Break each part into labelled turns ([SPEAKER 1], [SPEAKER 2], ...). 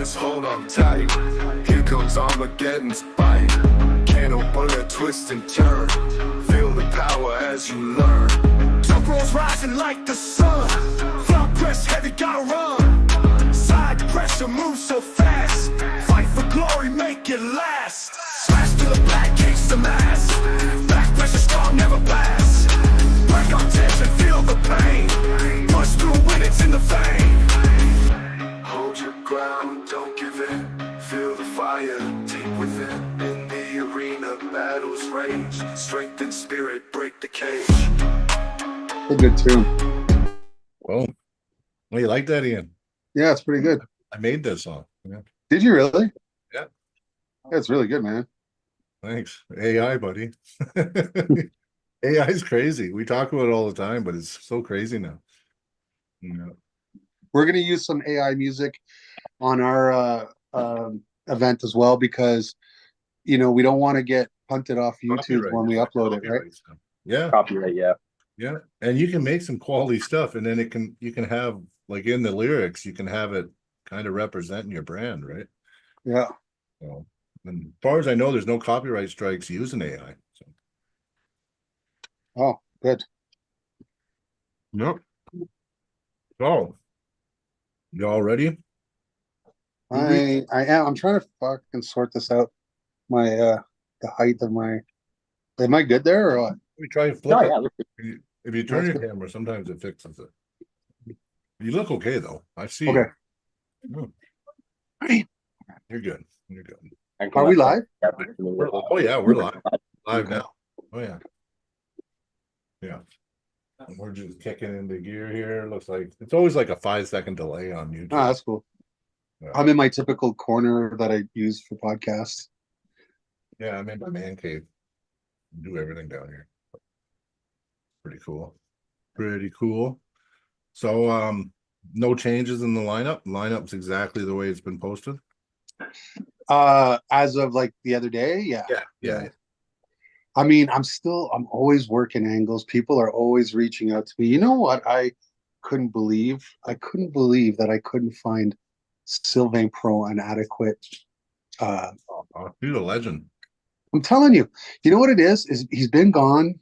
[SPEAKER 1] promise, hold on tight. Here comes Armageddon's bite. Can't open a twist and turn. Feel the power as you learn. Jump rolls rising like the sun. Front press heavy, gotta run. Side pressure moves so fast. Fight for glory, make it last. Smash to the back, case the mass. Back pressure strong, never blast. Break on tension, feel the pain. Push through when it's in the vein. Hold your ground, don't give in. Feel the fire deep within. In the arena, battles rage. Strength and spirit break the cage.
[SPEAKER 2] A good tune.
[SPEAKER 3] Well, you like that, Ian?
[SPEAKER 2] Yeah, it's pretty good.
[SPEAKER 3] I made this song. Yeah.
[SPEAKER 2] Did you really?
[SPEAKER 3] Yeah.
[SPEAKER 2] Yeah, it's really good, man.
[SPEAKER 3] Thanks. AI, buddy. AI is crazy. We talk about it all the time, but it's so crazy now. Yeah.
[SPEAKER 2] We're going to use some AI music on our event as well because, we don't want to get punted off YouTube
[SPEAKER 3] Copyright,
[SPEAKER 2] when we upload it, right?
[SPEAKER 3] stuff. Yeah.
[SPEAKER 4] Copyright, yeah.
[SPEAKER 3] Yeah. And you can make some quality stuff, and then you can have, like, in the lyrics, you can have it kind of representing your brand, right?
[SPEAKER 2] Yeah.
[SPEAKER 3] So, and as far as I know, there's no copyright strikes using AI. So.
[SPEAKER 2] Oh, good.
[SPEAKER 3] Yep. So, you all ready?
[SPEAKER 2] I am. I'm trying to fucking sort this out. My the height of my. Am I good there or what?
[SPEAKER 3] We try and flip
[SPEAKER 4] Oh,
[SPEAKER 3] it.
[SPEAKER 4] yeah.
[SPEAKER 3] If you turn
[SPEAKER 2] That's
[SPEAKER 3] your
[SPEAKER 2] good.
[SPEAKER 3] camera, sometimes it fixes it. You look okay though. I see.
[SPEAKER 2] Okay.
[SPEAKER 3] You. You're good. You're good.
[SPEAKER 2] Are we live?
[SPEAKER 3] Oh yeah, we're live. Live now. Oh yeah. Yeah. And we're just kicking into gear here. Looks like it's always like a 5-second delay on YouTube.
[SPEAKER 2] Oh, that's cool.
[SPEAKER 3] Yeah.
[SPEAKER 2] I'm in my typical corner that I use for podcasts.
[SPEAKER 3] Yeah, I'm in my man cave. Do everything down here. Pretty cool. Pretty cool. So no changes in the lineup. Lineup's exactly the way it's been posted.
[SPEAKER 2] As of like the other day, yeah.
[SPEAKER 3] Yeah.
[SPEAKER 2] I mean, I'm always working angles. People are always reaching out to me. You know what? I couldn't believe that I couldn't find Sylvain Pro an adequate.
[SPEAKER 3] He's a legend.
[SPEAKER 2] I'm telling you, you know what it is he's been gone.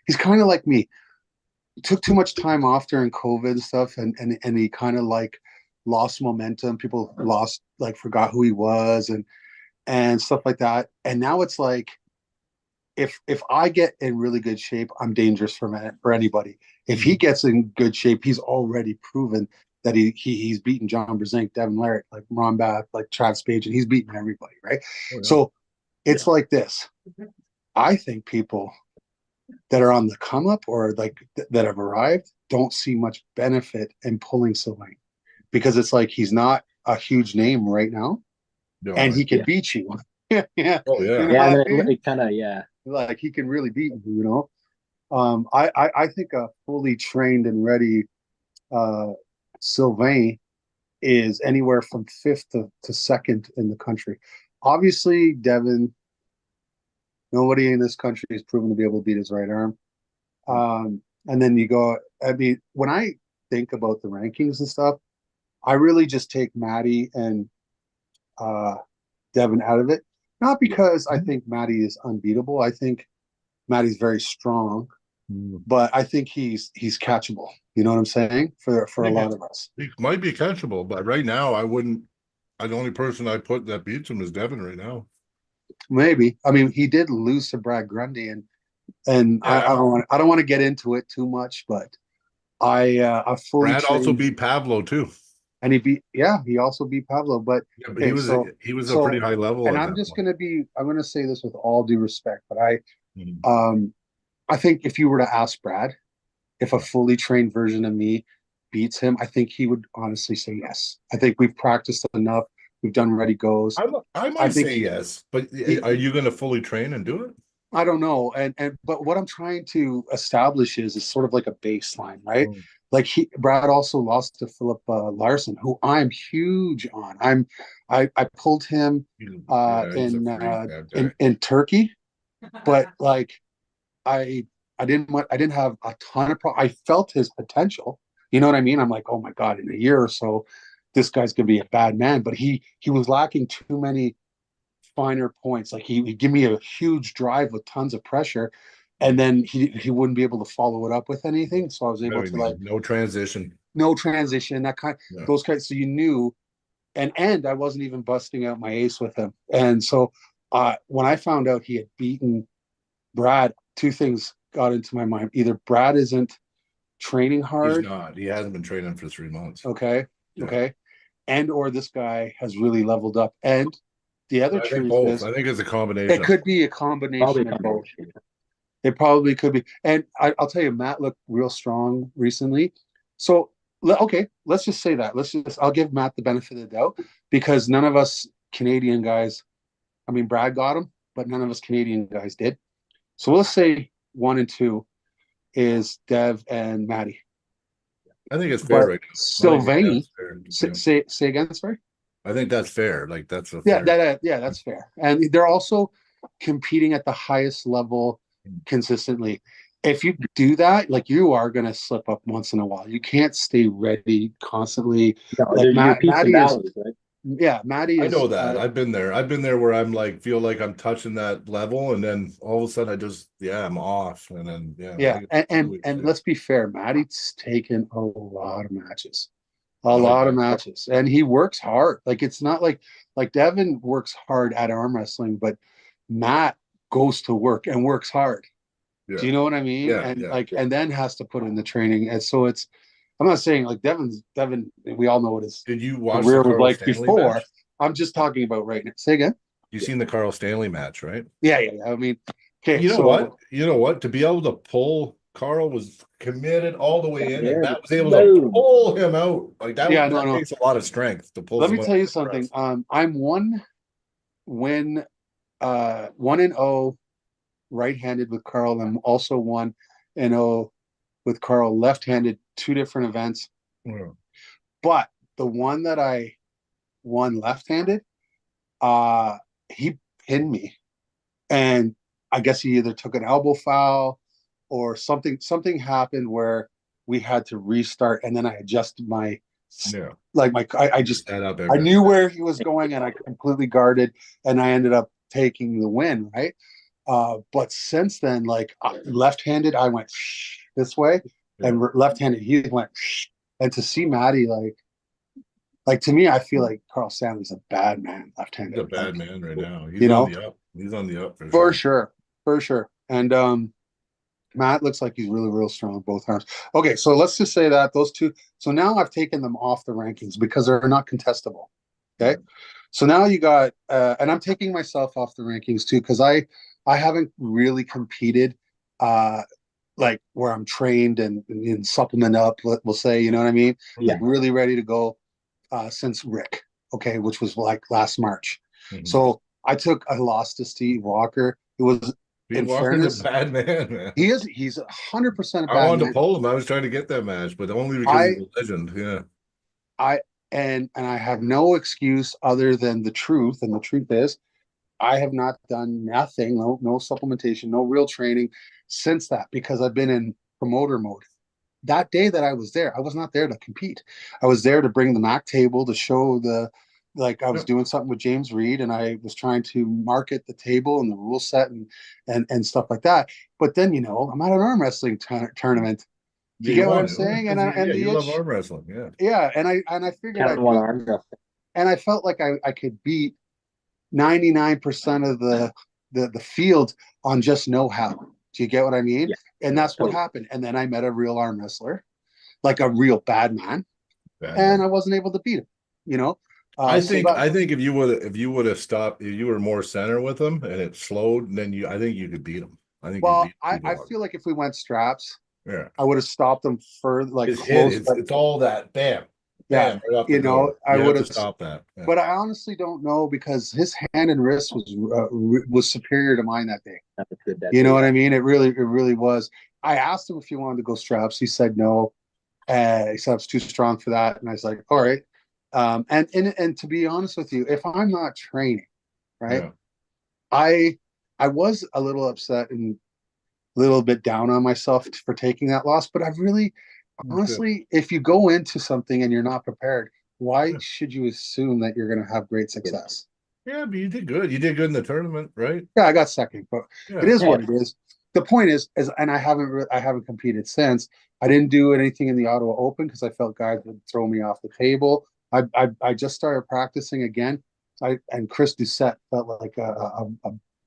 [SPEAKER 2] He's kind of like me. He took too much time off during COVID and stuff, and he kind of like lost momentum. People forgot who he was and stuff like that. And now it's like, if I get in really good shape, I'm dangerous for anybody. If he gets in good shape, he's already proven that he's beaten John Brzenk, Devin Larratt, like Ron Bath, like Chad Spage, and he's beaten everybody, right? Oh, yeah. So it's like this. I think people that are on the come up or like that have arrived don't see much benefit in pulling Sylvain because it's like he's not a huge name right now, and he can beat you. Yeah.
[SPEAKER 3] Oh yeah.
[SPEAKER 4] Yeah, it kind of
[SPEAKER 2] like he can really beat you. I think a fully trained and ready Sylvain is anywhere from 5th to 2nd in the country. Obviously, Devin, nobody in this country has proven to be able to beat his right arm. And then you go, I mean, when I think about the rankings and stuff, I really just take Maddie and Devin out of it. Not because I think Maddie is unbeatable. I think Maddie's very strong, but I think he's catchable. You know what I'm saying? For a lot of us,
[SPEAKER 3] he might be catchable, but right now I wouldn't. The only person I put that beats him is Devin right now.
[SPEAKER 2] Maybe. I mean, he did lose to Brad Grundy, and yeah. I don't want to get into it too much, but I fully.
[SPEAKER 3] Brad also beat Pavlo too.
[SPEAKER 2] And he also beat Pavlo, but,
[SPEAKER 3] yeah, but he was a pretty high level.
[SPEAKER 2] And I'm going to say this with all due respect, but I think if you were to ask Brad if a fully trained version of me beats him, I think he would honestly say yes. I think we've practiced enough. We've done ready goes.
[SPEAKER 3] I might say yes, but are you going to fully train and do it?
[SPEAKER 2] I don't know. But what I'm trying to establish is sort of like a baseline, right? Like Brad also lost to Philip Larson, who I'm huge on. I pulled him in Turkey, but like I didn't have a ton of I felt his potential. You know what I mean? I'm like, oh my God, in a year or so, this guy's gonna be a bad man. But he was lacking too many finer points. Like he'd give me a huge drive with tons of pressure, and then he wouldn't be able to follow it up with anything. So I was able to like
[SPEAKER 3] no transition.
[SPEAKER 2] no transition, that kind,
[SPEAKER 3] Yeah.
[SPEAKER 2] those kinds. So you knew, and I wasn't even busting out my ace with him. And so when I found out he had beaten Brad, two things got into my mind. Either Brad isn't training hard.
[SPEAKER 3] He's not. He hasn't been training for 3 months.
[SPEAKER 2] Okay.
[SPEAKER 3] Yeah.
[SPEAKER 2] Okay. And or this guy has really leveled up. And the other
[SPEAKER 3] I think
[SPEAKER 2] truth
[SPEAKER 3] both.
[SPEAKER 2] is,
[SPEAKER 3] I think it's a combination.
[SPEAKER 2] it could be a combination of both. It probably could be. And I'll tell you, Matt looked real strong recently. So, okay, let's just say that. I'll give Matt the benefit of the doubt, because none of us Canadian guys, I mean, Brad got him, but none of us Canadian guys did. So let's say 1 and 2 is Dev and Matty.
[SPEAKER 3] I think it's fair
[SPEAKER 2] But
[SPEAKER 3] right now.
[SPEAKER 2] Sylvain,
[SPEAKER 3] Yeah.
[SPEAKER 2] say again, sorry.
[SPEAKER 3] I think that's fair. Like that's a
[SPEAKER 2] Yeah,
[SPEAKER 3] fair.
[SPEAKER 2] that's fair. And they're also competing at the highest level consistently. If you do that, like, you are going to slip up once in a while. You can't stay ready constantly.
[SPEAKER 4] No,
[SPEAKER 2] Like
[SPEAKER 4] Matty is, right?
[SPEAKER 2] yeah, Matty
[SPEAKER 3] I
[SPEAKER 2] is.
[SPEAKER 3] know that. I've been there. I've been there where I'm like, feel like I'm touching that level, and then all of a sudden I just, I'm off, and then
[SPEAKER 2] Yeah,
[SPEAKER 3] I
[SPEAKER 2] and
[SPEAKER 3] think
[SPEAKER 2] and let's be fair, Matty's taken a lot of matches,
[SPEAKER 3] Oh,
[SPEAKER 2] lot
[SPEAKER 3] yeah.
[SPEAKER 2] of matches, and he works hard. Like, it's not like Devin works hard at arm wrestling, but Matt goes to work and works hard.
[SPEAKER 3] Yeah.
[SPEAKER 2] Do you know what I mean?
[SPEAKER 3] Yeah,
[SPEAKER 2] And
[SPEAKER 3] yeah.
[SPEAKER 2] and then has to put in the training. And so it's, I'm not saying like Devin, we all know what his
[SPEAKER 3] Did you watch
[SPEAKER 2] career
[SPEAKER 3] the
[SPEAKER 2] was
[SPEAKER 3] Carl
[SPEAKER 2] like
[SPEAKER 3] Stanley
[SPEAKER 2] before.
[SPEAKER 3] match?
[SPEAKER 2] I'm just talking about right now. Say again.
[SPEAKER 3] You seen the Carl Stanley match, right?
[SPEAKER 2] Yeah. I mean, okay.
[SPEAKER 3] You know what? You know what? To be able to pull, Carl was committed all the way in, and Matt was able to pull him out. Like that.
[SPEAKER 2] Yeah,
[SPEAKER 3] that takes a lot of strength to pull.
[SPEAKER 2] Let me tell you something. I'm 1 win, 1-0 right-handed with Carl. I'm also 1-0 with Carl left-handed, 2 different events.
[SPEAKER 3] Yeah.
[SPEAKER 2] But the one that I won left-handed, he pinned me, and I guess he either took an elbow foul or something happened where we had to restart, and then I adjusted my I knew where he was going, and I completely guarded, and I ended up taking the win, right? But since then, like, left-handed, I went this way, and left-handed, he went. And to see Matty, like to me, I feel like Carl Stanley's a bad man left-handed.
[SPEAKER 3] He's a bad man right now. He's
[SPEAKER 2] on
[SPEAKER 3] the up. He's on the up
[SPEAKER 2] for sure. And Matt looks like he's really, real strong both arms. Okay, so let's just say that those two. So now I've taken them off the rankings because they're not contestable. Okay, so now you got, and I'm taking myself off the rankings too, because I haven't really competed, like where I'm trained and supplement up. We'll say, you know what I mean?
[SPEAKER 4] Yeah.
[SPEAKER 2] Really ready to go since Rick. Okay, which was like last March.
[SPEAKER 3] Mm-hmm.
[SPEAKER 2] So I took a loss to Steve Walker. It was.
[SPEAKER 3] In fairness, a bad man.
[SPEAKER 2] He's 100% a bad man.
[SPEAKER 3] I wanted to pull him. I was trying to get that match, but only because he's a legend. Yeah.
[SPEAKER 2] And I have no excuse other than the truth. And the truth is, I have not done nothing, no supplementation, no real training since that, because I've been in promoter mode. That day that I was there, I was not there to compete. I was there to bring the MAC table, to show I was doing something with James Reed, and I was trying to market the table and the rule set and stuff like that. But then, I'm at an arm wrestling tournament. Do you get what I'm saying?
[SPEAKER 3] You love arm wrestling, yeah.
[SPEAKER 2] Yeah, and I figured I felt like I could beat 99% of the field on just know-how. Do you get what I mean? Yeah. And that's what happened. And then I met a real arm wrestler, like a real bad man, and I wasn't able to beat him.
[SPEAKER 3] I think if you would have stopped, if you were more center with him and it slowed, then I think you could beat him. I
[SPEAKER 2] feel like if we went straps,
[SPEAKER 3] yeah,
[SPEAKER 2] I would have stopped him further. Like
[SPEAKER 3] it's all that bam.
[SPEAKER 2] Yeah,
[SPEAKER 3] right
[SPEAKER 2] I would have
[SPEAKER 3] stopped that. Yeah.
[SPEAKER 2] But I honestly don't know, because his hand and wrist was superior to mine that day. You know what I mean? It really was. I asked him if he wanted to go straps. He said no. He said I was too strong for that, and I was like, all right. And to be honest with you, if I'm not training, right, yeah. I was a little upset and a little bit down on myself for taking that loss, but I've really, honestly, if you go into something and you're not prepared, why should you assume that you're going to have great success?
[SPEAKER 3] Yeah, but you did good. You did good in the tournament, right?
[SPEAKER 2] Yeah, I got second, but it
[SPEAKER 3] Yeah.
[SPEAKER 2] is
[SPEAKER 4] Yeah.
[SPEAKER 2] what it is. The point is, and I haven't competed since. I didn't do anything in the Ottawa Open because I felt guys would throw me off the table. I just started practicing again. And Chris Doucette felt like a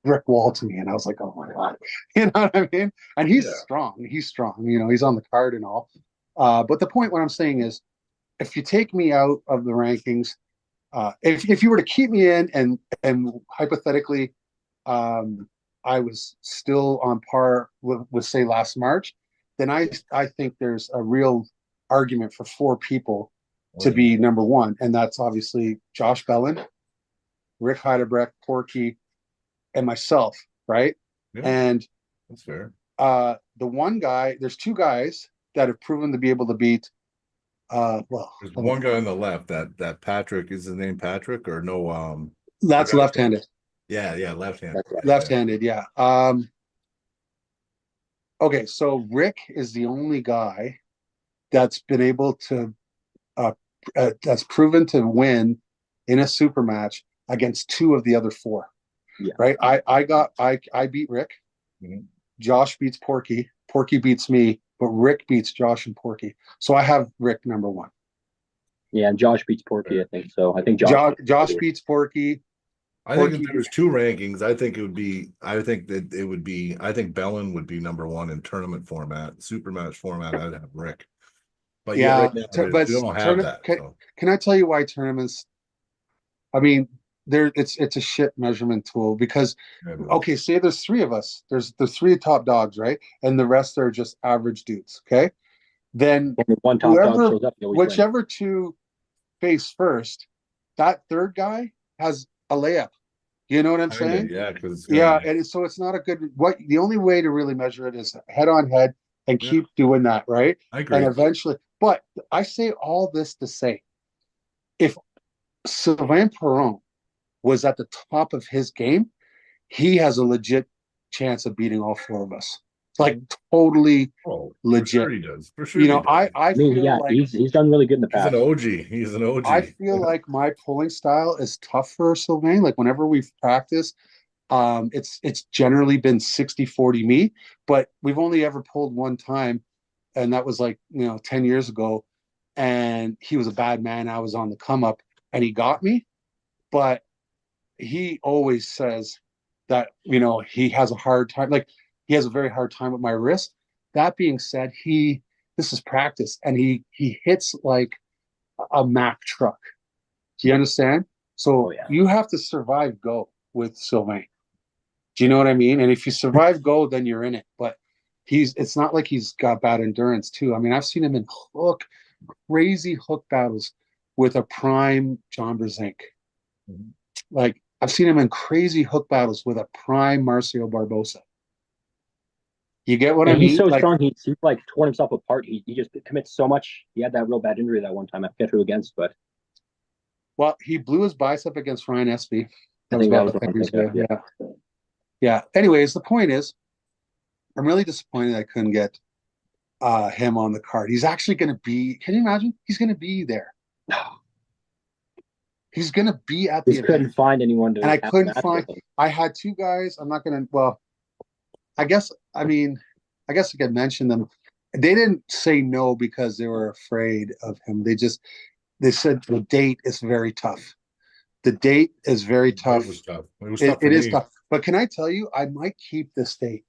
[SPEAKER 2] brick wall to me, and I was like, oh my god, you know what I mean? And he's
[SPEAKER 3] Yeah.
[SPEAKER 2] strong. He's strong. You know, he's on the card and all. But the point, what I'm saying is, if you take me out of the rankings, if you were to keep me in and hypothetically, I was still on par with say last March, then I think there's a real argument for four people to be number one, and that's obviously Josh Bellin, Rick Heidebrecht, Porky, and myself, right?
[SPEAKER 3] Yeah,
[SPEAKER 2] And
[SPEAKER 3] that's fair.
[SPEAKER 2] the one guy, there's two guys that have proven to be able to beat. Well,
[SPEAKER 3] There's one guy on the left that Patrick, is his name Patrick or no?
[SPEAKER 2] that's left-handed.
[SPEAKER 3] Yeah, left-handed.
[SPEAKER 4] That's right.
[SPEAKER 2] Left-handed, yeah. Okay, so Rick is the only guy that's been able to that's proven to win in a super match against two of the other four.
[SPEAKER 4] Yeah.
[SPEAKER 2] Right. I beat Rick.
[SPEAKER 3] Mhm.
[SPEAKER 2] Josh beats Porky. Porky beats me, but Rick beats Josh and Porky. So I have Rick number one.
[SPEAKER 4] Yeah, and Josh beats Porky, I think so. I think
[SPEAKER 2] Josh beats Porky.
[SPEAKER 3] I think if there was two rankings, I think Bellin would be number one in tournament format, super match format. I'd have Rick. But
[SPEAKER 2] Yeah,
[SPEAKER 3] right now,
[SPEAKER 2] but
[SPEAKER 3] we don't have that.
[SPEAKER 2] Can I tell you why tournaments? I mean, it's a shit measurement tool because okay, say there's three of us. There's the three top dogs, right? And the rest are just average dudes. Okay. Then
[SPEAKER 4] one top dog shows up,
[SPEAKER 2] whichever two face first, that third guy has a layup. You know what I'm saying?
[SPEAKER 3] Yeah, because
[SPEAKER 2] and so it's not a good. The only way to really measure it is head on head and keep doing that, right?
[SPEAKER 3] I agree.
[SPEAKER 2] And eventually, but I say all this to say, if Sylvain Perron was at the top of his game, he has a legit chance of beating all four of us. Like totally legit.
[SPEAKER 3] For sure he does. For sure.
[SPEAKER 2] You know, I feel like
[SPEAKER 4] he's done really good in the past.
[SPEAKER 3] He's an OG.
[SPEAKER 2] I feel like my pulling style is tough for Sylvain. Like whenever we've practiced, it's generally been 60-40 me, but we've only ever pulled one time, and that was like 10 years ago. And he was a bad man. I was on the come up, and he got me. But he always says that he has a hard time. Like he has a very hard time with my wrist. That being said, this is practice, and he hits like a Mack truck. Do you understand? So you have to survive go with Sylvain. Do you know what I mean? And if you survive go, then you're in it. But it's not like he's got bad endurance too. I mean, I've seen him in crazy hook battles with a prime John Brzenk.
[SPEAKER 3] Mhm.
[SPEAKER 2] Like I've seen him in crazy hook battles with a prime Marcio Barbosa. You get what I mean?
[SPEAKER 4] He's so strong. He's like torn himself apart. He just commits so much. He had that real bad injury that one time. I forget who against, but
[SPEAKER 2] he blew his bicep against Ryan Espy. Yeah. Anyways, the point is, I'm really disappointed I couldn't get him on the card. He's actually going to be. Can you imagine? He's going to be there. He's going to be at the event.
[SPEAKER 4] Couldn't find anyone to.
[SPEAKER 2] And I couldn't find. I had two guys. I'm not going to. Well, I guess I could mention them. They didn't say no because they were afraid of him. They said the date is very tough. The date is very tough.
[SPEAKER 3] It was tough. It
[SPEAKER 2] is tough. But can I tell you, I might keep this date.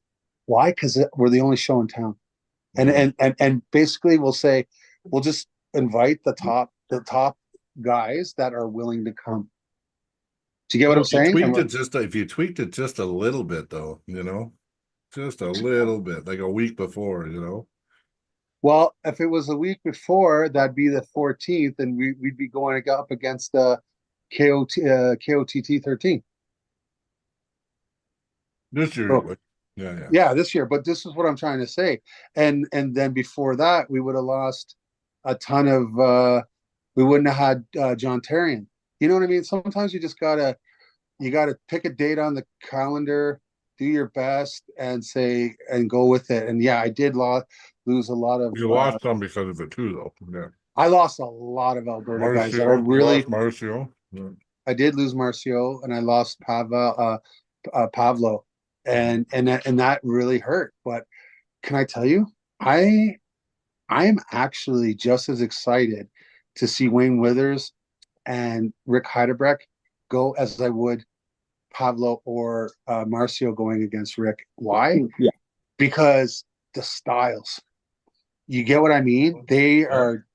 [SPEAKER 2] Why? Because we're the only show in town. And basically we'll just invite the top guys that are willing to come. Do you get what I'm saying?
[SPEAKER 3] If you tweaked it just a little bit though, just a little bit, like a week before,
[SPEAKER 2] Well, if it was a week before, that'd be the 14th, and we'd be going up against KOTT 13.
[SPEAKER 3] This year,
[SPEAKER 2] yeah, this year. But this is what I'm trying to say. And then before that, we would have lost a ton of. We wouldn't have had John Terrian. You know what I mean? Sometimes you just gotta pick a date on the calendar, do your best, and go with it. And yeah, I did lose a lot of.
[SPEAKER 3] You lost some because of it too, though. Yeah.
[SPEAKER 2] I lost a lot of Alberta guys that I
[SPEAKER 3] Marcio, you
[SPEAKER 2] really.
[SPEAKER 3] lost Marcio. Yeah.
[SPEAKER 2] I did lose Marcio, and I lost Pavlo, and that really hurt. But can I tell you, I am actually just as excited to see Wayne Withers and Rick Heidebrecht go as I would Pablo or Marcio going against Rick. Why?
[SPEAKER 4] Yeah.
[SPEAKER 2] Because the styles. You get what I mean? They're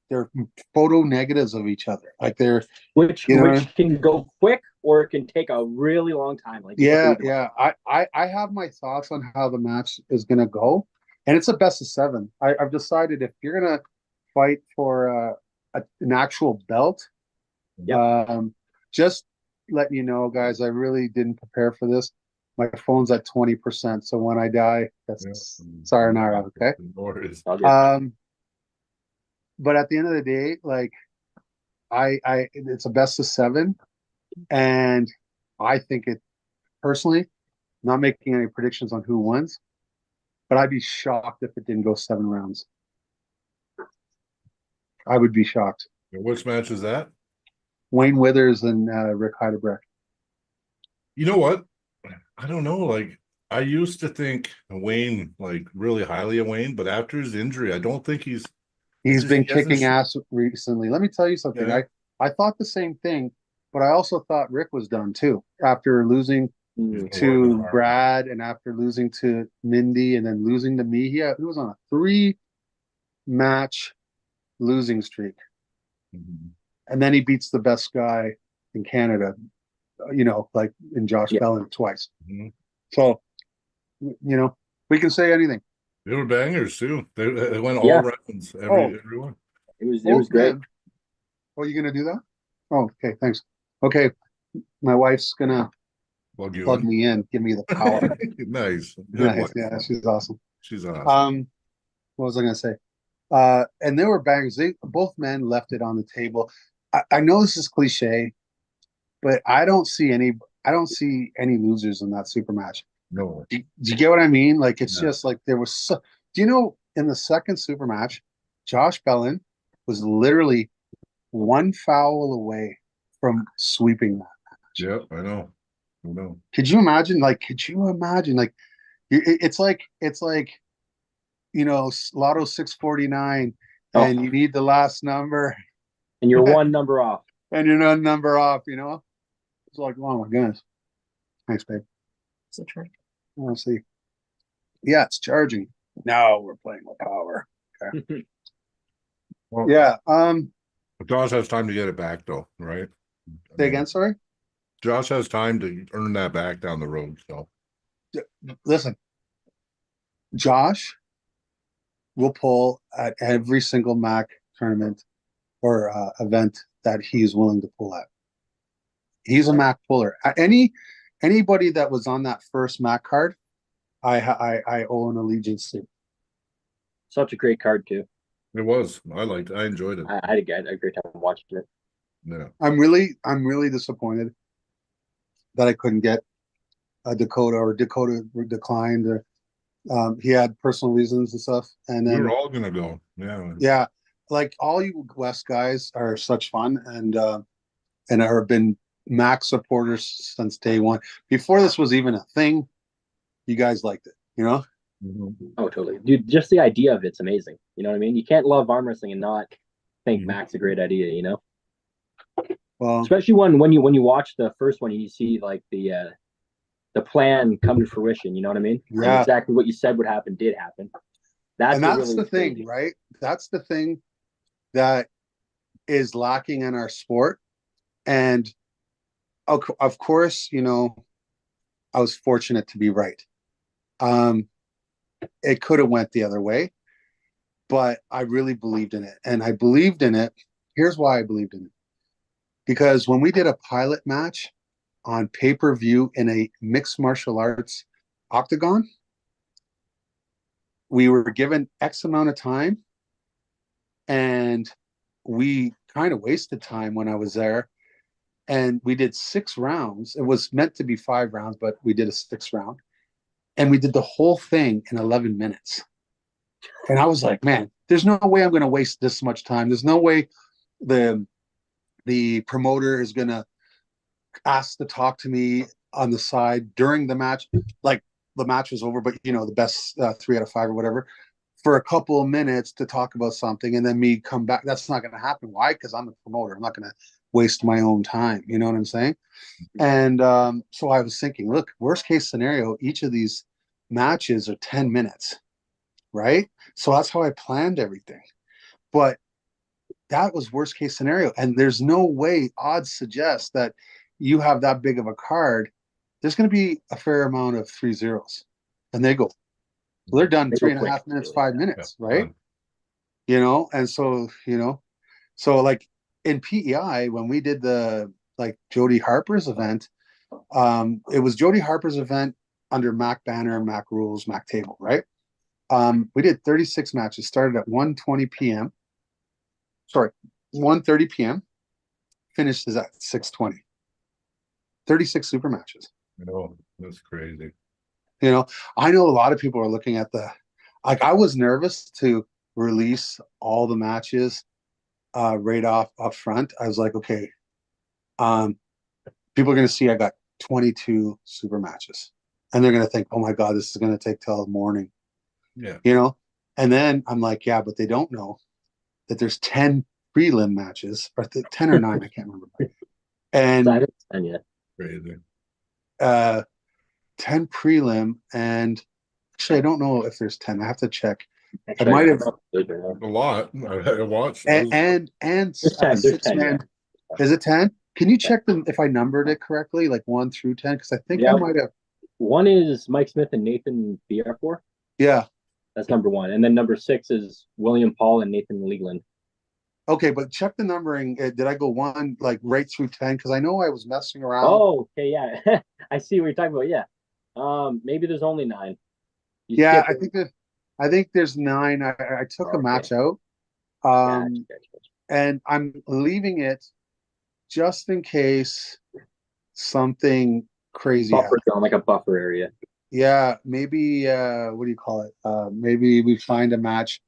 [SPEAKER 2] photo negatives of each other. Like they're
[SPEAKER 4] Which
[SPEAKER 2] you know.
[SPEAKER 4] which can go quick or it can take a really long time. Like
[SPEAKER 2] Yeah, yeah. I have my thoughts on how the match is gonna go, and it's a best of seven. I've decided if you're gonna fight for an actual belt,
[SPEAKER 4] Yep.
[SPEAKER 2] just letting you know, guys, I really didn't prepare for this. My phone's at 20%, so when I die, that's sayonara, okay?
[SPEAKER 3] No worries.
[SPEAKER 4] I'll get
[SPEAKER 2] But at the end of the day, like it's a best of seven, and I think it personally, not making any predictions on who wins, but I'd be shocked if it didn't go 7 rounds. I would be shocked.
[SPEAKER 3] Which match is that?
[SPEAKER 2] Wayne Withers and Rick Heidebrecht.
[SPEAKER 3] You know what? I don't know. Like, I used to think Wayne, like, really highly of Wayne, but after his injury, I don't think
[SPEAKER 2] He's
[SPEAKER 3] just-
[SPEAKER 2] been
[SPEAKER 3] he hasn't
[SPEAKER 2] kicking ass recently. Let me tell you something.
[SPEAKER 3] Yeah.
[SPEAKER 2] I thought the same thing, but I also thought Rick was done too after losing
[SPEAKER 3] been
[SPEAKER 2] to
[SPEAKER 3] working hard.
[SPEAKER 2] Brad and after losing to Mindy and then losing to me. He was on a 3-match losing streak.
[SPEAKER 3] Mhm.
[SPEAKER 2] And then he beats the best guy in Canada, like in Josh Bellin twice.
[SPEAKER 3] Mhm.
[SPEAKER 2] So, we can say anything.
[SPEAKER 3] They were bangers too. They went all
[SPEAKER 4] Yeah.
[SPEAKER 3] rounds,
[SPEAKER 2] Oh.
[SPEAKER 3] everyone.
[SPEAKER 4] it was
[SPEAKER 2] Both
[SPEAKER 4] great.
[SPEAKER 2] men. Oh, you gonna do that? Oh, okay, thanks. Okay, my wife's gonna
[SPEAKER 3] Plug you
[SPEAKER 2] plug
[SPEAKER 3] in.
[SPEAKER 2] me in, give me the power.
[SPEAKER 3] Nice. Good
[SPEAKER 2] Nice,
[SPEAKER 3] one.
[SPEAKER 2] yeah, she's awesome.
[SPEAKER 3] She's awesome.
[SPEAKER 2] What was I gonna say? And they were bangers. Both men left it on the table. I know this is cliche, but I don't see any losers in that super match.
[SPEAKER 3] No.
[SPEAKER 2] Do you get what I mean? Like it's
[SPEAKER 3] Yeah.
[SPEAKER 2] just like there was do you know in the second super match, Josh Bellin was literally one foul away from sweeping that.
[SPEAKER 3] Yep, I know. I know.
[SPEAKER 2] Could you imagine? Like, it's like Lotto 649, and you need the last number,
[SPEAKER 4] And you're one number off.
[SPEAKER 2] and you're not number off. It's like, oh my goodness. Thanks, babe.
[SPEAKER 5] Is it true?
[SPEAKER 2] Honestly, yeah, it's charging. No, we're playing with power. Okay.
[SPEAKER 3] Well,
[SPEAKER 2] Yeah.
[SPEAKER 3] Josh has time to get it back though, right?
[SPEAKER 2] Say again. Sorry.
[SPEAKER 3] Josh has time to earn that back down the road. So
[SPEAKER 2] Listen, Josh will pull at every single MAC tournament or event that he's willing to pull at. He's a MAC puller. Anybody that was on that first MAC card, I owe an allegiance to.
[SPEAKER 4] Such a great card too.
[SPEAKER 3] it was. I enjoyed it.
[SPEAKER 4] I had a great time watching it.
[SPEAKER 3] Yeah.
[SPEAKER 2] I'm really disappointed that I couldn't get a Dakota, or Dakota declined. He had personal reasons and stuff, and
[SPEAKER 3] We
[SPEAKER 2] then
[SPEAKER 3] were all gonna go. Yeah.
[SPEAKER 2] yeah, like all you West guys are such fun, and have been Mac supporters since day one. Before this was even a thing, you guys liked it,
[SPEAKER 3] Mhm.
[SPEAKER 4] Oh, totally, dude. Just the idea of it's amazing. You know what I mean? You can't love arm wrestling and not think
[SPEAKER 3] Mhm.
[SPEAKER 4] Mac's a great idea.
[SPEAKER 2] Well,
[SPEAKER 4] Especially when you watch the first one and you see like the plan come to fruition. You know what I mean? And
[SPEAKER 2] Yeah.
[SPEAKER 4] exactly what you said would happen did happen. That's
[SPEAKER 2] and
[SPEAKER 4] what
[SPEAKER 2] that's
[SPEAKER 4] really
[SPEAKER 2] the
[SPEAKER 4] was
[SPEAKER 2] thing,
[SPEAKER 4] crazy.
[SPEAKER 2] right? That's the thing that is lacking in our sport. And of course, I was fortunate to be right. It could have went the other way, but I really believed in it. And I believed in it. Here's why I believed in it. Because when we did a pilot match on pay-per-view in a mixed martial arts octagon, we were given X amount of time, and we kind of wasted time when I was there. And we did 6 rounds. It was meant to be 5 rounds, but we did a 6 round. And we did the whole thing in 11 minutes. And I was like, man, there's no way I'm going to waste this much time. There's no way the promoter is going to ask to talk to me on the side during the match. Like the match was over, but the best 3 out of 5 or whatever, for a couple of minutes to talk about something and then me come back. That's not going to happen. Why? Because I'm the promoter. I'm not going to waste my own time. You know what I'm saying? And so I was thinking, look, worst case scenario, each of these matches are 10 minutes, right? So that's how I planned everything. But that was worst case scenario. And there's no way odds suggest that you have that big of a card. There's going to be a fair amount of 3-0s. And they go. So they're done
[SPEAKER 4] They go
[SPEAKER 2] 3.5
[SPEAKER 4] quick,
[SPEAKER 2] minutes,
[SPEAKER 4] really.
[SPEAKER 2] 5 minutes,
[SPEAKER 3] Yeah,
[SPEAKER 2] right? And so, so like in PEI, when we did the like Jody Harper's event, it was Jody Harper's event under MAC banner, MAC rules, MAC table, right? We did 36 matches, started at 1:20 p.m. Sorry, 1:30 p.m. Finished is at 6:20. 36 super matches.
[SPEAKER 3] That's crazy.
[SPEAKER 2] I know a lot of people are looking at like I was nervous to release all the matches right up front. I was like, okay, people are going to see I got 22 super matches, and they're going to think, oh my god, this is going to take till morning.
[SPEAKER 3] Yeah.
[SPEAKER 2] And then I'm like, yeah, but they don't know that there's 10 prelim matches, or 10 or 9, I can't remember. And
[SPEAKER 3] Crazy.
[SPEAKER 2] 10 prelim, and actually I don't know if there's 10. I have to check. I might have
[SPEAKER 3] A lot. I watched.
[SPEAKER 2] and
[SPEAKER 4] There's 10, there's 10,
[SPEAKER 2] man. Is it 10? Can you check them if I numbered it correctly, like 1 through 10? Because I think I might have.
[SPEAKER 4] One is Mike Smith and Nathan Biarfor.
[SPEAKER 2] Yeah.
[SPEAKER 4] That's number 1. And then number 6 is William Paul and Nathan Leland.
[SPEAKER 2] Okay, but check the numbering. Did I go 1 like right through 10? Because I know I was messing around.
[SPEAKER 4] Oh, okay, yeah. I see what you're talking about. Yeah. Maybe there's only 9.
[SPEAKER 2] Yeah, I think there's 9. I took a match out. And I'm leaving it just in case something crazy
[SPEAKER 4] buffer zone, like a buffer area.
[SPEAKER 2] Yeah, maybe what do you call it? Maybe we find a match.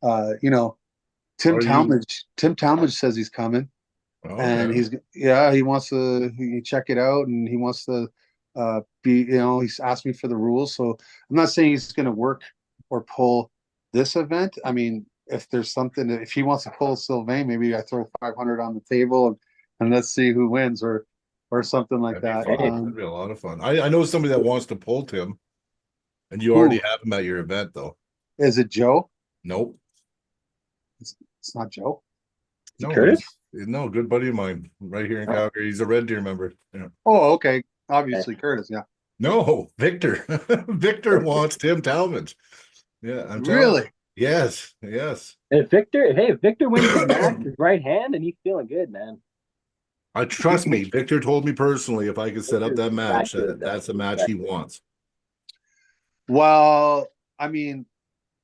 [SPEAKER 2] Tim Talmadge says he's coming. And he wants to check it out, and he wants to he's asked me for the rules. So I'm not saying he's going to work or pull this event. I mean, if there's something, if he wants to pull Sylvain, maybe I throw 500 on the table and let's see who wins or something like that.
[SPEAKER 3] That'd be a lot of fun. I know somebody that wants to pull Tim, and you already have him at your event, though.
[SPEAKER 2] Is it Joe?
[SPEAKER 3] Nope.
[SPEAKER 2] It's not Joe.
[SPEAKER 3] No,
[SPEAKER 4] Curtis?
[SPEAKER 3] No, good buddy of mine right here in Calgary. He's a Red Deer member. Yeah.
[SPEAKER 2] Oh, okay. Obviously, Curtis. Yeah.
[SPEAKER 3] No, Victor. Victor wants Tim Talmadge. Yeah, I'm
[SPEAKER 2] really.
[SPEAKER 3] Yes.
[SPEAKER 4] And Victor wins his match, his right hand, and he's feeling good, man.
[SPEAKER 3] Trust me. Victor told me personally, if I could set up that match, that's a match he wants.
[SPEAKER 2] Well, I mean,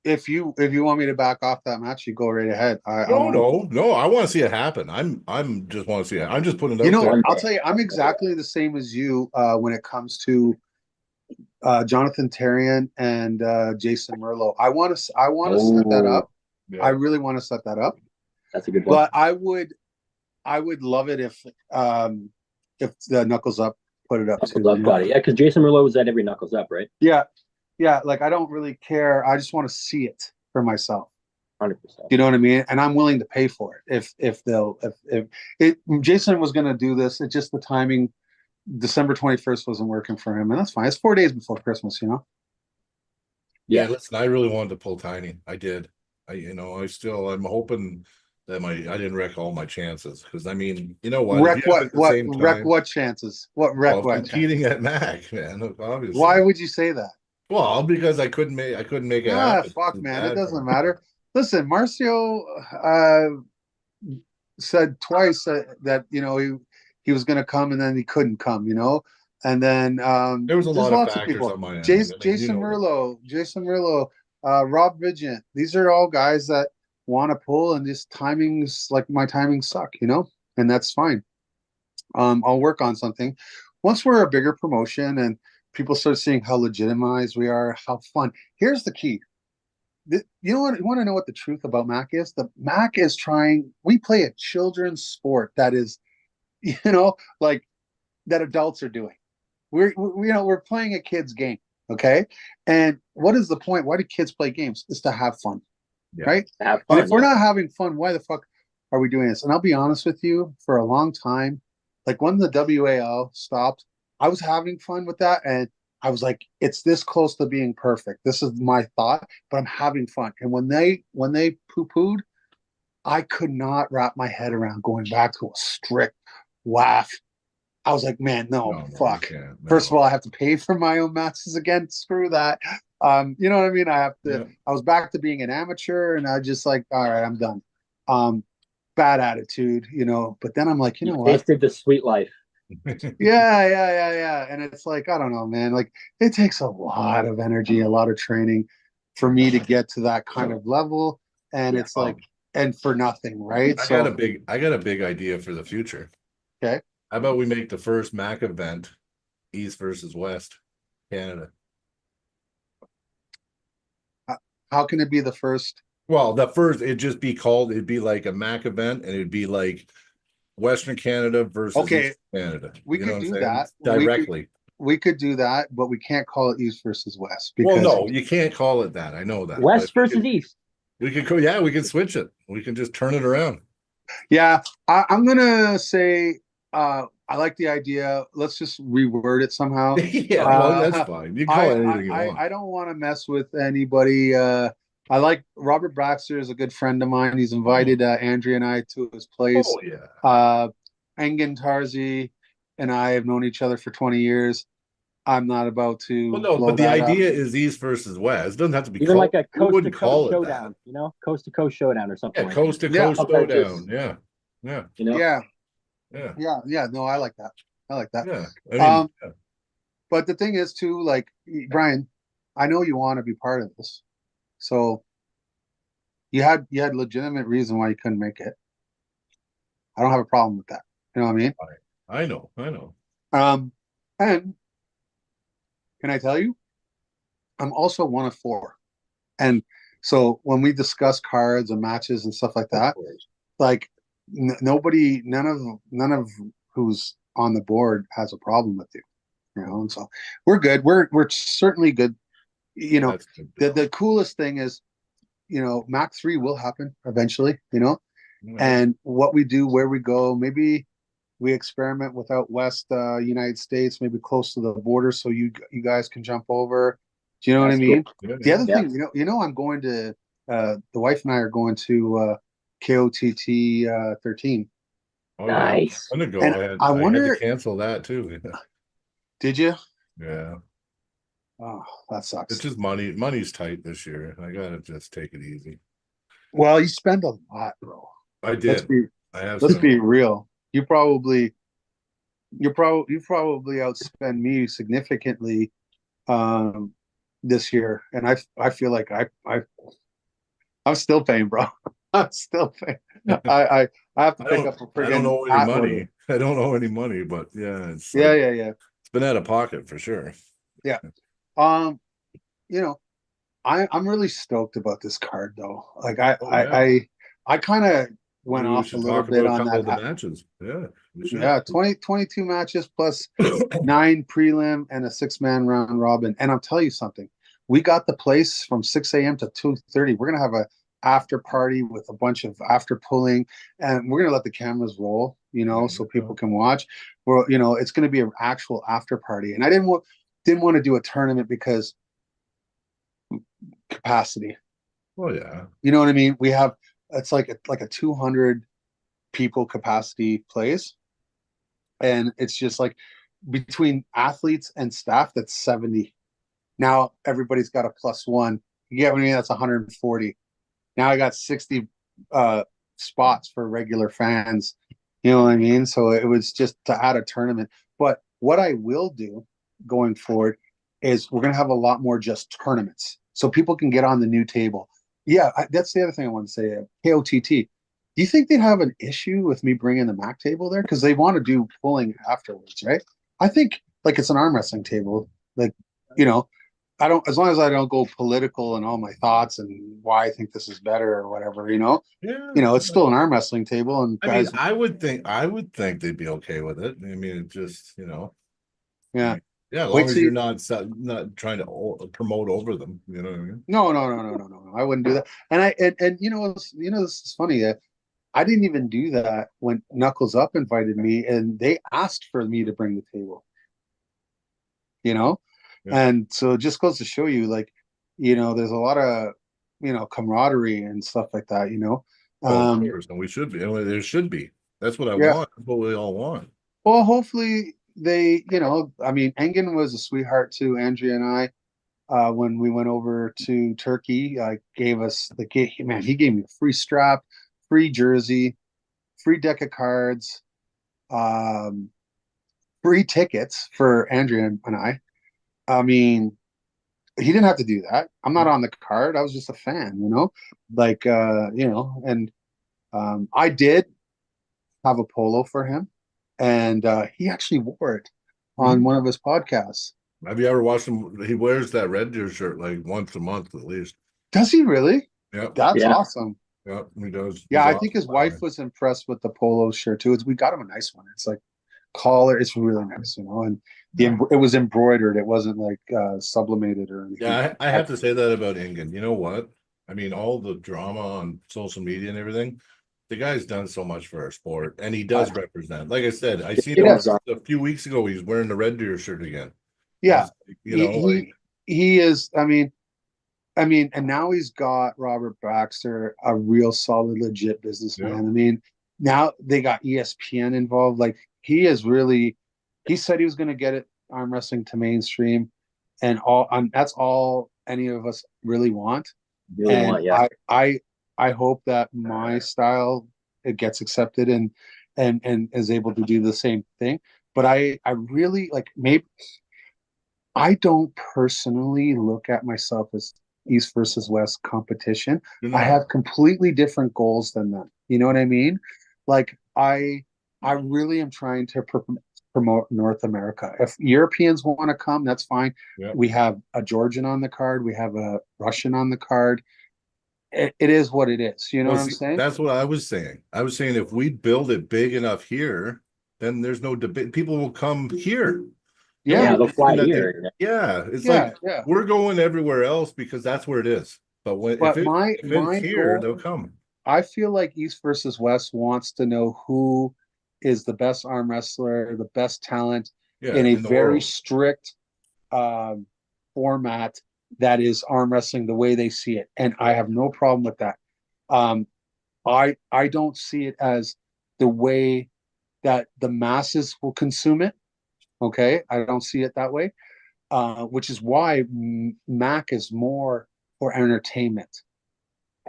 [SPEAKER 2] if you want me to back off that match, you go right ahead.
[SPEAKER 3] No. I want to see it happen. I'm just want to see it. I'm just putting it out there.
[SPEAKER 2] I'll tell you, I'm exactly the same as you when it comes to Jonathan Therrien and Jason Merlot. I want to set that up. Yeah. I really want to set that up.
[SPEAKER 4] That's a good one.
[SPEAKER 2] But I would love it if the Knuckles Up put it up too.
[SPEAKER 4] Yeah, because Jason Merlot was at every Knuckles Up, right?
[SPEAKER 2] Yeah, like I don't really care. I just want to see it for myself.
[SPEAKER 4] 100%.
[SPEAKER 2] You know what I mean? And I'm willing to pay for it if Jason was going to do this. It's just the timing. December 21st wasn't working for him, and that's fine. It's 4 days before Christmas,
[SPEAKER 3] Yeah, listen, I really wanted to pull Tiny. I did. I'm hoping that I didn't wreck all my chances, because I mean, you know what?
[SPEAKER 2] Wreck what chances? What wreck what?
[SPEAKER 3] Competing at MAC, man. Obviously.
[SPEAKER 2] Why would you say that?
[SPEAKER 3] Well, because I couldn't make it happen.
[SPEAKER 2] Fuck, man. It doesn't matter. Listen, Marcio said twice that he was going to come, and then he couldn't come. And then
[SPEAKER 3] there was a lot of factors on my end.
[SPEAKER 2] Jason Merlot, Rob Vigent. These are all guys that want to pull, and just timings, like my timings suck, and that's fine. I'll work on something once we're a bigger promotion and people start seeing how legitimized we are, how fun. Here's the key. You know what? You want to know what the truth about MAC is? The MAC is trying. We play a children's sport that is, like that adults are doing. We're playing a kid's game, okay? And what is the point? Why do kids play games? It's to have fun,
[SPEAKER 3] Yeah.
[SPEAKER 2] right?
[SPEAKER 4] Have
[SPEAKER 2] And
[SPEAKER 4] fun.
[SPEAKER 2] if we're not having fun, why the fuck are we doing this? And I'll be honest with you, for a long time, like when the WAL stopped, I was having fun with that, and I was like, it's this close to being perfect. This is my thought, but I'm having fun. And when they poo-pooed, I could not wrap my head around going back to a strict WAF. I was like, man, no,
[SPEAKER 3] you
[SPEAKER 2] fuck.
[SPEAKER 3] can't, no.
[SPEAKER 2] First of all, I have to pay for my own matches again. Screw that. You know what I mean? I have to.
[SPEAKER 3] Yeah.
[SPEAKER 2] I was back to being an amateur, and I just like, all right, I'm done. Bad attitude, But then I'm like, you know what?
[SPEAKER 4] Tasted the sweet life.
[SPEAKER 2] Yeah. And it's like, I don't know, man. Like, it takes a lot of energy, a lot of training for me to get to that kind of level, and it's like, and for nothing, right?
[SPEAKER 3] I got a big idea for the future.
[SPEAKER 2] Okay.
[SPEAKER 3] How about we make the first MAC event East versus West Canada?
[SPEAKER 2] How can it be the first?
[SPEAKER 3] Well, it'd be like a MAC event, and it'd be like Western Canada versus
[SPEAKER 2] Okay.
[SPEAKER 3] East Canada.
[SPEAKER 2] We
[SPEAKER 3] You know
[SPEAKER 2] could
[SPEAKER 3] what
[SPEAKER 2] do
[SPEAKER 3] I'm saying?
[SPEAKER 2] that.
[SPEAKER 3] Directly.
[SPEAKER 2] We could do that, but we can't call it East versus West
[SPEAKER 3] Well,
[SPEAKER 2] because
[SPEAKER 3] no, you can't call it that. I know that.
[SPEAKER 4] West
[SPEAKER 3] but
[SPEAKER 4] versus East.
[SPEAKER 3] we could go, yeah, we can switch it. We can just turn it around.
[SPEAKER 2] yeah, I'm gonna say I like the idea. Let's just reword it somehow.
[SPEAKER 3] Yeah, well, that's fine. You can call it anything you want.
[SPEAKER 2] I don't want to mess with anybody. I like Robert Braxter is a good friend of mine. He's invited Andrea and I to his place.
[SPEAKER 3] Oh yeah.
[SPEAKER 2] Engin Tarzi and I have known each other for 20 years. I'm not about to.
[SPEAKER 3] Well, no,
[SPEAKER 2] blow
[SPEAKER 3] but the
[SPEAKER 2] that
[SPEAKER 3] idea
[SPEAKER 2] up.
[SPEAKER 3] is East versus West. It doesn't have to be
[SPEAKER 4] Even
[SPEAKER 3] called,
[SPEAKER 4] like a
[SPEAKER 3] we
[SPEAKER 4] coast to
[SPEAKER 3] wouldn't call
[SPEAKER 4] coast
[SPEAKER 3] it
[SPEAKER 4] showdown, coast to coast showdown or something
[SPEAKER 3] Yeah,
[SPEAKER 4] like
[SPEAKER 3] coast to
[SPEAKER 2] Yeah.
[SPEAKER 3] coast
[SPEAKER 4] Okay,
[SPEAKER 3] showdown. Yeah. Yeah.
[SPEAKER 4] that. You know?
[SPEAKER 2] Yeah. No, I like that.
[SPEAKER 3] Yeah. I mean, yeah.
[SPEAKER 2] But the thing is too, like, Brian, I know you want to be part of this, so you had legitimate reason why you couldn't make it. I don't have a problem with that. You know what I mean?
[SPEAKER 3] I know.
[SPEAKER 2] And can I tell you, I'm also one of four, and so when we discuss cards and matches and stuff like that, like none of who's on the board has a problem with you, and so we're good. We're certainly good.
[SPEAKER 3] That's good.
[SPEAKER 2] The coolest thing is, MAC3 will happen eventually,
[SPEAKER 3] Yeah.
[SPEAKER 2] and what we do, where we go, maybe we experiment with out west United States, maybe close to the border, so you guys can jump over. Do you know what I mean?
[SPEAKER 3] Yeah,
[SPEAKER 2] The other
[SPEAKER 4] Yeah.
[SPEAKER 2] thing, I'm going to the wife and I are going to KOTT 13.
[SPEAKER 3] Oh,
[SPEAKER 4] Nice.
[SPEAKER 3] I'm gonna go
[SPEAKER 2] And
[SPEAKER 3] ahead.
[SPEAKER 2] I
[SPEAKER 3] I had
[SPEAKER 2] wonder-
[SPEAKER 3] to cancel that too.
[SPEAKER 2] Did you?
[SPEAKER 3] Yeah.
[SPEAKER 2] Oh, that sucks.
[SPEAKER 3] It's just money. Money's tight this year. I gotta just take it easy.
[SPEAKER 2] Well, you spend a lot, bro.
[SPEAKER 3] I
[SPEAKER 2] Let's
[SPEAKER 3] did.
[SPEAKER 2] be
[SPEAKER 3] I have
[SPEAKER 2] let's
[SPEAKER 3] some-
[SPEAKER 2] be real. You probably outspend me significantly this year, and I feel like I'm still paying, bro. I'm still paying. I have to
[SPEAKER 3] I
[SPEAKER 2] pick
[SPEAKER 3] don't,
[SPEAKER 2] up a
[SPEAKER 3] I
[SPEAKER 2] friggin'
[SPEAKER 3] don't owe any
[SPEAKER 2] hat
[SPEAKER 3] money.
[SPEAKER 2] order.
[SPEAKER 3] I don't owe any money, but yeah, it's
[SPEAKER 2] Yeah,
[SPEAKER 3] like,
[SPEAKER 2] yeah.
[SPEAKER 3] it's been out of pocket for sure.
[SPEAKER 2] I'm really stoked about this card though. Like
[SPEAKER 3] Oh, yeah.
[SPEAKER 2] I kind of went
[SPEAKER 3] Maybe we
[SPEAKER 2] off a
[SPEAKER 3] should
[SPEAKER 2] little
[SPEAKER 3] talk
[SPEAKER 2] bit
[SPEAKER 3] about a
[SPEAKER 2] on
[SPEAKER 3] couple
[SPEAKER 2] that.
[SPEAKER 3] of the matches. Yeah, we should.
[SPEAKER 2] Yeah, 22 matches plus 9 prelim and a 6-man round robin. And I'll tell you something. We got the place from 6 a.m. to 2:30. We're gonna have a after party with a bunch of after pulling, and we're gonna let the cameras roll, so people can watch. Well, it's gonna be an actual after party. And I didn't want to do a tournament because capacity.
[SPEAKER 3] Oh yeah.
[SPEAKER 2] You know what I mean? It's like a 200 people capacity place, and it's just like between athletes and staff, that's 70. Now everybody's got a +1. You get what I mean? That's 140. Now I got 60 spots for regular fans. You know what I mean? So it was just to add a tournament. But what I will do going forward is we're gonna have a lot more just tournaments, so people can get on the new table. Yeah, that's the other thing I want to say. KOTT. Do you think they'd have an issue with me bringing the MAC table there? Because they want to do pulling afterwards, right? I think like it's an arm wrestling table, like, I don't, as long as I don't go political and all my thoughts and why I think this is better or whatever,
[SPEAKER 3] Yeah.
[SPEAKER 2] it's still an arm wrestling table and
[SPEAKER 3] I mean,
[SPEAKER 2] guys,
[SPEAKER 3] I would think they'd be okay with it. I mean, it just, I
[SPEAKER 2] yeah.
[SPEAKER 3] mean, yeah, as long
[SPEAKER 2] Wait,
[SPEAKER 3] as
[SPEAKER 2] see,
[SPEAKER 3] you're not trying to promote over them, you know what I mean?
[SPEAKER 2] no. I wouldn't do that. And this is funny. I didn't even do that when Knuckles Up invited me, and they asked for me to bring the table. You know,
[SPEAKER 3] Yeah.
[SPEAKER 2] and so it just goes to show you, like, there's a lot of, camaraderie and stuff like that.
[SPEAKER 3] Well, of
[SPEAKER 2] Um,
[SPEAKER 3] course, and we should be. I mean, there should be. That's what I
[SPEAKER 2] yeah.
[SPEAKER 3] want. That's what we all want.
[SPEAKER 2] Well, hopefully they, I mean, Engen was a sweetheart to Andrea and I. When we went over to Turkey, gave us man, he gave me a free strap, free jersey, free deck of cards, um, free tickets for Andrea and I. I mean, he didn't have to do that. I'm not on the card. I was just a fan, like, and I did have a polo for him, and he actually wore it on one of his podcasts.
[SPEAKER 3] Have you ever watched him? He wears that Red Deer shirt like once a month at least.
[SPEAKER 2] Does he really?
[SPEAKER 3] Yeah,
[SPEAKER 2] That's
[SPEAKER 4] Yeah.
[SPEAKER 2] awesome.
[SPEAKER 3] yeah, he does.
[SPEAKER 2] Yeah,
[SPEAKER 3] He's
[SPEAKER 2] I think his
[SPEAKER 3] awesome.
[SPEAKER 2] wife was impressed with the polo shirt too. We got him a nice one. It's like collar. It's really nice, and it was embroidered. It wasn't like sublimated or anything.
[SPEAKER 3] Yeah, I have to say that about Ingen. You know what? I mean, all the drama on social media and everything, the guy's done so much for our sport, and he does represent. Like I said, I seen
[SPEAKER 4] He
[SPEAKER 3] him
[SPEAKER 4] does.
[SPEAKER 3] a few weeks ago. He's wearing the Red Deer shirt again.
[SPEAKER 2] Yeah,
[SPEAKER 3] You know,
[SPEAKER 2] he is. I mean, and now he's got Robert Baxter, a real solid, legit businessman.
[SPEAKER 3] Yeah.
[SPEAKER 2] I mean, now they got ESPN involved. Like, he is really. He said he was going to get it arm wrestling to mainstream, and that's all any of us really want.
[SPEAKER 4] Really
[SPEAKER 2] And
[SPEAKER 4] want, yeah.
[SPEAKER 2] I hope that my style, it gets accepted and is able to do the same thing. But I really, like, maybe I don't personally look at myself as East versus West competition.
[SPEAKER 3] you're
[SPEAKER 2] I
[SPEAKER 3] not.
[SPEAKER 2] have completely different goals than them. You know what I mean? Like, I really am trying to promote North America. If Europeans want to come, that's fine.
[SPEAKER 3] Yeah.
[SPEAKER 2] We have a Georgian on the card. We have a Russian on the card. It is what it is. You know
[SPEAKER 3] Well,
[SPEAKER 2] what I'm
[SPEAKER 3] see,
[SPEAKER 2] saying?
[SPEAKER 3] that's what I was saying. I was saying if we build it big enough here, then there's no debate. People will come here.
[SPEAKER 4] Yeah,
[SPEAKER 2] Yeah,
[SPEAKER 4] they'll fly
[SPEAKER 3] That they-
[SPEAKER 4] here.
[SPEAKER 3] Yeah, it's
[SPEAKER 2] yeah,
[SPEAKER 3] like
[SPEAKER 2] yeah.
[SPEAKER 3] we're going everywhere else because that's where it is. But
[SPEAKER 2] But
[SPEAKER 3] if
[SPEAKER 2] my
[SPEAKER 3] it's here,
[SPEAKER 2] goal,
[SPEAKER 3] they'll come.
[SPEAKER 2] I feel like East versus West wants to know who is the best arm wrestler, the best talent
[SPEAKER 3] Yeah,
[SPEAKER 2] in a
[SPEAKER 3] in the
[SPEAKER 2] very
[SPEAKER 3] world.
[SPEAKER 2] strict um, format that is arm wrestling the way they see it, and I have no problem with that. Um, I don't see it as the way that the masses will consume it. Okay, I don't see it that way, which is why Mac is more for entertainment.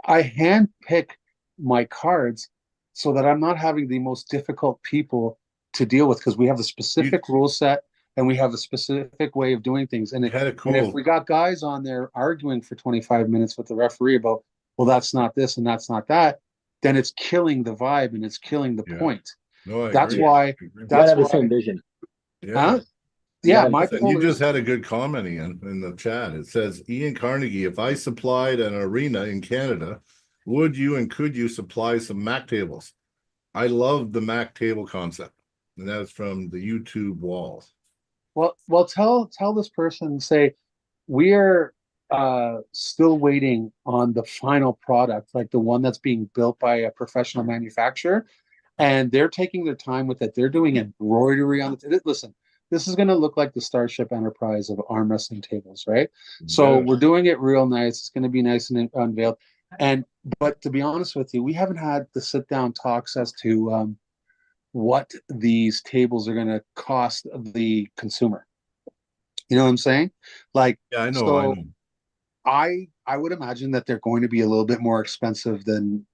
[SPEAKER 2] I handpick my cards so that I'm not having the most difficult people to deal with, because we have a specific rule set and we have a specific way of doing things. And,
[SPEAKER 3] You had a
[SPEAKER 2] and if
[SPEAKER 3] cool.
[SPEAKER 2] we got guys on there arguing for 25 minutes with the referee about, well, that's not this and that's not that, then it's killing the vibe and it's killing the
[SPEAKER 3] Yeah.
[SPEAKER 2] point.
[SPEAKER 3] No, I
[SPEAKER 2] That's
[SPEAKER 3] agree.
[SPEAKER 2] why.
[SPEAKER 3] I agree.
[SPEAKER 4] You gotta
[SPEAKER 2] That's
[SPEAKER 4] have the
[SPEAKER 2] why.
[SPEAKER 4] same vision.
[SPEAKER 3] Yeah.
[SPEAKER 2] Huh?
[SPEAKER 4] Yeah,
[SPEAKER 2] Yeah, my
[SPEAKER 3] Listen,
[SPEAKER 2] goal
[SPEAKER 3] you just
[SPEAKER 2] is,
[SPEAKER 3] had a good comment, Ian, in the chat. It says, Ian Carnegie, if I supplied an arena in Canada, would you and could you supply some MAC tables? I love the MAC table concept. And that's from the YouTube walls.
[SPEAKER 2] well, tell this person, say, we are still waiting on the final product, like the one that's being built by a professional manufacturer, and they're taking their time with it. They're doing embroidery on it. Listen, this is going to look like the Starship Enterprise of arm wrestling tables, right? So
[SPEAKER 3] Yeah.
[SPEAKER 2] we're doing it real nice. It's going to be nice and unveiled. But to be honest with you, we haven't had the sit down talks as to what these tables are going to cost the consumer. You know what I'm saying? Like,
[SPEAKER 3] Yeah, I know.
[SPEAKER 2] so I would imagine that they're going to be a little bit more expensive than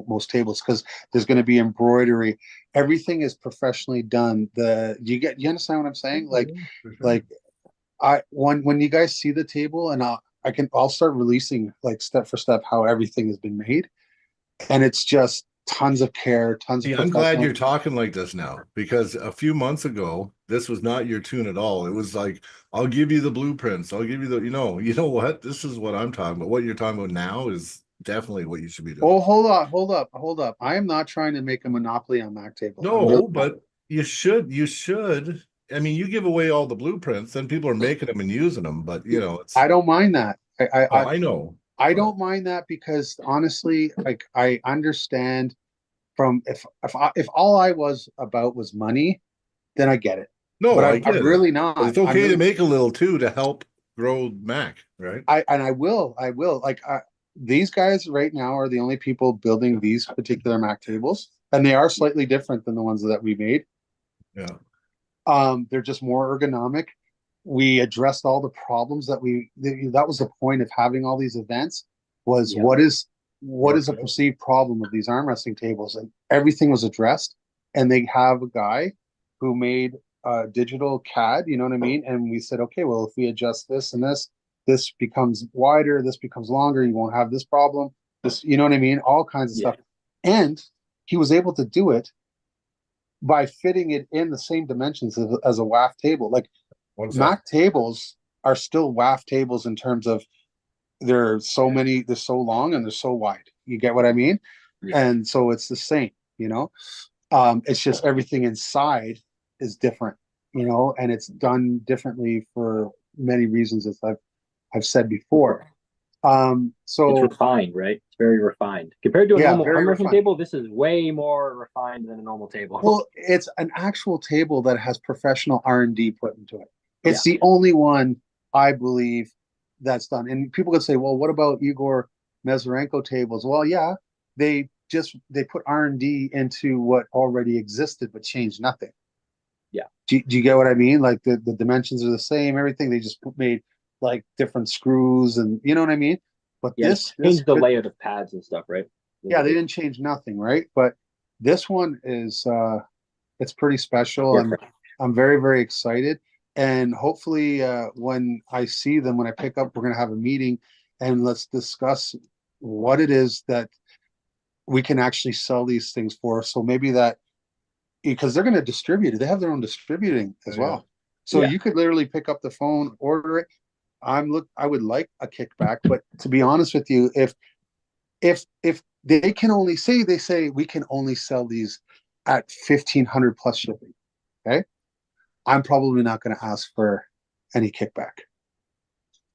[SPEAKER 2] most tables, because there's going to be embroidery. Everything is professionally done. You understand what I'm saying? Like when you guys see the table, and I'll start releasing, like, step for step how everything has been made, and it's just tons of care, tons
[SPEAKER 3] See,
[SPEAKER 2] of
[SPEAKER 3] I'm glad
[SPEAKER 2] professional.
[SPEAKER 3] you're talking like this now, because a few months ago, this was not your tune at all. It was like, I'll give you the blueprints. I'll give you the, you know what? This is what I'm talking about. What you're talking about now is definitely what you should be doing.
[SPEAKER 2] Oh, hold up. I am not trying to make a monopoly on MAC tables.
[SPEAKER 3] No, but you should. I mean, you give away all the blueprints, then people are making them and using them. But it's.
[SPEAKER 2] I don't mind that.
[SPEAKER 3] I know.
[SPEAKER 2] I don't mind that because honestly, like I understand from if all I was about was money, then I get it.
[SPEAKER 3] No,
[SPEAKER 2] But
[SPEAKER 3] I get
[SPEAKER 2] I'm
[SPEAKER 3] it.
[SPEAKER 2] really not.
[SPEAKER 3] But it's okay to make a little too to help grow Mac, right?
[SPEAKER 2] I will. Like these guys right now are the only people building these particular Mac tables, and they are slightly different than the ones that we made.
[SPEAKER 3] Yeah.
[SPEAKER 2] They're just more ergonomic. We addressed all the problems that that was the point of having all these events was what is a perceived problem of these arm wrestling tables, and everything was addressed. And they have a guy who made digital CAD, you know what I mean? And we said, okay, well, if we adjust this and this becomes wider, this becomes longer, you won't have this problem. This, you know what I mean? All kinds of stuff. And he was able to do it by fitting it in the same dimensions as a WAF table. Like Mac tables are still WAF tables in terms of they're so long and they're so wide. You get what I mean? Yeah. And so it's the same, it's just everything inside is different, and it's done differently for many reasons, as I've said before. So
[SPEAKER 4] it's refined, right? It's very refined compared to a normal arm wrestling table. This is way more refined than a normal table.
[SPEAKER 2] Well, it's an actual table that has professional R&D put into it. It's the only one, I believe, that's done. And people could say, well, what about Igor Mazurenko tables? Well, yeah, they put R&D into what already existed but changed nothing.
[SPEAKER 4] Yeah.
[SPEAKER 2] Do you get what I mean? Like the dimensions are the same, everything. They just made like different screws, and you know what I mean? But this
[SPEAKER 4] changed the layout of pads and stuff, right?
[SPEAKER 2] Yeah, they didn't change nothing, right? But this one is it's pretty special, and I'm very, very excited. And hopefully when I see them, when I pick up, we're going to have a meeting and let's discuss what it is that we can actually sell these things for. So maybe that, because they're going to distribute it. They have their own distributing as well. So you could literally pick up the phone, order it. I would like a kickback, but to be honest with you, if they can only say we can only sell these at 1,500 plus shipping, okay, I'm probably not going to ask for any kickback.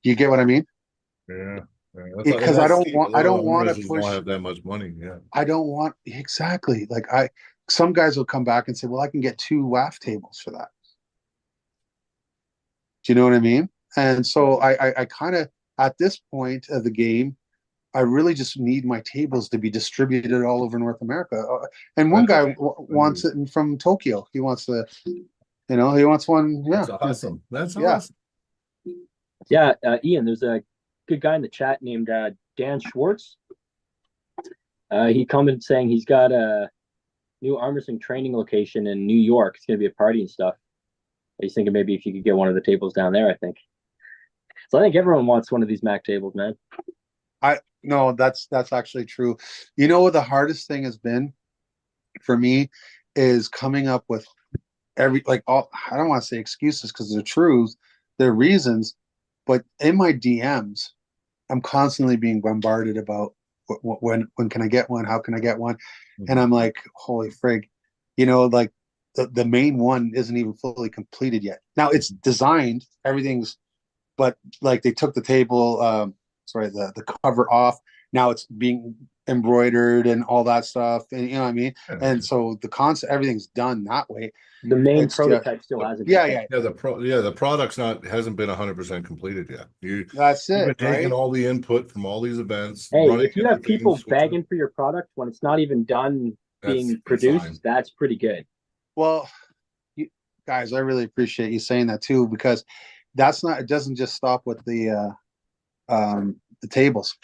[SPEAKER 2] You get what I mean?
[SPEAKER 3] Yeah.
[SPEAKER 2] Because I don't want to push.
[SPEAKER 3] Have that much money. Yeah.
[SPEAKER 2] I don't want exactly like some guys will come back and say, well, I can get 2 WAF tables for that. Do you know what I mean? And so I kind of, at this point of the game, I really just need my tables to be distributed all over North America. And one guy wants it from Tokyo. He wants he wants one. Yeah.
[SPEAKER 3] That's awesome. That's awesome.
[SPEAKER 4] Yeah. Ian, there's a good guy in the chat named Dan Schwartz. He commented saying he's got a new arm wrestling training location in New York. It's going to be a party and stuff. He's thinking maybe if you could get one of the tables down there, I think. So I think everyone wants one of these Mac tables, man.
[SPEAKER 2] No, that's actually true. You know what the hardest thing has been for me is coming up with I don't want to say excuses because they're truths, they're reasons, but in my DMs, I'm constantly being bombarded about when can I get one? How can I get one? Mm-hmm. And I'm like, holy frig, like the main one isn't even fully completed yet. Now it's designed, everything's, but like they took the table, the cover off. Now it's being embroidered and all that stuff, and you know what I mean. And so the concept, everything's done that way.
[SPEAKER 4] The main prototype still hasn't.
[SPEAKER 3] The product's hasn't been 100% completed yet.
[SPEAKER 2] That's it.
[SPEAKER 3] You've been taking all the input from all these events.
[SPEAKER 4] Hey, if you have people begging for your product when it's not even done being produced, that's pretty good.
[SPEAKER 2] Well, guys, I really appreciate you saying that too, because it doesn't just stop with the tables,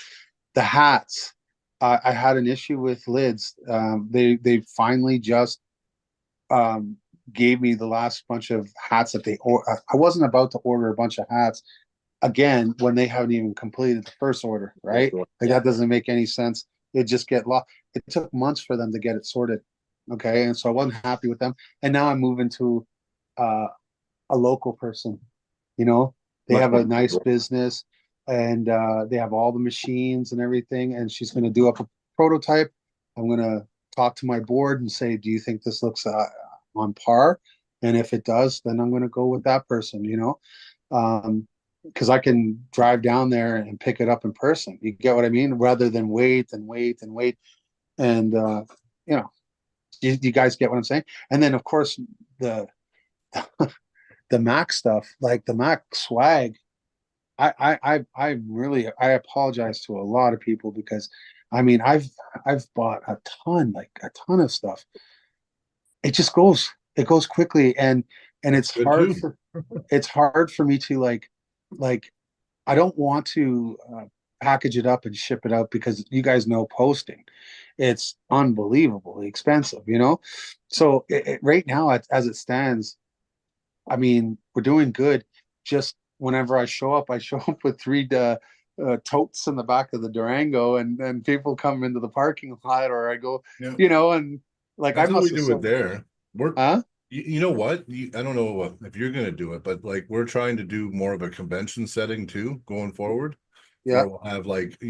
[SPEAKER 2] the hats. I had an issue with lids. They finally just gave me the last bunch of hats that I wasn't about to order a bunch of hats again when they haven't even completed the first order, right? Like that doesn't make any sense. It just get lost. It took months for them to get it sorted. Okay. And so I wasn't happy with them. And now I'm moving to a local person. You know, they have a nice business, and they have all the machines and everything. And she's going to do up a prototype. I'm going to talk to my board and say, do you think this looks on par? And if it does, then I'm going to go with that person. You know, because I can drive down there and pick it up in person. You get what I mean? Rather than wait and wait and wait. And you know, you guys get what I'm saying? And then of course the the Mac stuff, like the Mac swag, I really I apologize to a lot of people because I mean I've bought a ton, like a ton of stuff. It goes quickly, and
[SPEAKER 3] Good too.
[SPEAKER 2] it's hard for me to like I don't want to package it up and ship it out because you guys know posting. It's unbelievably expensive, you know? So right now, as it stands, I mean, we're doing good. Just whenever I show up with three totes in the back of the Durango, and people come into the parking lot, or I go,
[SPEAKER 3] Yeah.
[SPEAKER 2] you know, and like I
[SPEAKER 3] That's how we
[SPEAKER 2] must have
[SPEAKER 3] do it
[SPEAKER 2] sold,
[SPEAKER 3] there. We're
[SPEAKER 2] huh?
[SPEAKER 3] you know what? I don't know if you're gonna do it, but like we're trying to do more of a convention setting too going forward,
[SPEAKER 2] Yeah.
[SPEAKER 3] where we'll have like,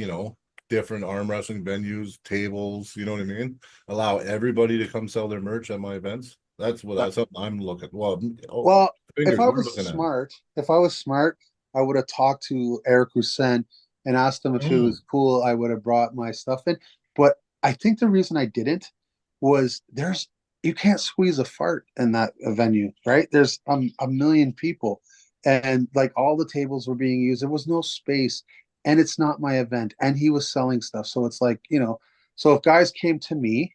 [SPEAKER 3] different arm wrestling venues, tables, you know what I mean? Allow everybody to come sell their merch at my events. That's something I'm looking. Well,
[SPEAKER 2] Well,
[SPEAKER 3] fingers we're looking at.
[SPEAKER 2] if I was smart, I would have talked to Eric Roussin and asked him if it
[SPEAKER 3] Mm,
[SPEAKER 2] was cool. I would have brought my stuff in. But I think the reason I didn't was you can't squeeze a fart in that venue, right? There's a million people, and like all the tables were being used. There was no space, and it's not my event. And he was selling stuff, so it's like, you know. So if guys came to me,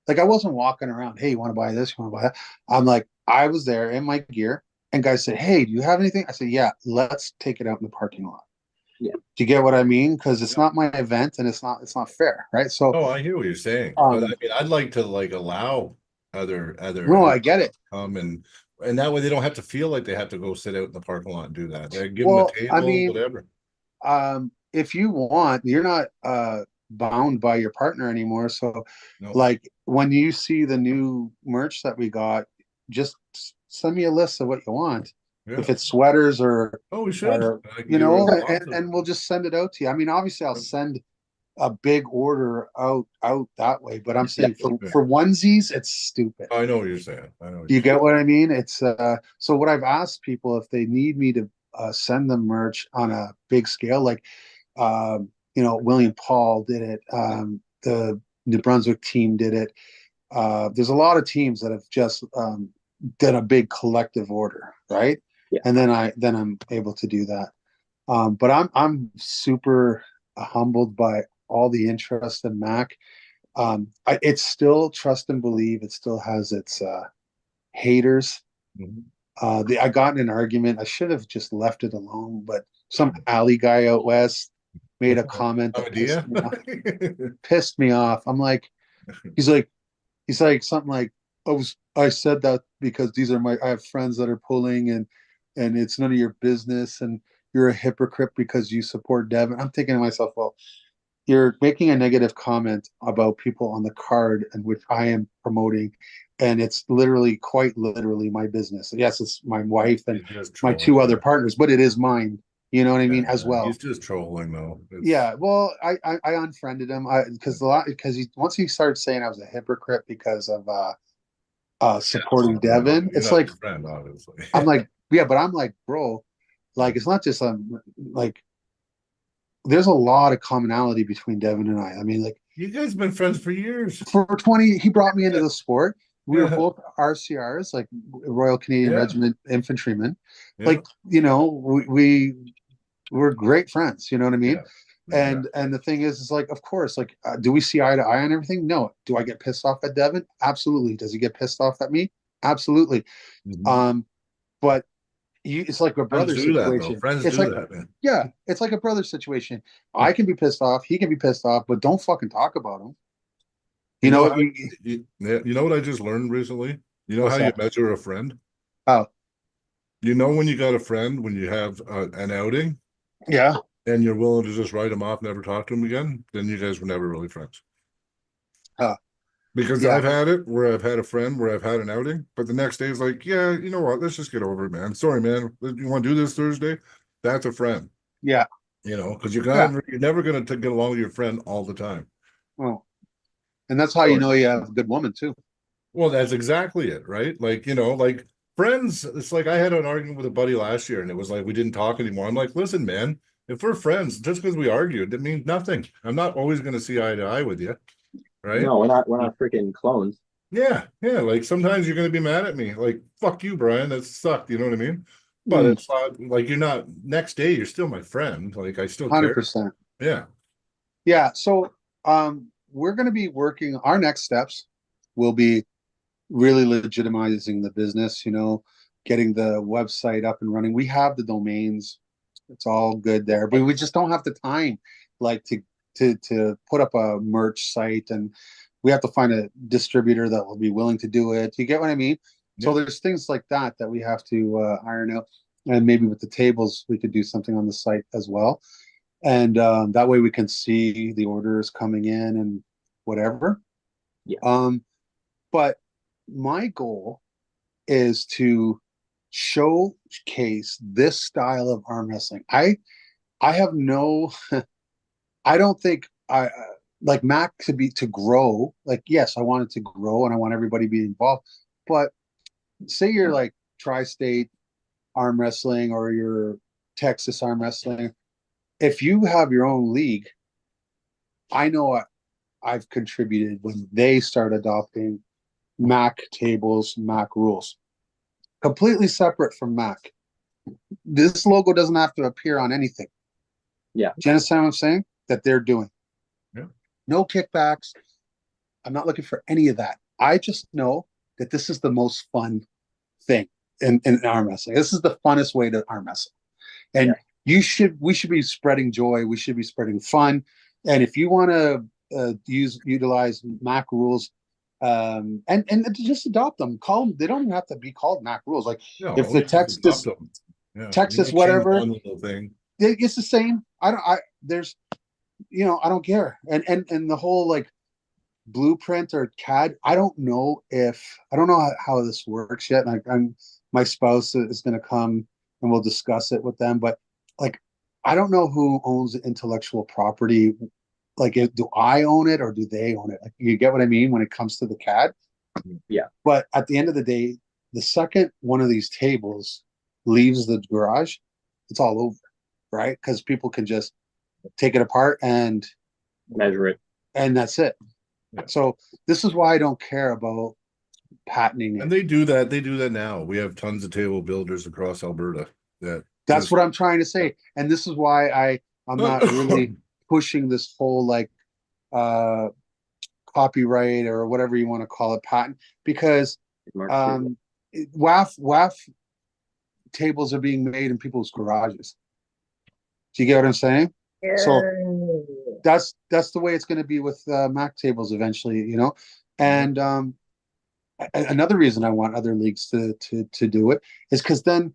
[SPEAKER 2] like I wasn't walking around, hey, you want to buy this? You want to buy that? I'm like, I was there in my gear, and guys said, hey, do you have anything? I said, yeah, let's take it out in the parking lot.
[SPEAKER 4] Yeah.
[SPEAKER 2] Do you get what I mean? Because it's
[SPEAKER 3] yeah.
[SPEAKER 2] not my event, and it's not fair, right? So,
[SPEAKER 3] Oh, I hear what you're saying, but I
[SPEAKER 2] um,
[SPEAKER 3] mean, I'd like to like allow other
[SPEAKER 2] no, I get
[SPEAKER 3] entities
[SPEAKER 2] it.
[SPEAKER 3] to come and that way they don't have to feel like they have to go sit out in the parking lot and do that. They give them a
[SPEAKER 2] Well, I
[SPEAKER 3] table,
[SPEAKER 2] mean,
[SPEAKER 3] whatever.
[SPEAKER 2] if you want, you're not bound by your partner anymore. So,
[SPEAKER 3] No,
[SPEAKER 2] like when you see the new merch that we got, just send me a list of what you want.
[SPEAKER 3] yeah.
[SPEAKER 2] If it's sweaters
[SPEAKER 3] Oh, we should.
[SPEAKER 2] or
[SPEAKER 3] I can
[SPEAKER 2] you
[SPEAKER 3] give
[SPEAKER 2] know,
[SPEAKER 3] her lots of.
[SPEAKER 2] and we'll just send it out to you. I mean, obviously, I'll send a big order out that way, but I'm
[SPEAKER 4] Yeah.
[SPEAKER 2] saying for onesies, it's stupid.
[SPEAKER 3] I know what you're saying. I know what
[SPEAKER 2] Do you
[SPEAKER 3] you're saying.
[SPEAKER 2] get what I mean? It's so what I've asked people if they need me to send them merch on a big scale, like you know, William Paul did it, the New Brunswick team did it. There's a lot of teams that have just done a big collective order, right?
[SPEAKER 4] Yeah.
[SPEAKER 2] And then I'm able to do that. But I'm super humbled by all the interest in Mac. It's still trust and believe. It still has its haters.
[SPEAKER 3] Mhm.
[SPEAKER 2] I got in an argument. I should have just left it alone, but some alley guy out west made a comment that
[SPEAKER 3] Idea.
[SPEAKER 2] pissed me off. I'm like, he's like, he's like something like, I said that because I have friends that are pulling, and it's none of your business, and you're a hypocrite because you support Devin. I'm thinking to myself, well, you're making a negative comment about people on the card and which I am promoting, and it's literally, quite literally, my business. Yes, it's my wife and
[SPEAKER 3] He's just
[SPEAKER 2] my
[SPEAKER 3] trolling.
[SPEAKER 2] two other partners, but it is mine. You know what I
[SPEAKER 3] Yeah,
[SPEAKER 2] mean, as well.
[SPEAKER 3] he's just trolling though. It's
[SPEAKER 2] Yeah, well, I unfriended him because once he started saying I was a hypocrite because of supporting Devin,
[SPEAKER 3] you're
[SPEAKER 2] it's
[SPEAKER 3] not
[SPEAKER 2] like
[SPEAKER 3] his friend, obviously.
[SPEAKER 2] I'm like, yeah, but I'm like, bro, like it's not just like there's a lot of commonality between Devin and I. I mean, like
[SPEAKER 3] You guys been friends for years.
[SPEAKER 2] for 20, he brought me into the sport. We were
[SPEAKER 3] Yeah,
[SPEAKER 2] both RCRs, like Royal Canadian
[SPEAKER 3] yeah,
[SPEAKER 2] Regiment infantrymen.
[SPEAKER 3] yeah,
[SPEAKER 2] Like, you know, we were great friends, you know what I mean?
[SPEAKER 3] yeah.
[SPEAKER 2] And the thing is like, of course, like, do we see eye to eye on everything? No. Do I get pissed off at Devin? Absolutely. Does he get pissed off at me? Absolutely.
[SPEAKER 3] Mhm.
[SPEAKER 2] Um, but it's like a
[SPEAKER 3] Friends
[SPEAKER 2] brother
[SPEAKER 3] do that though.
[SPEAKER 2] situation.
[SPEAKER 3] Friends
[SPEAKER 2] It's
[SPEAKER 3] do
[SPEAKER 2] like,
[SPEAKER 3] that, man.
[SPEAKER 2] yeah, it's like a brother situation. I can be pissed off. He can be pissed off, but don't fucking talk about him.
[SPEAKER 3] You
[SPEAKER 2] You
[SPEAKER 3] know
[SPEAKER 2] know,
[SPEAKER 3] how you know what I just learned recently? You know how
[SPEAKER 2] what's
[SPEAKER 3] you
[SPEAKER 2] that?
[SPEAKER 3] measure a friend?
[SPEAKER 2] Oh,
[SPEAKER 3] You know when you got a friend when you have an outing
[SPEAKER 2] yeah.
[SPEAKER 3] and you're willing to just write him off, never talk to him again, then you guys were never really friends.
[SPEAKER 2] Huh.
[SPEAKER 3] Because
[SPEAKER 2] Yeah.
[SPEAKER 3] I've had it where I've had a friend where I've had an outing, but the next day is like, yeah, you know what? Let's just get over it, man. Sorry, man. You want to do this Thursday? That's a friend,
[SPEAKER 2] Yeah.
[SPEAKER 3] you know, because
[SPEAKER 2] Yeah.
[SPEAKER 3] you're never going to get along with your friend all the time.
[SPEAKER 2] Well, and that's how you know you have a good woman too.
[SPEAKER 3] Well, that's exactly it, right? Like, you know, like friends, it's like I had an argument with a buddy last year and it was like we didn't talk anymore. I'm like, listen, man, if we're friends, just because we argued, that means nothing. I'm not always going to see eye to eye with you, right?
[SPEAKER 4] No, we're not freaking clones.
[SPEAKER 3] Yeah, yeah. Like sometimes you're going to be mad at me, like, fuck you, Brian, that sucked. You know what I mean? But
[SPEAKER 2] Mm,
[SPEAKER 3] it's not like you're not, next day, you're still my friend. Like I still care.
[SPEAKER 2] 100%.
[SPEAKER 3] Yeah.
[SPEAKER 2] Yeah. So we're going to be working. Our next steps will be really legitimizing the business. Getting the website up and running. We have the domains. It's all good there, but we just don't have the time, like to put up a merch site, and we have to find a distributor that will be willing to do it. You get what I mean? So
[SPEAKER 3] Yeah.
[SPEAKER 2] there's things like that we have to iron out, and maybe with the tables we could do something on the site as well, and that way we can see the orders coming in and whatever.
[SPEAKER 4] Yeah.
[SPEAKER 2] But my goal is to showcase this style of arm wrestling. I have no I don't think I like Mac to grow. Like, yes, I want it to grow and I want everybody to be involved. But say you're like tri-state arm wrestling or you're Texas arm wrestling. If you have your own league, I know I've contributed when they start adopting Mac tables, Mac rules, completely separate from Mac. This logo doesn't have to appear on anything.
[SPEAKER 4] Yeah.
[SPEAKER 2] Do you understand what I'm saying? That they're doing.
[SPEAKER 3] Yeah.
[SPEAKER 2] No kickbacks. I'm not looking for any of that. I just know that this is the most fun thing in arm wrestling. This is the funnest way to arm wrestle. And we should be spreading joy. We should be spreading fun. And if you want to utilize Mac rules, and just adopt them, call them. They don't even have to be called Mac rules. Like
[SPEAKER 3] No,
[SPEAKER 2] if the
[SPEAKER 3] you just adopt
[SPEAKER 2] Texas
[SPEAKER 3] them. Yeah.
[SPEAKER 2] Texas
[SPEAKER 3] You may change
[SPEAKER 2] whatever,
[SPEAKER 3] one little thing.
[SPEAKER 2] it's the same. There's I don't care. And the whole like blueprint or CAD, I don't know how this works yet. And my spouse is going to come and we'll discuss it with them. But like, I don't know who owns the intellectual property. Like, do I own it or do they own it? Like, you get what I mean when it comes to the CAD?
[SPEAKER 4] Yeah.
[SPEAKER 2] But at the end of the day, the second one of these tables leaves the garage, it's all over, right? Because people can just take it apart and
[SPEAKER 4] measure it,
[SPEAKER 2] and that's it.
[SPEAKER 3] Yeah.
[SPEAKER 2] So this is why I don't care about patenting it.
[SPEAKER 3] And they do that. They do that now. We have tons of table builders across Alberta.
[SPEAKER 2] That's what I'm trying to say. And this is why I'm not really pushing this whole like copyright or whatever you want to call it, patent, because WAF tables are being made in people's garages. Do you get what I'm saying? Yeah. So that's the way it's going to be with Mac tables eventually, And another reason I want other leagues to do it is because then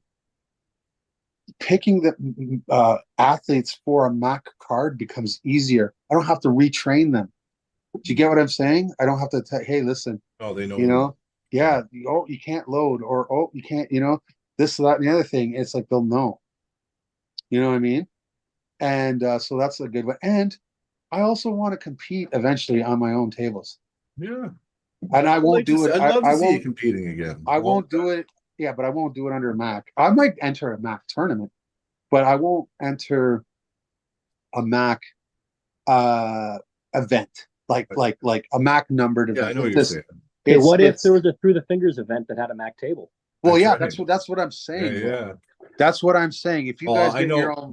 [SPEAKER 2] picking the athletes for a Mac card becomes easier. I don't have to retrain them. Do you get what I'm saying? I don't have to hey, listen.
[SPEAKER 3] Oh, they know.
[SPEAKER 2] Yeah. Oh, you can't load, or oh, you can't. This, that, and the other thing. It's like they'll know. You know what I mean? And so that's a good one. And I also want to compete eventually on my own tables.
[SPEAKER 3] Yeah.
[SPEAKER 2] And I won't do it.
[SPEAKER 3] I'd love to see
[SPEAKER 2] won't
[SPEAKER 3] you competing again.
[SPEAKER 2] I won't do it. Yeah, but I won't do it under Mac. I might enter a Mac tournament, but I won't enter a Mac event like a Mac numbered event.
[SPEAKER 3] Yeah, I know what you're saying.
[SPEAKER 4] Okay, what if there was a Through the Fingers event that had a Mac table?
[SPEAKER 2] Well, yeah, that's what I'm saying.
[SPEAKER 3] Yeah.
[SPEAKER 2] That's what I'm saying. If you guys
[SPEAKER 3] I know
[SPEAKER 2] your own...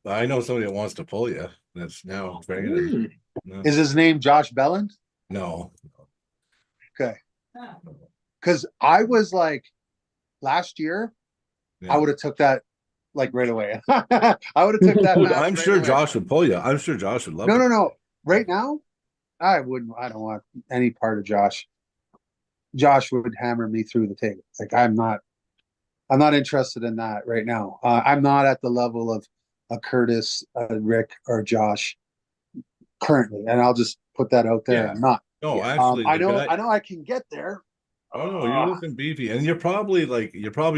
[SPEAKER 3] I know somebody that wants to pull you. That's now no.
[SPEAKER 2] Is his name Josh Belland?
[SPEAKER 3] No.
[SPEAKER 2] Okay. Because I was like last year, I would have took that like right away. I would have took that.
[SPEAKER 3] I'm sure Josh would pull you. I'm sure Josh would love it.
[SPEAKER 2] No. Right now, I wouldn't. I don't want any part of Josh. Josh would hammer me through the table. Like I'm not interested in that right now. I'm not at the level of a Curtis, Rick, or Josh currently, and I'll just put that out there.
[SPEAKER 3] Yeah.
[SPEAKER 2] I'm not.
[SPEAKER 3] No,
[SPEAKER 4] Yeah.
[SPEAKER 3] actually,
[SPEAKER 2] I
[SPEAKER 3] the
[SPEAKER 2] know,
[SPEAKER 3] guy.
[SPEAKER 2] I know I can get there.
[SPEAKER 3] Oh no, you're looking beefy, and you're probably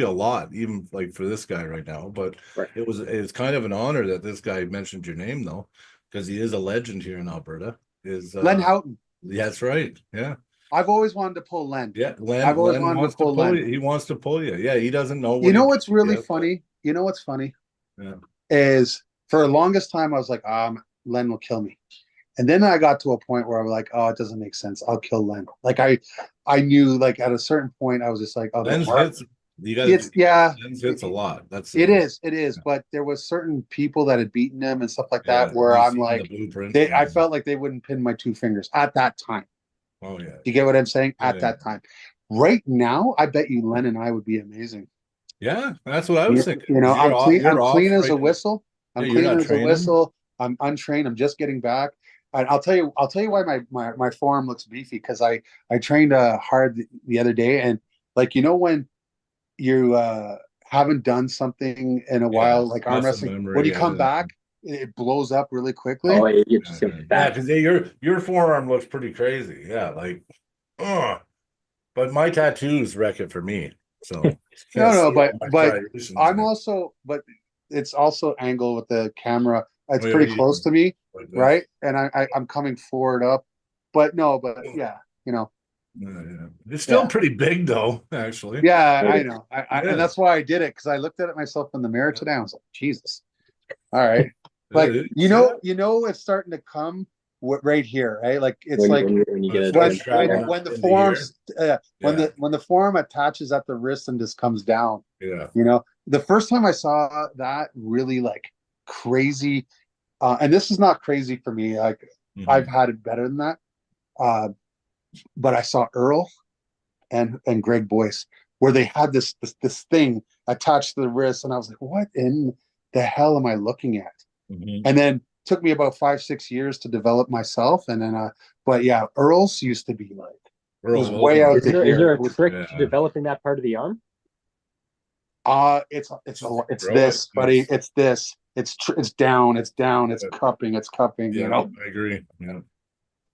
[SPEAKER 3] a lot, even like for this guy right now. But
[SPEAKER 4] Right.
[SPEAKER 3] it's kind of an honor that this guy mentioned your name though, because he is a legend here in Alberta. Is
[SPEAKER 2] Len Houghton.
[SPEAKER 3] Yeah, that's right. Yeah,
[SPEAKER 2] I've always wanted to pull Len.
[SPEAKER 3] yeah.
[SPEAKER 2] I've always
[SPEAKER 3] Len
[SPEAKER 2] wanted to
[SPEAKER 3] wants to
[SPEAKER 2] pull
[SPEAKER 3] pull
[SPEAKER 2] Len.
[SPEAKER 3] you. He wants to pull you. Yeah, he doesn't know
[SPEAKER 2] You
[SPEAKER 3] what
[SPEAKER 2] know
[SPEAKER 3] he
[SPEAKER 2] what's really
[SPEAKER 3] yet, but-
[SPEAKER 2] funny? You know what's funny
[SPEAKER 3] Yeah.
[SPEAKER 2] is for the longest time I was like, Len will kill me. And then I got to a point where I'm like, oh, it doesn't make sense. I'll kill Len. Like I knew like at a certain point I was just like, oh,
[SPEAKER 3] Len's
[SPEAKER 2] Mark,
[SPEAKER 3] hits. You got
[SPEAKER 2] it's yeah,
[SPEAKER 3] Len's hits a lot. That's
[SPEAKER 2] it is.
[SPEAKER 3] Yeah.
[SPEAKER 2] But there was certain people that had beaten him and stuff like
[SPEAKER 3] Yeah,
[SPEAKER 2] that where
[SPEAKER 3] you've
[SPEAKER 2] I'm
[SPEAKER 3] seen the
[SPEAKER 2] like,
[SPEAKER 3] blueprint.
[SPEAKER 2] I felt like they wouldn't pin my two fingers at that time.
[SPEAKER 3] Oh yeah.
[SPEAKER 2] You get what I'm saying?
[SPEAKER 3] Yeah,
[SPEAKER 2] At that time. Right now, I bet you Len and I would be amazing.
[SPEAKER 3] Yeah, that's what I was thinking.
[SPEAKER 2] You know, I'm clean. I'm
[SPEAKER 3] off
[SPEAKER 2] clean as
[SPEAKER 3] right
[SPEAKER 2] a
[SPEAKER 3] now.
[SPEAKER 2] whistle. I'm
[SPEAKER 3] Yeah, you're
[SPEAKER 2] clean
[SPEAKER 3] not
[SPEAKER 2] as a
[SPEAKER 3] training.
[SPEAKER 2] whistle. I'm untrained. I'm just getting back. And I'll tell you why my forearm looks beefy because I trained hard the other day and like when you haven't done something in a while like arm
[SPEAKER 3] muscle
[SPEAKER 2] wrestling
[SPEAKER 3] memory,
[SPEAKER 2] when you come
[SPEAKER 3] everything.
[SPEAKER 2] back it blows up really quickly.
[SPEAKER 4] Oh, it just
[SPEAKER 3] Yeah,
[SPEAKER 4] goes back.
[SPEAKER 3] because your forearm looks pretty crazy. Yeah, like, but my tattoos wreck it for me. So
[SPEAKER 2] No, but I'm
[SPEAKER 3] there.
[SPEAKER 2] also but it's also angled with the camera. It's
[SPEAKER 3] Oh, yeah,
[SPEAKER 2] pretty close to me,
[SPEAKER 3] like this.
[SPEAKER 2] right? And I'm coming forward up, but yeah,
[SPEAKER 3] Yeah. It's still
[SPEAKER 2] Yeah.
[SPEAKER 3] pretty big though, actually.
[SPEAKER 2] yeah, I know.
[SPEAKER 3] Yeah.
[SPEAKER 2] And that's why I did it because I looked at it myself in the mirror today. I was like, Jesus, all right. Like it's starting to come right here, right? Like it's
[SPEAKER 4] when you get it.
[SPEAKER 2] when the forearms when the forearm attaches at the wrist and just comes down.
[SPEAKER 3] Yeah.
[SPEAKER 2] The first time I saw that really like crazy, and this is not crazy for me. Like I've had it better than that. But I saw Earl and Greg Boyce where they had this thing attached to the wrist, and I was like, "What in the hell am I looking at?" And then took me about 5-6 years to develop myself, and then but yeah, Earl's used to be like
[SPEAKER 3] Earl's
[SPEAKER 2] was way out
[SPEAKER 4] Is
[SPEAKER 2] to
[SPEAKER 4] there
[SPEAKER 2] here.
[SPEAKER 4] a trick to developing that part of the arm?
[SPEAKER 2] It's this, buddy. It's this. It's down. It's down. It's cupping. It's cupping.
[SPEAKER 3] Yeah, I agree. Yeah.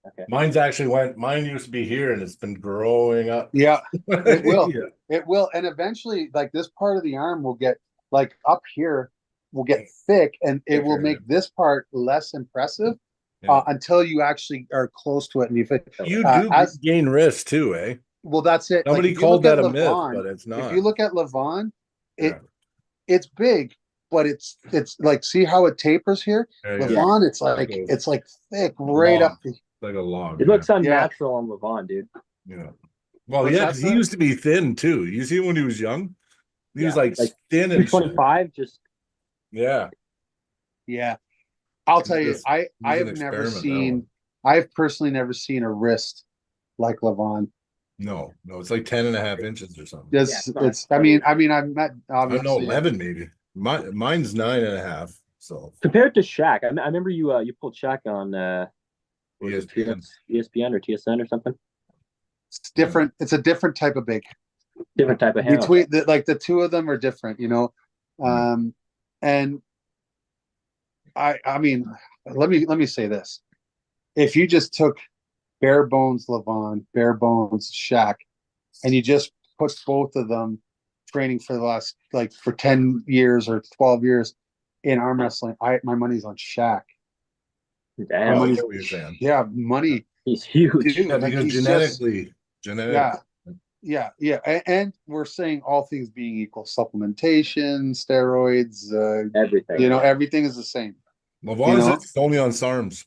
[SPEAKER 4] Okay.
[SPEAKER 3] Mine used to be here and it's been growing up.
[SPEAKER 2] Yeah, it will.
[SPEAKER 3] Yeah.
[SPEAKER 2] It will. And eventually, like this part of the arm will get like up here will get thick and it will make this part less impressive until you actually are close to it. And
[SPEAKER 3] you do gain wrist too, eh?
[SPEAKER 2] Well, that's it.
[SPEAKER 3] Somebody called that a myth, but it's not.
[SPEAKER 2] If you look at Levon, it's big, but it's like see how it tapers here. Levon, it's like thick right up.
[SPEAKER 3] Like a log.
[SPEAKER 4] It looks unnatural on Levon, dude.
[SPEAKER 3] Yeah. Well, because he used to be thin too. You see him when he was young? He was like thin and
[SPEAKER 4] 25, just
[SPEAKER 2] yeah. I'll tell you, I have never seen I've personally never seen a wrist like Levon.
[SPEAKER 3] No, it's like 10.5 inches or something.
[SPEAKER 2] I mean I've met obviously.
[SPEAKER 3] I don't know, 11 maybe. Mine's 9.5. So
[SPEAKER 4] compared to Shaq, I remember you pulled Shaq on
[SPEAKER 3] ESPN
[SPEAKER 4] or TSN or something.
[SPEAKER 2] It's different. It's a different type of big.
[SPEAKER 4] Different type of hand.
[SPEAKER 2] Between the two of them are different, and I mean, let me say this: if you just took bare bones Levon, bare bones Shaq, and you just put both of them training for the last for 10 years or 12 years in arm wrestling, my money's on Shaq.
[SPEAKER 4] Damn.
[SPEAKER 3] I get what you're saying.
[SPEAKER 2] Yeah, money.
[SPEAKER 4] He's huge.
[SPEAKER 2] Dude,
[SPEAKER 3] because genetically.
[SPEAKER 2] Yeah. And we're saying all things being equal, supplementation, steroids,
[SPEAKER 4] everything.
[SPEAKER 2] Everything is the same.
[SPEAKER 3] Levon's only on SARMs.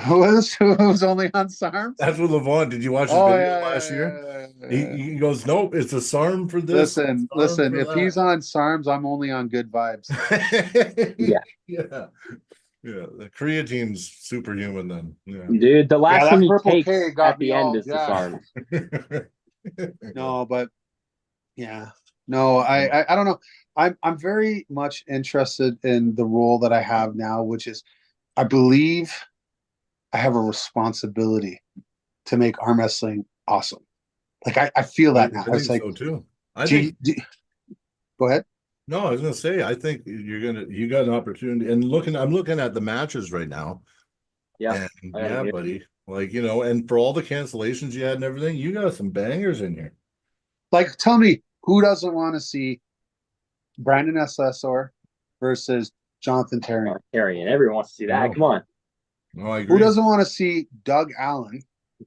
[SPEAKER 2] Who's only on SARMs?
[SPEAKER 3] That's what Levon. Did you watch his video last year? He goes, nope, it's a SARM for this.
[SPEAKER 2] Listen. If he's on SARMs, I'm only on good vibes.
[SPEAKER 3] Yeah. The creatine's superhuman then. Yeah.
[SPEAKER 4] Dude, the last one he takes at the
[SPEAKER 2] all,
[SPEAKER 4] end is the SARMs.
[SPEAKER 2] No, but no, I don't know. I'm very much interested in the role that I have now, which is I believe I have a responsibility to make arm wrestling awesome. Like I feel that now.
[SPEAKER 3] I think so too.
[SPEAKER 2] Go ahead.
[SPEAKER 3] No, I was gonna say I think you got an opportunity, and I'm looking at the matches right now.
[SPEAKER 4] Yeah,
[SPEAKER 3] buddy. Like, you know, and for all the cancellations you had and everything, you got some bangers in here.
[SPEAKER 2] Like, tell me, who doesn't want to see Brandon Assessor versus Jonathan Terry?
[SPEAKER 4] Carrying. Everyone wants to see that.
[SPEAKER 3] No.
[SPEAKER 4] Come on.
[SPEAKER 3] No, I
[SPEAKER 2] Who
[SPEAKER 3] agree.
[SPEAKER 2] doesn't want to see Doug Allen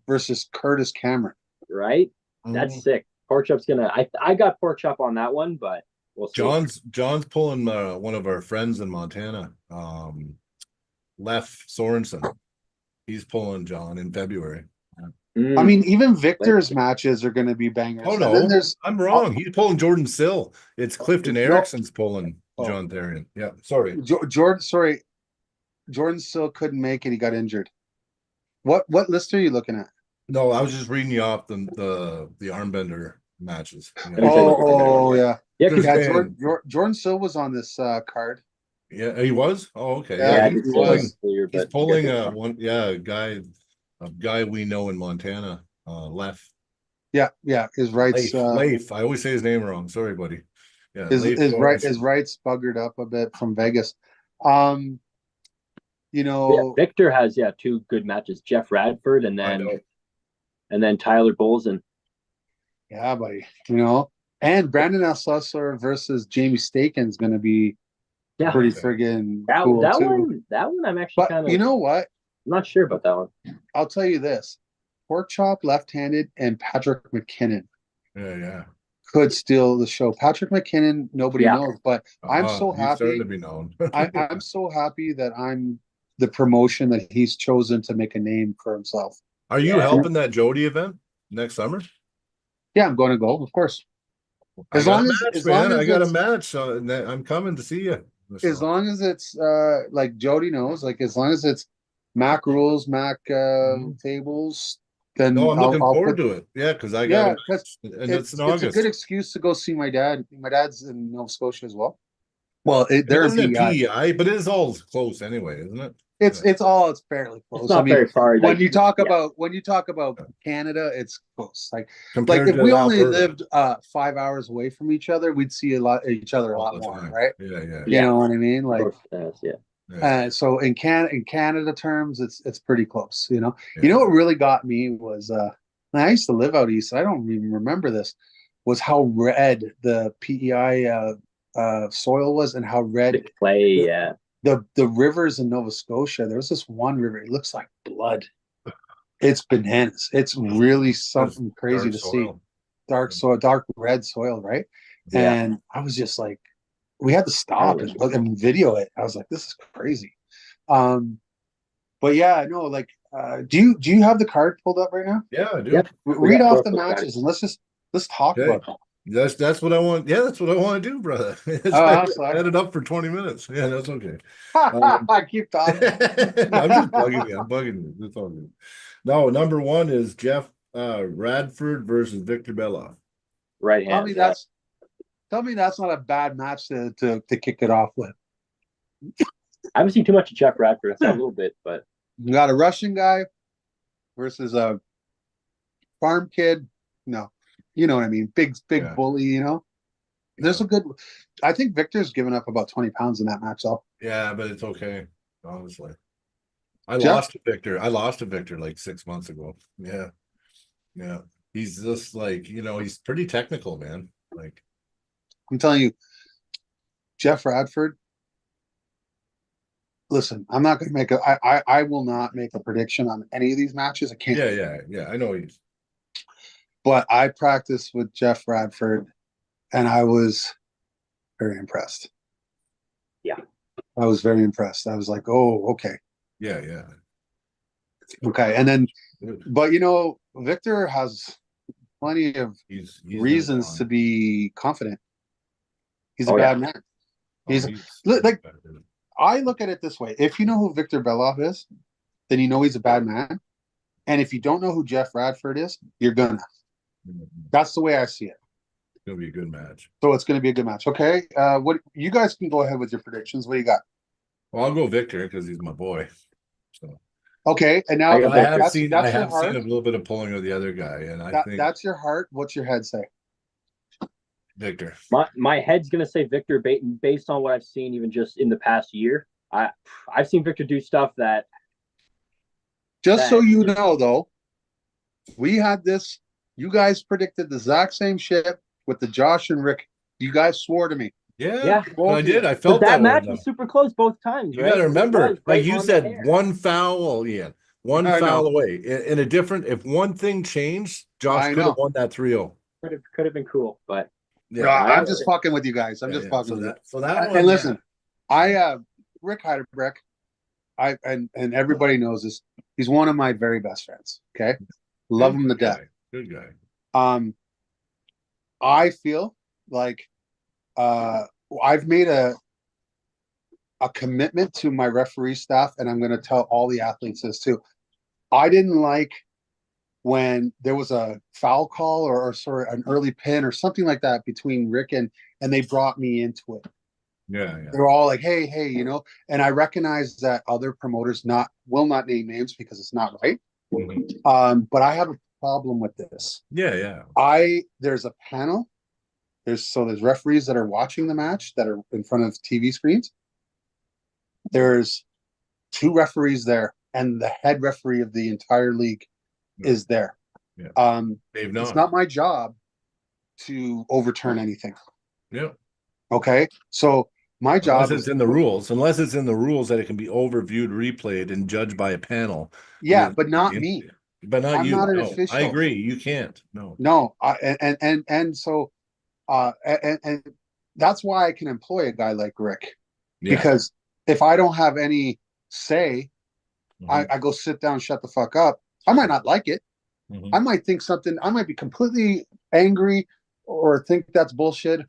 [SPEAKER 2] versus Curtis Cameron?
[SPEAKER 4] Right? That's
[SPEAKER 3] Mm.
[SPEAKER 4] sick. Pork chop's gonna. I got pork chop on that one, but we'll see.
[SPEAKER 3] John's pulling one of our friends in Montana, Lef Sorensen. He's pulling John in February.
[SPEAKER 2] I mean, even Victor's matches are going to be bangers.
[SPEAKER 3] Oh
[SPEAKER 2] And then
[SPEAKER 3] no,
[SPEAKER 2] there's
[SPEAKER 3] I'm wrong. He's pulling Jordan Sill. It's Clifton
[SPEAKER 2] No.
[SPEAKER 3] Erickson's pulling
[SPEAKER 2] Oh.
[SPEAKER 3] John Therian. Yeah, sorry.
[SPEAKER 2] Jordan. Sorry, Jordan still couldn't make it. He got injured. What list are you looking at?
[SPEAKER 3] No, I was just reading you off the armbender matches. Yeah.
[SPEAKER 2] Oh yeah,
[SPEAKER 4] Yeah,
[SPEAKER 3] Just
[SPEAKER 4] because
[SPEAKER 3] saying.
[SPEAKER 2] Jordan Still was on this card.
[SPEAKER 3] Yeah, he was. Oh, okay.
[SPEAKER 2] Yeah,
[SPEAKER 3] Yeah,
[SPEAKER 2] he
[SPEAKER 3] he's
[SPEAKER 2] was.
[SPEAKER 3] pulling a guy we know in Montana, Lef.
[SPEAKER 2] Yeah, his rights.
[SPEAKER 3] Leif. I always say his name wrong. Sorry, buddy. Yeah,
[SPEAKER 2] his
[SPEAKER 3] Leif
[SPEAKER 2] rights
[SPEAKER 3] Sorensen.
[SPEAKER 2] buggered up a bit from Vegas. You
[SPEAKER 4] yeah,
[SPEAKER 2] know,
[SPEAKER 4] Victor has two good matches. Jeff Radford and
[SPEAKER 3] I know.
[SPEAKER 4] then Tyler Bolson.
[SPEAKER 2] yeah, buddy. You know, and Brandon Assessor versus Jamie Staken's going to be
[SPEAKER 4] Yeah,
[SPEAKER 2] pretty friggin'
[SPEAKER 4] that
[SPEAKER 2] cool
[SPEAKER 4] that
[SPEAKER 2] too.
[SPEAKER 4] one I'm actually
[SPEAKER 2] But
[SPEAKER 4] kind of.
[SPEAKER 2] you know what?
[SPEAKER 4] I'm not sure about that one.
[SPEAKER 2] I'll tell you this: Pork Chop left-handed and Patrick McKinnon
[SPEAKER 3] Yeah.
[SPEAKER 2] could steal the show. Patrick McKinnon, nobody
[SPEAKER 4] Yeah.
[SPEAKER 2] knows, but I'm so
[SPEAKER 3] He's starting
[SPEAKER 2] happy.
[SPEAKER 3] to be known.
[SPEAKER 2] I'm so happy that I'm the promotion that he's chosen to make a name for himself.
[SPEAKER 3] Are you
[SPEAKER 4] Yeah.
[SPEAKER 3] helping that Jody event next summer?
[SPEAKER 2] Yeah, I'm going to go, of course.
[SPEAKER 3] I
[SPEAKER 2] As
[SPEAKER 3] got
[SPEAKER 2] long
[SPEAKER 3] a
[SPEAKER 2] as
[SPEAKER 3] match,
[SPEAKER 2] as
[SPEAKER 3] man.
[SPEAKER 2] long
[SPEAKER 3] I
[SPEAKER 2] as
[SPEAKER 3] got a
[SPEAKER 2] it's
[SPEAKER 3] match. So I'm coming to see you.
[SPEAKER 2] as long as it's like Jody knows, like as long as it's Mac rules, Mac tables, then
[SPEAKER 3] No, I'm looking
[SPEAKER 2] I'll
[SPEAKER 3] forward
[SPEAKER 2] put
[SPEAKER 3] to it. Yeah, because I got
[SPEAKER 2] yeah,
[SPEAKER 3] a
[SPEAKER 2] because
[SPEAKER 3] match, and it's in
[SPEAKER 2] it's a
[SPEAKER 3] August.
[SPEAKER 2] good excuse to go see my dad. My dad's in Nova Scotia as well. Well,
[SPEAKER 3] It
[SPEAKER 2] they're in
[SPEAKER 3] isn't it
[SPEAKER 2] PEI.
[SPEAKER 3] PEI, but it is all close anyway, isn't it?
[SPEAKER 2] It's fairly close.
[SPEAKER 4] It's not
[SPEAKER 2] I mean,
[SPEAKER 4] very far.
[SPEAKER 2] when
[SPEAKER 4] Like,
[SPEAKER 2] you talk
[SPEAKER 4] yeah.
[SPEAKER 2] about Canada, it's close. Like
[SPEAKER 3] Compared
[SPEAKER 2] if
[SPEAKER 3] to
[SPEAKER 2] we only
[SPEAKER 3] Alberta.
[SPEAKER 2] lived 5 hours away from each other, we'd see each other a
[SPEAKER 3] All
[SPEAKER 2] lot
[SPEAKER 3] the
[SPEAKER 2] more,
[SPEAKER 3] time.
[SPEAKER 2] right?
[SPEAKER 3] Yeah.
[SPEAKER 2] You know what I mean? Like
[SPEAKER 4] Yeah.
[SPEAKER 3] Yeah.
[SPEAKER 2] so in Canada terms, it's pretty close. You know
[SPEAKER 3] Yeah.
[SPEAKER 2] what really got me was I used to live out east. I don't even remember this. Was how red the PEI soil was and how red
[SPEAKER 4] The clay, yeah.
[SPEAKER 2] the rivers in Nova Scotia. There was this one river. It looks like blood. It's bananas. It's really something crazy to see. Dark soil, dark red soil, right?
[SPEAKER 4] Yeah.
[SPEAKER 2] And I was just like, we had to stop and look and video it. I was like, this is crazy. But yeah, no, like, do you have the card pulled up right now?
[SPEAKER 3] Yeah, I do.
[SPEAKER 4] Yep.
[SPEAKER 2] Read
[SPEAKER 4] got
[SPEAKER 2] off
[SPEAKER 4] four
[SPEAKER 2] the
[SPEAKER 4] quick
[SPEAKER 2] matches and let's talk
[SPEAKER 3] Okay.
[SPEAKER 2] about them.
[SPEAKER 3] That's what I want. Yeah, that's what I want to do, brother.
[SPEAKER 2] I'm sorry.
[SPEAKER 3] I had it up for 20 minutes. Yeah, that's okay.
[SPEAKER 2] I keep talking.
[SPEAKER 3] I'm just bugging you. I'm bugging you. That's all good. No, number one is Jeff Radford versus Victor Beloff.
[SPEAKER 4] Right
[SPEAKER 2] Tell
[SPEAKER 4] hand.
[SPEAKER 2] me that's not a bad match to kick it off with.
[SPEAKER 4] I haven't seen too much of Jeff Radford. I saw a little bit, but
[SPEAKER 2] You got a Russian guy versus a farm kid. No, you know what I mean. Big
[SPEAKER 3] Yeah.
[SPEAKER 2] bully. You know, there's a good. I think Victor's given up about 20 pounds in that match, though.
[SPEAKER 3] Yeah, but it's okay. Honestly, I
[SPEAKER 2] Jeff?
[SPEAKER 3] lost to Victor. I lost to Victor like 6 months ago. Yeah. He's just like, he's pretty technical, man. Like,
[SPEAKER 2] I'm telling you, Jeff Radford. Listen, I'm not going to make I will not make a prediction on any of these matches. I can't.
[SPEAKER 3] yeah. I know he's.
[SPEAKER 2] But I practiced with Jeff Radford, and I was very impressed.
[SPEAKER 4] Yeah.
[SPEAKER 2] I was very impressed. I was like, oh, okay.
[SPEAKER 3] Yeah.
[SPEAKER 2] Okay. And then, but Victor has plenty of
[SPEAKER 3] He's
[SPEAKER 2] reasons to be confident. He's a
[SPEAKER 4] Oh, yeah.
[SPEAKER 2] bad man. Like, I look at it this way. If you know who Victor Beloff is, then you know he's a bad man. And if you don't know who Jeff Radford is, you're gonna. That's the way I see it.
[SPEAKER 3] It's gonna be a good match.
[SPEAKER 2] So it's gonna be a good match. Okay. What you guys can go ahead with your predictions. What do you got?
[SPEAKER 3] Well, I'll go Victor because he's my boy. So
[SPEAKER 2] Okay, and now
[SPEAKER 4] I have
[SPEAKER 3] seen a little bit of pulling of the other guy, and I think
[SPEAKER 2] that's your heart. What's your head say?
[SPEAKER 3] Victor.
[SPEAKER 4] my head's gonna say Victor based on what I've seen, even just in the past year. I've seen Victor do stuff that
[SPEAKER 2] Just so you know, though, we had this. You guys predicted the exact same shit with the Josh and Rick. You guys swore to me.
[SPEAKER 3] Yeah,
[SPEAKER 2] Both
[SPEAKER 3] I
[SPEAKER 2] of
[SPEAKER 3] did.
[SPEAKER 2] you.
[SPEAKER 3] I
[SPEAKER 4] But
[SPEAKER 3] felt
[SPEAKER 4] that
[SPEAKER 3] that way.
[SPEAKER 4] match
[SPEAKER 3] Though.
[SPEAKER 4] was super close both times,
[SPEAKER 3] You
[SPEAKER 4] right?
[SPEAKER 3] got to remember,
[SPEAKER 4] It was
[SPEAKER 3] like
[SPEAKER 4] right
[SPEAKER 3] you
[SPEAKER 4] on the
[SPEAKER 3] said,
[SPEAKER 4] hair.
[SPEAKER 3] one foul, Ian, one
[SPEAKER 2] I
[SPEAKER 3] foul
[SPEAKER 2] know.
[SPEAKER 3] away. In a different, if one thing changed, Josh
[SPEAKER 2] I
[SPEAKER 3] could have
[SPEAKER 2] know.
[SPEAKER 3] won that 3-0.
[SPEAKER 4] Could have been cool, but
[SPEAKER 2] No,
[SPEAKER 3] Yeah,
[SPEAKER 2] I'm just fucking with you guys. I'm
[SPEAKER 3] yeah,
[SPEAKER 2] just
[SPEAKER 3] yeah.
[SPEAKER 2] fucking
[SPEAKER 3] So
[SPEAKER 2] with you.
[SPEAKER 3] that
[SPEAKER 2] And
[SPEAKER 3] one,
[SPEAKER 2] listen,
[SPEAKER 3] yeah.
[SPEAKER 2] Rick Heidelberg, and everybody knows this. He's one of my very best friends. Okay, love him to
[SPEAKER 3] Good
[SPEAKER 2] death.
[SPEAKER 3] guy. Good guy.
[SPEAKER 2] I feel like I've made a commitment to my referee staff, and I'm going to tell all the athletes this too. I didn't like when there was a foul call or sort of an early pin or something like that between Rick and they brought me into it.
[SPEAKER 3] Yeah, yeah.
[SPEAKER 2] They're all like, hey, you know, and I recognize that other promoters will not name names because it's not right.
[SPEAKER 3] Mhm.
[SPEAKER 2] But I have a problem with this.
[SPEAKER 3] Yeah, yeah.
[SPEAKER 2] There's a panel. There's referees that are watching the match that are in front of TV screens. There's 2 referees there, and the head referee of the entire league is there.
[SPEAKER 3] Yeah.
[SPEAKER 2] It's not my job to overturn anything.
[SPEAKER 3] Yeah.
[SPEAKER 2] Okay, so my job
[SPEAKER 3] Unless it's in the rules that it can be overviewed, replayed, and judged by a panel.
[SPEAKER 2] Yeah, but not me.
[SPEAKER 3] But not
[SPEAKER 2] I'm
[SPEAKER 3] you.
[SPEAKER 2] not an
[SPEAKER 3] No,
[SPEAKER 2] official.
[SPEAKER 3] I agree. You can't. No.
[SPEAKER 2] No, so and that's why I can employ a guy like Rick,
[SPEAKER 3] Yeah.
[SPEAKER 2] because if I don't have any say,
[SPEAKER 3] Mhm.
[SPEAKER 2] I go sit down, shut the fuck up. I might not like it.
[SPEAKER 3] Mhm.
[SPEAKER 2] I might think something. I might be completely angry or think that's bullshit.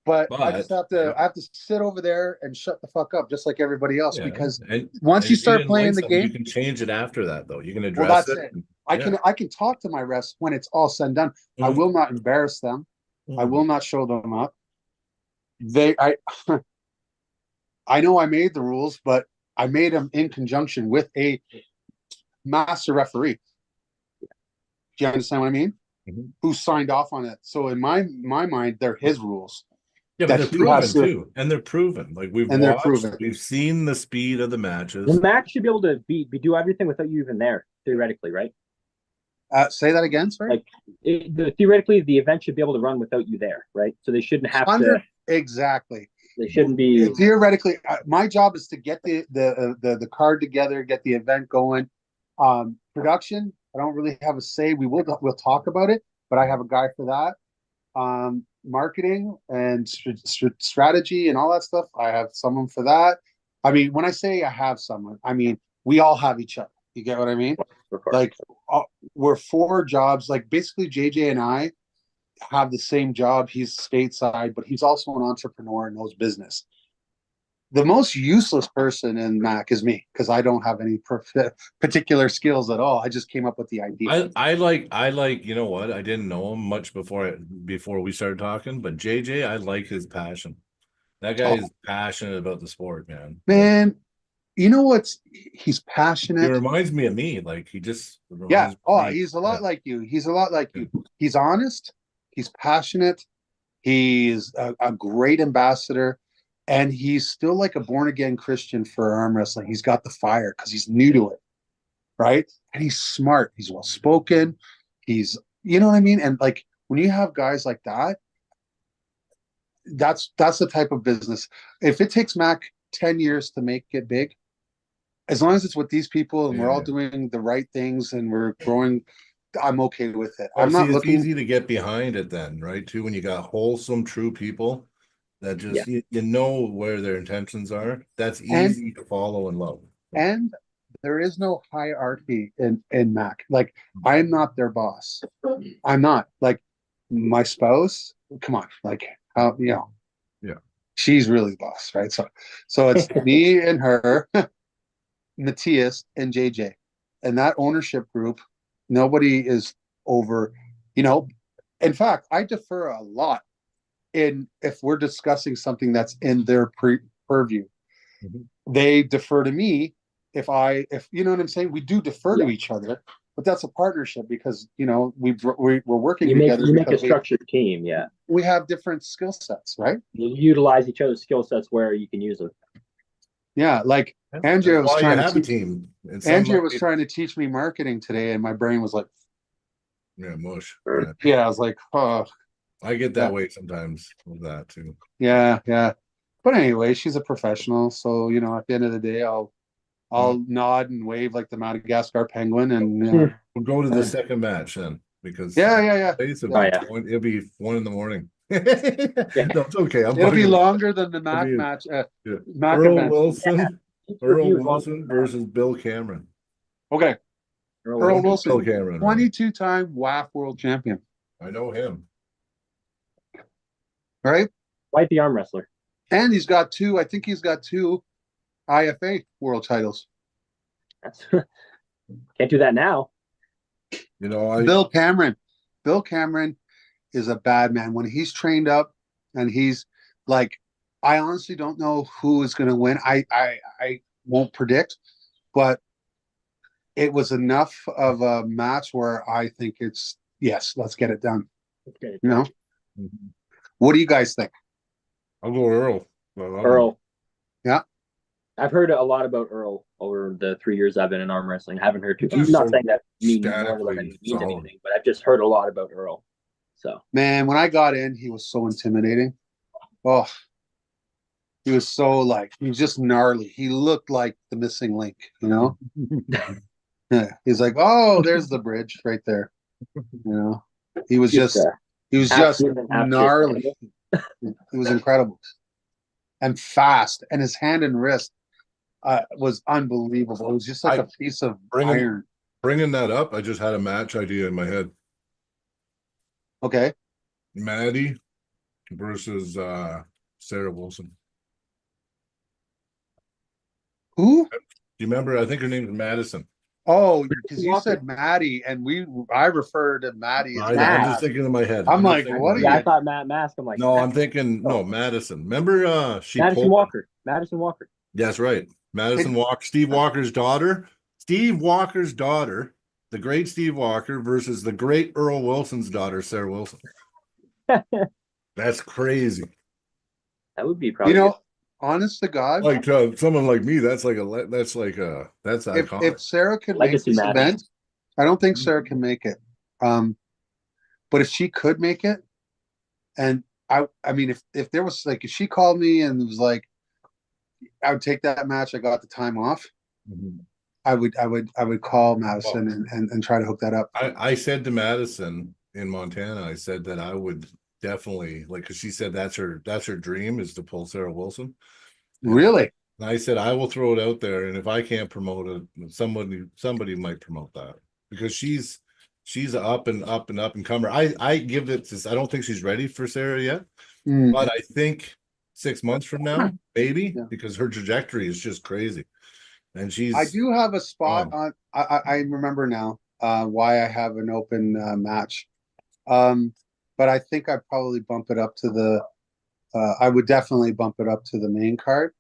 [SPEAKER 2] But I just have to.
[SPEAKER 3] yeah.
[SPEAKER 2] I have to sit over there and shut the fuck up, just like everybody else.
[SPEAKER 3] Yeah.
[SPEAKER 2] Because
[SPEAKER 3] And
[SPEAKER 2] once you
[SPEAKER 3] if
[SPEAKER 2] start
[SPEAKER 3] didn't
[SPEAKER 2] playing
[SPEAKER 3] like
[SPEAKER 2] the
[SPEAKER 3] something,
[SPEAKER 2] game,
[SPEAKER 3] you can change it after that, though. You can
[SPEAKER 2] well,
[SPEAKER 3] address
[SPEAKER 2] that's
[SPEAKER 3] it.
[SPEAKER 2] it. I can talk to my refs when it's all said and done. I
[SPEAKER 3] Mhm.
[SPEAKER 2] will not embarrass them. I
[SPEAKER 3] Mhm.
[SPEAKER 2] will not show them up. I I know I made the rules, but I made them in conjunction with a master referee. Do you understand what I mean?
[SPEAKER 3] Mhm.
[SPEAKER 2] Who signed off on it? So in my mind, they're his rules.
[SPEAKER 3] Yeah, but
[SPEAKER 2] That
[SPEAKER 3] they're
[SPEAKER 2] he has
[SPEAKER 3] proven
[SPEAKER 2] to,
[SPEAKER 3] too, and they're proven. Like we've
[SPEAKER 2] and they're
[SPEAKER 3] watched,
[SPEAKER 2] proven.
[SPEAKER 3] we've seen the speed of the
[SPEAKER 4] the
[SPEAKER 3] matches.
[SPEAKER 4] Mac should be able to do everything without you even there, theoretically, right?
[SPEAKER 2] Say that again, sorry.
[SPEAKER 4] Like theoretically, the event should be able to run without you there, right? So they shouldn't have to.
[SPEAKER 2] Exactly.
[SPEAKER 4] They shouldn't be.
[SPEAKER 2] Theoretically, my job is to get the card together, get the event going. Production, I don't really have a say. We'll talk about it, but I have a guy for that. Marketing and strategy and all that stuff, I have someone for that. I mean, when I say I have someone, I mean we all have each other. You get what I mean? Like we're 4 jobs. Like basically, JJ and I have the same job. He's stateside, but he's also an entrepreneur and knows business. The most useless person in Mac is me, because I don't have any particular skills at all. I just came up with the idea.
[SPEAKER 3] I like, you know what? I didn't know him much before we started talking, but JJ, I like his passion. That guy is passionate about the sport, man.
[SPEAKER 2] Man, you know what's he's
[SPEAKER 3] He
[SPEAKER 2] passionate.
[SPEAKER 3] reminds me of me. Like he just
[SPEAKER 2] Yeah.
[SPEAKER 3] reminds me.
[SPEAKER 2] He's a lot like you. He's a lot like you. He's honest. He's passionate. He's a great ambassador. And he's still like a born again Christian for arm wrestling. He's got the fire because he's new to it. Right. And he's smart. He's well spoken. He's, you know what I mean? And like when you have guys like that, that's the type of business. If it takes Mac 10 years to make it big, as long as it's with these people and we're all doing the right things and we're growing, I'm okay with it. I'm not looking.
[SPEAKER 3] It's easy to get behind it then, right? Too, when you got wholesome, true people that just you know where their intentions are. That's easy to follow and love.
[SPEAKER 2] And there is no hierarchy in Mac. Like I'm not their boss. I'm not. Like my spouse. Come on, like how
[SPEAKER 3] Yeah.
[SPEAKER 2] She's really the boss, right? So it's me and her, Matthias and JJ, and that ownership group. Nobody is over. In fact, I defer a lot if we're discussing something that's in their purview. They defer to me if you know what I'm saying. We do defer to each other, but that's a partnership because we're working together.
[SPEAKER 4] You make a structured team. Yeah,
[SPEAKER 2] we have different skill sets, right?
[SPEAKER 4] You utilize each other's skill sets where you can use them.
[SPEAKER 2] Yeah, like
[SPEAKER 3] That's
[SPEAKER 2] Andrea was
[SPEAKER 3] why you
[SPEAKER 2] trying
[SPEAKER 3] have a
[SPEAKER 2] to
[SPEAKER 3] team. And some
[SPEAKER 2] Andrea
[SPEAKER 3] might
[SPEAKER 2] was
[SPEAKER 3] be-
[SPEAKER 2] trying to teach me marketing today, and my brain was like,
[SPEAKER 3] yeah, mush.
[SPEAKER 2] yeah, I was like, oh,
[SPEAKER 3] I get
[SPEAKER 2] yeah,
[SPEAKER 3] that way sometimes with that too.
[SPEAKER 2] yeah. But anyway, she's a professional, so at the end of the day, I'll nod and wave like the Madagascar penguin, and
[SPEAKER 3] We'll go to the
[SPEAKER 2] uh,
[SPEAKER 3] second match then, because
[SPEAKER 2] yeah.
[SPEAKER 3] it'll
[SPEAKER 4] Oh
[SPEAKER 3] be
[SPEAKER 4] yeah.
[SPEAKER 3] it'll be 1 a.m.
[SPEAKER 4] Yeah.
[SPEAKER 3] No, it's okay. I'm
[SPEAKER 2] It'll be
[SPEAKER 3] bugging.
[SPEAKER 2] longer than the
[SPEAKER 3] It'll
[SPEAKER 2] Mac
[SPEAKER 3] be
[SPEAKER 2] match,
[SPEAKER 3] yeah.
[SPEAKER 2] Mac
[SPEAKER 3] Earl
[SPEAKER 2] event.
[SPEAKER 3] Wilson,
[SPEAKER 4] Each
[SPEAKER 3] Earl
[SPEAKER 4] review is longer
[SPEAKER 3] Wilson
[SPEAKER 4] than that.
[SPEAKER 3] versus Bill Cameron.
[SPEAKER 2] Okay,
[SPEAKER 4] Earl
[SPEAKER 2] Earl
[SPEAKER 4] Wilson.
[SPEAKER 3] Bill
[SPEAKER 2] Wilson,
[SPEAKER 3] Cameron, right?
[SPEAKER 2] 22-time WAF world champion,
[SPEAKER 3] I know him.
[SPEAKER 2] right?
[SPEAKER 4] Quite the arm wrestler.
[SPEAKER 2] And he's got two. I think he's got two IFA world titles.
[SPEAKER 4] That's can't do that now.
[SPEAKER 3] You know, I
[SPEAKER 2] Bill Cameron is a bad man when he's trained up, and he's like, I honestly don't know who is going to win. I won't predict, but it was enough of a match where I think it's yes, let's get it done.
[SPEAKER 4] Okay.
[SPEAKER 2] You know, what do you guys think?
[SPEAKER 3] I'll go Earl.
[SPEAKER 4] Earl.
[SPEAKER 2] Yeah.
[SPEAKER 4] I've heard a lot about Earl over the 3 years I've been in arm wrestling. I haven't heard too.
[SPEAKER 3] He's
[SPEAKER 4] I'm not
[SPEAKER 3] so
[SPEAKER 4] saying that means more
[SPEAKER 3] statically
[SPEAKER 4] than it means
[SPEAKER 3] solid.
[SPEAKER 4] anything, but I've just heard a lot about Earl. So
[SPEAKER 2] Man, when I got in, he was so intimidating. Oh, he was so he was just gnarly. He looked like the missing link, Yeah. He's like, oh, there's the bridge right there. He was
[SPEAKER 4] just
[SPEAKER 2] just
[SPEAKER 4] human, half
[SPEAKER 2] gnarly. He was incredible and fast, and his hand and wrist was unbelievable. It was just like a piece of iron.
[SPEAKER 3] Bringing that up, I just had a match idea in my head.
[SPEAKER 2] Okay.
[SPEAKER 3] Maddie versus Sarah Wilson.
[SPEAKER 2] Who?
[SPEAKER 3] Do you remember? I think her name is Madison.
[SPEAKER 2] Oh, because you said Maddie, and I refer to Maddie as
[SPEAKER 3] I'm just thinking in my head.
[SPEAKER 2] I'm like, what are you?
[SPEAKER 4] I thought Matt Mask. I'm like,
[SPEAKER 3] no, I'm thinking Madison. Remember
[SPEAKER 4] Madison Walker. Madison Walker.
[SPEAKER 3] That's right. Madison Walker, Steve Walker's daughter. Steve Walker's daughter, the great Steve Walker versus the great Earl Wilson's daughter, Sarah Wilson. That's crazy.
[SPEAKER 4] That would be probably
[SPEAKER 2] honest to God,
[SPEAKER 3] like someone like me, that's iconic.
[SPEAKER 2] If Sarah could make
[SPEAKER 4] Legacy
[SPEAKER 2] this
[SPEAKER 4] match.
[SPEAKER 2] event, I don't think Sarah can make it. But if she could make it, and I mean, if there was if she called me and was like, I would take that match. I got the time off. I would call Madison and try to hook that up.
[SPEAKER 3] I said to Madison in Montana, I said that I would definitely because she said that's her dream is to pull Sarah Wilson.
[SPEAKER 2] Really?
[SPEAKER 3] And I said I will throw it out there, and if I can't promote it, somebody might promote that because she's up and comer. I give it to. I don't think she's ready for Sarah yet, but I think 6 months from now, maybe because her trajectory is just crazy. And I
[SPEAKER 2] do have a spot on. I remember now why I have an open match. But I think I'd probably bump it up to the. I would definitely bump it up to the main card.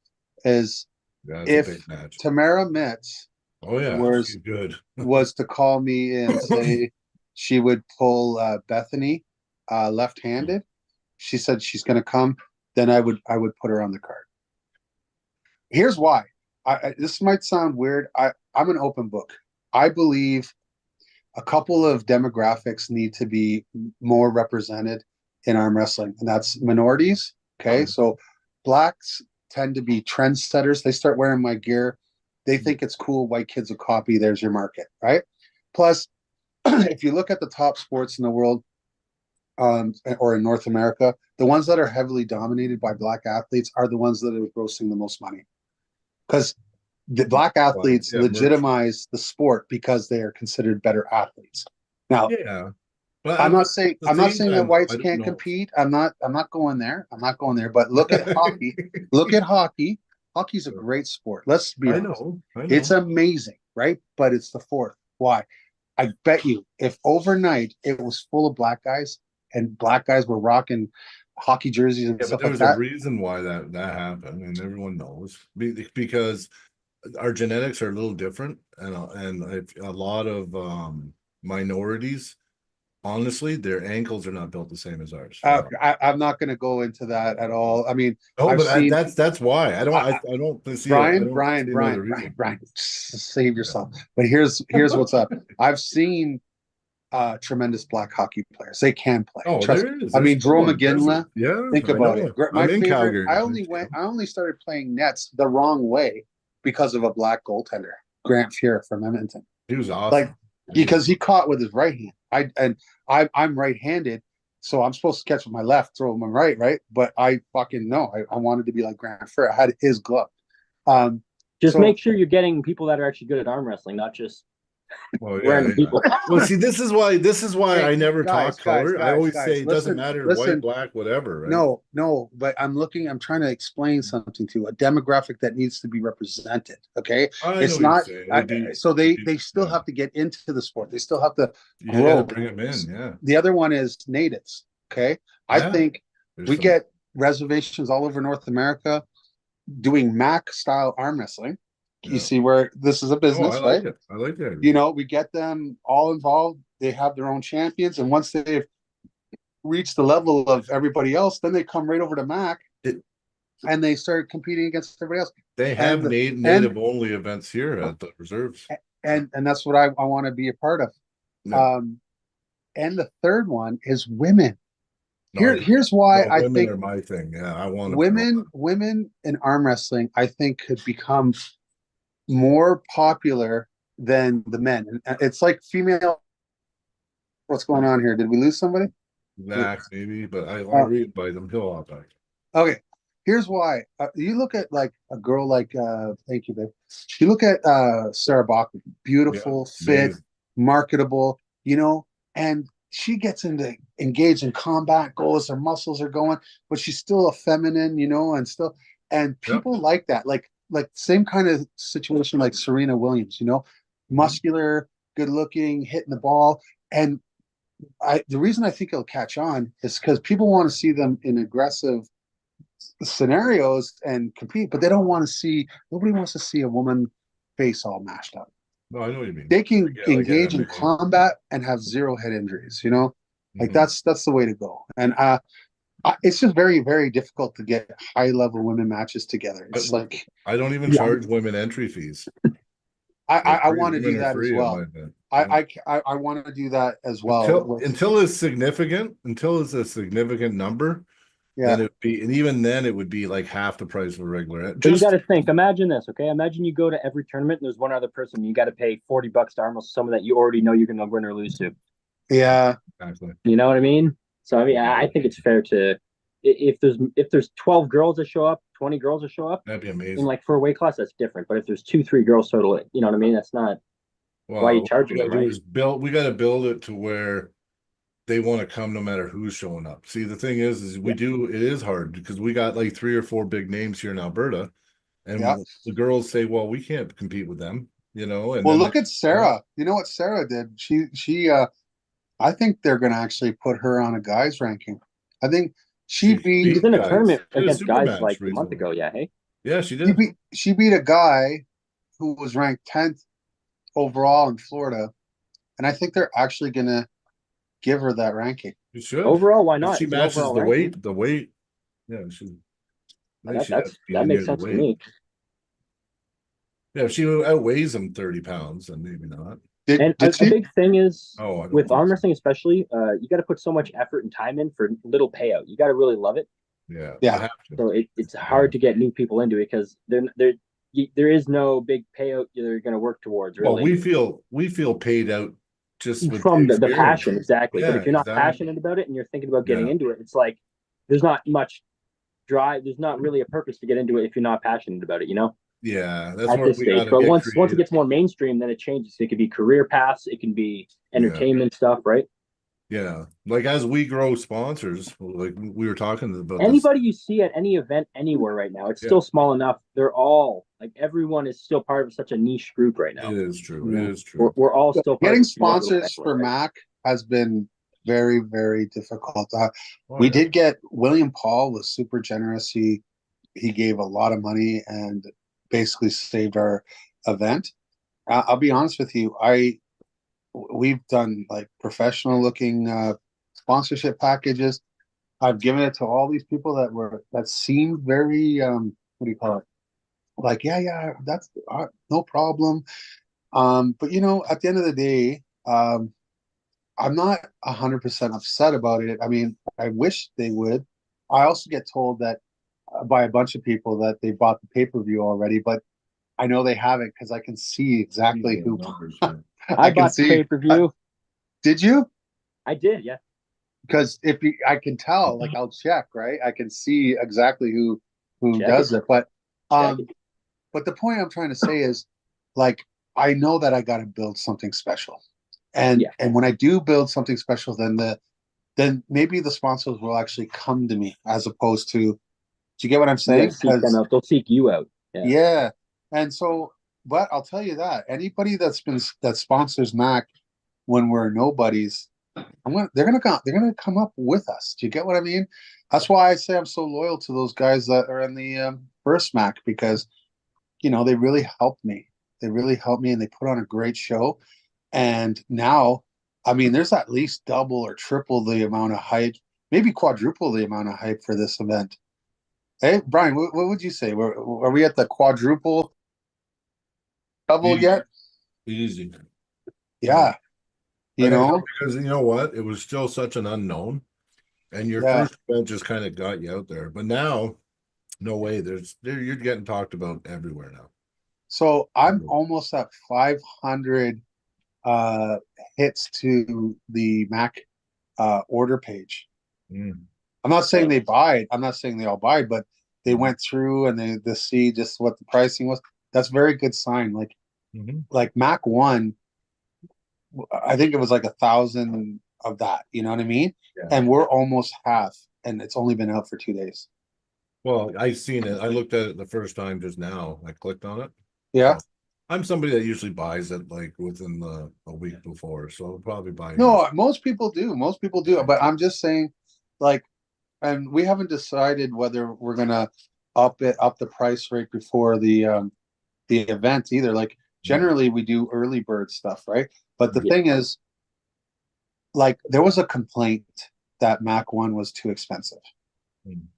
[SPEAKER 2] Is if Tamara Mitz
[SPEAKER 3] was good
[SPEAKER 2] was to call me and say she would pull Bethany left-handed. She said she's going to come. Then I would put her on the card. Here's why. This might sound weird. I'm an open book. I believe a couple of demographics need to be more represented in arm wrestling, and that's minorities. Okay, so blacks tend to be trendsetters. They start wearing my gear. They think it's cool. White kids will copy. There's your market, right? Plus, if you look at the top sports in the world, or in North America, the ones that are heavily dominated by black athletes are the ones that are grossing the most money. Because the black athletes legitimize the sport because they are considered better athletes. Now, I'm not saying that whites can't compete. I'm not going there. But look at hockey. Look at hockey. Hockey's a great sport. Let's be honest. I know. It's amazing, right? But it's the fourth. Why? I bet you if overnight it was full of black guys and black guys were rocking hockey jerseys and stuff like that.
[SPEAKER 3] There's a reason why that happened, and everyone knows because our genetics are a little different, and a lot of minorities honestly, their ankles are not built the same as ours.
[SPEAKER 2] I'm not going to go into that at all. I mean,
[SPEAKER 3] No,
[SPEAKER 2] I've
[SPEAKER 3] but
[SPEAKER 2] seen
[SPEAKER 3] that's why I don't
[SPEAKER 2] I,
[SPEAKER 3] I don't see it. I
[SPEAKER 2] Brian,
[SPEAKER 3] don't
[SPEAKER 2] Brian,
[SPEAKER 3] see another
[SPEAKER 2] Brian,
[SPEAKER 3] reason.
[SPEAKER 2] Brian, Brian, save yourself. But here's what's up. I've seen tremendous black hockey players. They can play.
[SPEAKER 3] Oh,
[SPEAKER 2] Trust
[SPEAKER 3] there
[SPEAKER 2] me.
[SPEAKER 3] is.
[SPEAKER 2] I
[SPEAKER 3] There's
[SPEAKER 2] mean, Drew
[SPEAKER 3] someone.
[SPEAKER 2] McGinley.
[SPEAKER 3] Yeah,
[SPEAKER 2] Think
[SPEAKER 3] I
[SPEAKER 2] about it.
[SPEAKER 3] know.
[SPEAKER 2] My
[SPEAKER 3] I'm in
[SPEAKER 2] favorite.
[SPEAKER 3] Calgary.
[SPEAKER 2] I only started playing nets the wrong way because of a black goaltender, Grant Fuhr from Edmonton.
[SPEAKER 3] He was
[SPEAKER 2] Like
[SPEAKER 3] awesome.
[SPEAKER 2] because he caught with his right hand. I'm right-handed, so I'm supposed to catch with my left, throw with my right? But I fucking know. I wanted to be like Grant Fuhr. I had his glove.
[SPEAKER 4] Just
[SPEAKER 2] So
[SPEAKER 4] make sure you're getting people that are actually good at arm wrestling, not just
[SPEAKER 3] Well,
[SPEAKER 4] random
[SPEAKER 3] yeah.
[SPEAKER 4] people.
[SPEAKER 3] Well, see, this is why
[SPEAKER 2] Hey,
[SPEAKER 3] I never
[SPEAKER 2] guys,
[SPEAKER 3] talk color. I always say it doesn't
[SPEAKER 2] listen,
[SPEAKER 3] matter white,
[SPEAKER 2] listen.
[SPEAKER 3] black, whatever, right?
[SPEAKER 2] No, but I'm trying to explain something to a demographic that needs to be represented. Okay.
[SPEAKER 3] I know
[SPEAKER 2] It's
[SPEAKER 3] what you're
[SPEAKER 2] not,
[SPEAKER 3] saying.
[SPEAKER 2] so they still have to get into the sport. They still have to
[SPEAKER 3] You
[SPEAKER 2] grow.
[SPEAKER 3] gotta bring them in, yeah.
[SPEAKER 2] The other one is natives. Okay. I
[SPEAKER 3] Yeah,
[SPEAKER 2] think
[SPEAKER 3] there's
[SPEAKER 2] we
[SPEAKER 3] some-
[SPEAKER 2] get reservations all over North America doing MAC style arm wrestling. You
[SPEAKER 3] Yeah.
[SPEAKER 2] see where this is a
[SPEAKER 3] Oh,
[SPEAKER 2] business,
[SPEAKER 3] I like
[SPEAKER 2] right?
[SPEAKER 3] it. I like that.
[SPEAKER 2] You know, we get them all involved. They have their own champions. And once they've reached the level of everybody else, then they come right over to MAC and they start competing against everybody else.
[SPEAKER 3] They have native only events here at the reserves.
[SPEAKER 2] And that's what I want to be a part of.
[SPEAKER 3] No.
[SPEAKER 2] And the third one is women.
[SPEAKER 3] No,
[SPEAKER 2] Here's why I
[SPEAKER 3] women
[SPEAKER 2] think
[SPEAKER 3] are my thing. Yeah, I want
[SPEAKER 2] women in arm wrestling, I think, could become more popular than the men. And it's like female. What's going on here? Did we lose somebody?
[SPEAKER 3] Zach, maybe, but I'll read by them. He'll all back.
[SPEAKER 2] Okay. Here's why. You look at like a girl like thank you, babe. You look at Sarah Bachman, beautiful, fit, marketable, you know, and she gets engaged in combat goals, her muscles are going, but she's still a feminine, you know, and people like that. Like same kind of situation like Serena Williams, you know, muscular, good looking, hitting the ball. And the reason I think it'll catch on is because people want to see them in aggressive scenarios and compete, but nobody wants to see a woman face all mashed up.
[SPEAKER 3] No, I know what you mean.
[SPEAKER 2] They can engage in combat and have zero head injuries, you know, like that's the way to go. And it's just very, very difficult to get high level women matches together. It's like
[SPEAKER 3] I don't even charge women entry fees.
[SPEAKER 2] I want to do that as well. I want to do that as well.
[SPEAKER 3] Until it's a significant number.
[SPEAKER 2] Yeah.
[SPEAKER 3] Then it'd be, and even then it would be like half the price of a regular.
[SPEAKER 4] You got to think. Imagine this, okay? Imagine you go to every tournament and there's one other person. You got to pay $40 to arm wrestle someone that you already know you're going to win or lose to.
[SPEAKER 2] Yeah.
[SPEAKER 3] Exactly.
[SPEAKER 4] You know what I mean? So I mean, I think it's fair to if there's 12 girls that show up, 20 girls that show up.
[SPEAKER 3] That'd be amazing.
[SPEAKER 4] And like for a weight class, that's different. But if there's 2-3 girls total, you know what I mean? That's not why you charging them, right?
[SPEAKER 3] We got to build it to where they want to come no matter who's showing up. See, the thing is it is hard because we got like 3 or 4 big names here in Alberta, and the girls say, well, we can't compete with them, you know. And
[SPEAKER 2] look at Sarah. You know what Sarah did? She I think they're going to actually put her on a guys ranking. I think she beat
[SPEAKER 4] in a tournament against guys like a month ago. Yeah, hey.
[SPEAKER 3] Yeah, she did.
[SPEAKER 2] She beat a guy who was ranked 10th overall in Florida, and I think they're actually going to give her that ranking.
[SPEAKER 3] You should.
[SPEAKER 4] Overall, why not?
[SPEAKER 3] If she matches the weight. Yeah,
[SPEAKER 4] that makes sense to me.
[SPEAKER 3] Yeah, if she outweighs him 30 pounds, then maybe not.
[SPEAKER 4] A big thing is with arm wrestling, especially, you got to put so much effort and time in for little payout. You got to really love it.
[SPEAKER 2] Yeah.
[SPEAKER 4] So it's hard to get new people into it because there is no big payout you're going to work towards. Really.
[SPEAKER 3] Well, we feel paid out just
[SPEAKER 4] from the passion, exactly.
[SPEAKER 3] Yeah,
[SPEAKER 4] but if you're not passionate about it and you're thinking about getting into it, it's like there's not much drive. There's not really a purpose to get into it if you're not passionate about it, you know?
[SPEAKER 3] Yeah, that's
[SPEAKER 4] at this stage. But once it gets more mainstream, then it changes. It could be career paths, it can be entertainment stuff, right?
[SPEAKER 3] Yeah, like as we grow sponsors, like we were talking about.
[SPEAKER 4] Anybody you see at any event anywhere right now, it's still small enough. They're all like everyone is still part of such a niche group right now.
[SPEAKER 3] It is true. It is true.
[SPEAKER 4] We're all still
[SPEAKER 2] getting sponsors for MAC has been very, very difficult. We did get William Paul was super generous. He gave a lot of money and basically saved our event. I'll be honest with you. we've done like professional looking sponsorship packages. I've given it to all these people that seemed very what do you call it? Like, yeah, that's no problem. But you know, at the end of the day, I'm not 100% upset about it. I mean, I wish they would. I also get told that by a bunch of people that they bought the pay-per-view already, but I know they haven't because I can see exactly who.
[SPEAKER 3] Numbers, yeah.
[SPEAKER 2] I
[SPEAKER 4] I
[SPEAKER 2] can
[SPEAKER 4] bought the
[SPEAKER 2] see.
[SPEAKER 4] pay-per-view.
[SPEAKER 2] Did you?
[SPEAKER 4] I did, yeah.
[SPEAKER 2] Because if you, I can tell, like I'll check, right? I can see exactly who
[SPEAKER 4] Check
[SPEAKER 2] does
[SPEAKER 4] it.
[SPEAKER 2] it. But
[SPEAKER 4] Check it.
[SPEAKER 2] but the point I'm trying to say is, like, I know that I got to build something special,
[SPEAKER 4] Yeah.
[SPEAKER 2] and when I do build something special, then maybe the sponsors will actually come to me as opposed to. Do you get what I'm
[SPEAKER 4] You gotta
[SPEAKER 2] saying?
[SPEAKER 4] seek them
[SPEAKER 2] Because
[SPEAKER 4] out. They'll seek you out. Yeah.
[SPEAKER 2] yeah, and so, but I'll tell you that anybody that sponsors Mac when we're nobodies, they're gonna come up with us. Do you get what I mean? That's why I say I'm so loyal to those guys that are in the first Mac because you know they really helped me. They really helped me, and they put on a great show. And now, I mean, there's at least double or triple the amount of hype, maybe quadruple the amount of hype for this event. Hey, Brian, what would you say? Are we at the quadruple double
[SPEAKER 3] Easy.
[SPEAKER 2] yet?
[SPEAKER 3] Easy.
[SPEAKER 2] Yeah,
[SPEAKER 3] I
[SPEAKER 2] you
[SPEAKER 3] think so,
[SPEAKER 2] know,
[SPEAKER 3] because you know what? It was still such an unknown. And your
[SPEAKER 2] yeah.
[SPEAKER 3] first event just kind of got you out there. But now, no way. You're getting talked about everywhere now.
[SPEAKER 2] So I'm almost at 500 uh, hits to the Mac order page.
[SPEAKER 3] Mm.
[SPEAKER 2] I'm not saying they buy it. I'm not saying they all buy it, but they went through and they see just what the pricing was. That's a very good sign. Like Mac One, I think it was like 1,000 of that. You know what I mean?
[SPEAKER 3] Yeah.
[SPEAKER 2] And we're almost half, and it's only been out for 2 days.
[SPEAKER 3] Well, I seen it. I looked at it the first time just now. I clicked on it.
[SPEAKER 2] Yeah.
[SPEAKER 3] So I'm somebody that usually buys it like within a week before. So I'll probably buy it.
[SPEAKER 2] No, most people do. Most people do. But I'm just saying, like, and we haven't decided whether we're gonna up the price rate before the event either. Like generally we do early bird stuff, right? But the
[SPEAKER 4] Yeah.
[SPEAKER 2] thing is, like there was a complaint that Mac 1 was too expensive.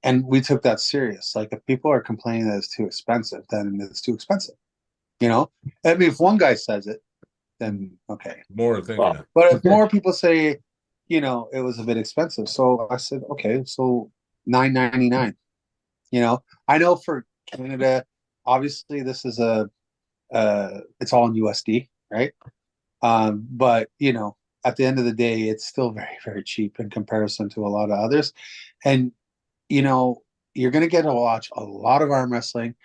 [SPEAKER 2] And we took that serious. Like if people are complaining that it's too expensive, then it's too expensive. You know? I mean if one guy says it, then okay.
[SPEAKER 3] More thinking
[SPEAKER 4] Well,
[SPEAKER 3] it.
[SPEAKER 2] But if more people say, you know, it was a bit expensive. So I said, okay, so $9.99. You know, I know for Canada, obviously this is it's all in USD, right? But you know, at the end of the day, it's still very, very cheap in comparison to a lot of others. And you know, you're gonna get to watch a lot of arm wrestling,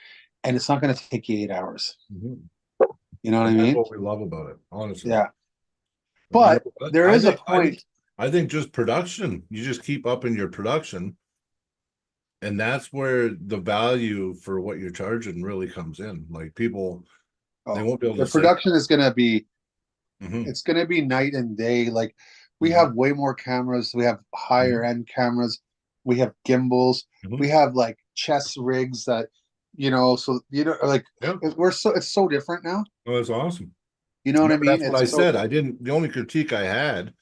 [SPEAKER 2] and it's not gonna take you 8 hours.
[SPEAKER 3] Mhm.
[SPEAKER 2] You know what I
[SPEAKER 3] That's
[SPEAKER 2] mean?
[SPEAKER 3] what we love about it, honestly.
[SPEAKER 2] Yeah.
[SPEAKER 3] You know
[SPEAKER 2] But
[SPEAKER 3] what?
[SPEAKER 2] there is a point.
[SPEAKER 3] I think just production. You just keep upping your production, and that's where the value for what you're charging really comes in. Like people, they won't be able
[SPEAKER 2] The
[SPEAKER 3] to say,
[SPEAKER 2] production is gonna be
[SPEAKER 3] Mhm.
[SPEAKER 2] it's gonna be night and day. Like we
[SPEAKER 3] Mhm.
[SPEAKER 2] have way more cameras, we have higher end cameras, we have gimbals, we have like chess rigs that you know, so you know like
[SPEAKER 3] Yeah.
[SPEAKER 2] it's so different now.
[SPEAKER 3] Oh, that's awesome.
[SPEAKER 2] You know what I
[SPEAKER 3] Remember,
[SPEAKER 2] mean?
[SPEAKER 3] that's what I said. I didn't. The only critique I had,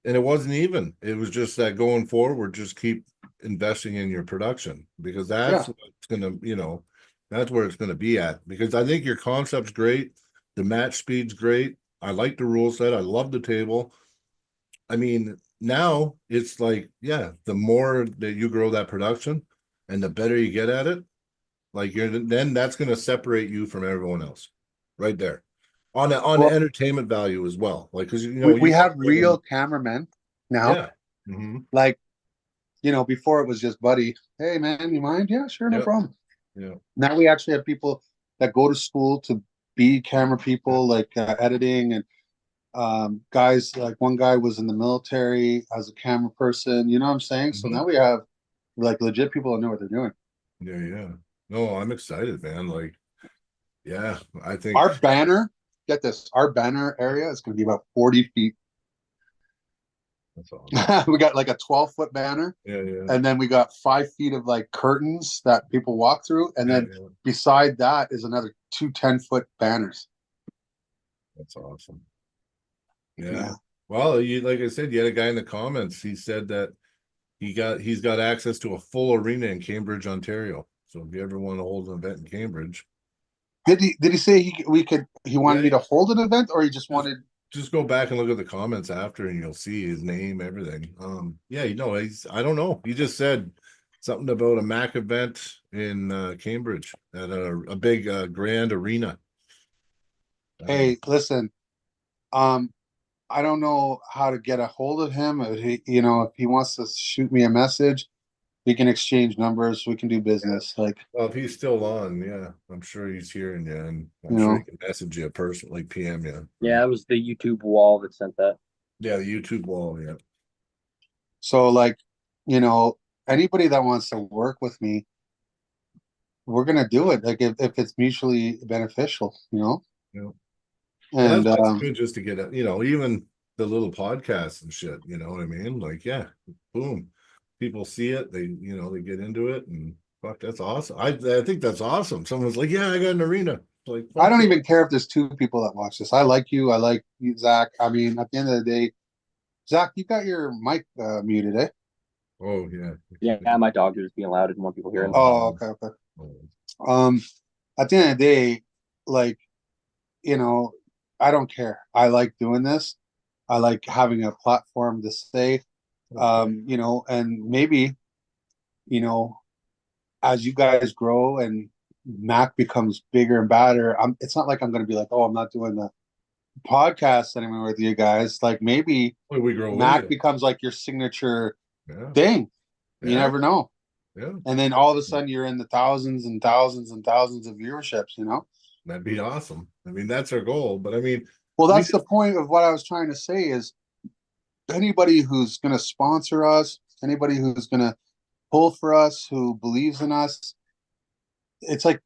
[SPEAKER 3] and it wasn't even. It was just that going forward, just keep investing in your production because that's
[SPEAKER 2] Yeah.
[SPEAKER 3] what's gonna, that's where it's gonna be at. Because I think your concept's great, the match speed's great. I like the rule set. I love the table. I mean, now it's like, yeah, the more that you grow that production, and the better you get at it, like then that's gonna separate you from everyone else, right there on
[SPEAKER 2] Well,
[SPEAKER 3] entertainment value as well. Like, because
[SPEAKER 2] we have real cameramen now.
[SPEAKER 3] yeah, mm-hmm.
[SPEAKER 2] Like, you know, before it was just buddy, hey man, you mind? Yeah, sure, no problem.
[SPEAKER 3] Yeah.
[SPEAKER 2] Now we actually have people that go to school to be camera people, like editing and guys like one guy was in the military as a camera person, you know what I'm saying? So now we have like legit people that know what they're doing.
[SPEAKER 3] Yeah. No, I'm excited, man. Like, yeah, I think
[SPEAKER 2] Our banner, get this, our banner area is going to be about 40 feet.
[SPEAKER 3] that's awesome.
[SPEAKER 2] We got like a 12-foot banner,
[SPEAKER 3] Yeah.
[SPEAKER 2] and then we got 5 feet of like curtains that people walk through, and then
[SPEAKER 3] Yeah.
[SPEAKER 2] beside that is another two 10-foot banners.
[SPEAKER 3] That's awesome. Yeah. Well, you like I said, you had a guy in the comments. He said that he's got access to a full arena in Cambridge, Ontario. So if you ever want to hold an event in Cambridge,
[SPEAKER 2] Did he say he wanted me to hold an event, or he just wanted?
[SPEAKER 3] just go back and look at the comments after, and you'll see his name, everything. Yeah, I don't know. He just said something about a MAC event in Cambridge at a big grand arena.
[SPEAKER 2] Hey, listen, I don't know how to get a hold of him. If he wants to shoot me a message, we can exchange numbers. We can do business. Like,
[SPEAKER 3] Well, if he's still on, yeah, I'm sure he's hearing you, and I'm
[SPEAKER 2] You
[SPEAKER 3] sure
[SPEAKER 2] know.
[SPEAKER 3] he can message you personally, PM you.
[SPEAKER 4] Yeah, it was the YouTube wall that sent that.
[SPEAKER 3] Yeah, the YouTube wall, yeah.
[SPEAKER 2] so like, anybody that wants to work with me, we're gonna do it. Like if it's mutually beneficial,
[SPEAKER 3] Yeah. Well,
[SPEAKER 2] And
[SPEAKER 3] that's why it's good just to get it, even the little podcasts and shit, you know what I mean? Like, yeah, boom. People see it, they get into it, and fuck, that's awesome. I think that's awesome. Someone's like, yeah, I got an arena. Like,
[SPEAKER 2] I don't
[SPEAKER 3] fuck
[SPEAKER 2] even care if there's two people that watch this. I like you. I like you, Zach. I mean, at the end of the day, Zach, you got your mic muted, eh?
[SPEAKER 3] Oh yeah.
[SPEAKER 4] Yeah, my dogs are just being loud. I didn't want people hearing.
[SPEAKER 2] Oh, okay. At the end of the day, like, I don't care. I like doing this. I like having a platform to say, and maybe, as you guys grow and Mac becomes bigger and badder, it's not like I'm going to be like, oh, I'm not doing the podcast anymore with you guys. Like maybe
[SPEAKER 3] We grow
[SPEAKER 2] Mac
[SPEAKER 3] with it.
[SPEAKER 2] becomes like your signature
[SPEAKER 3] Yeah.
[SPEAKER 2] thing. You
[SPEAKER 3] Yeah.
[SPEAKER 2] never know.
[SPEAKER 3] Yeah.
[SPEAKER 2] And then all of a sudden you're in the thousands and thousands and thousands of viewerships,
[SPEAKER 3] That'd be awesome. I mean, that's our goal. But I mean,
[SPEAKER 2] Well, that's the point of what I was trying to say is anybody who's going to sponsor us, anybody who's going to pull for us, who believes in us, it's like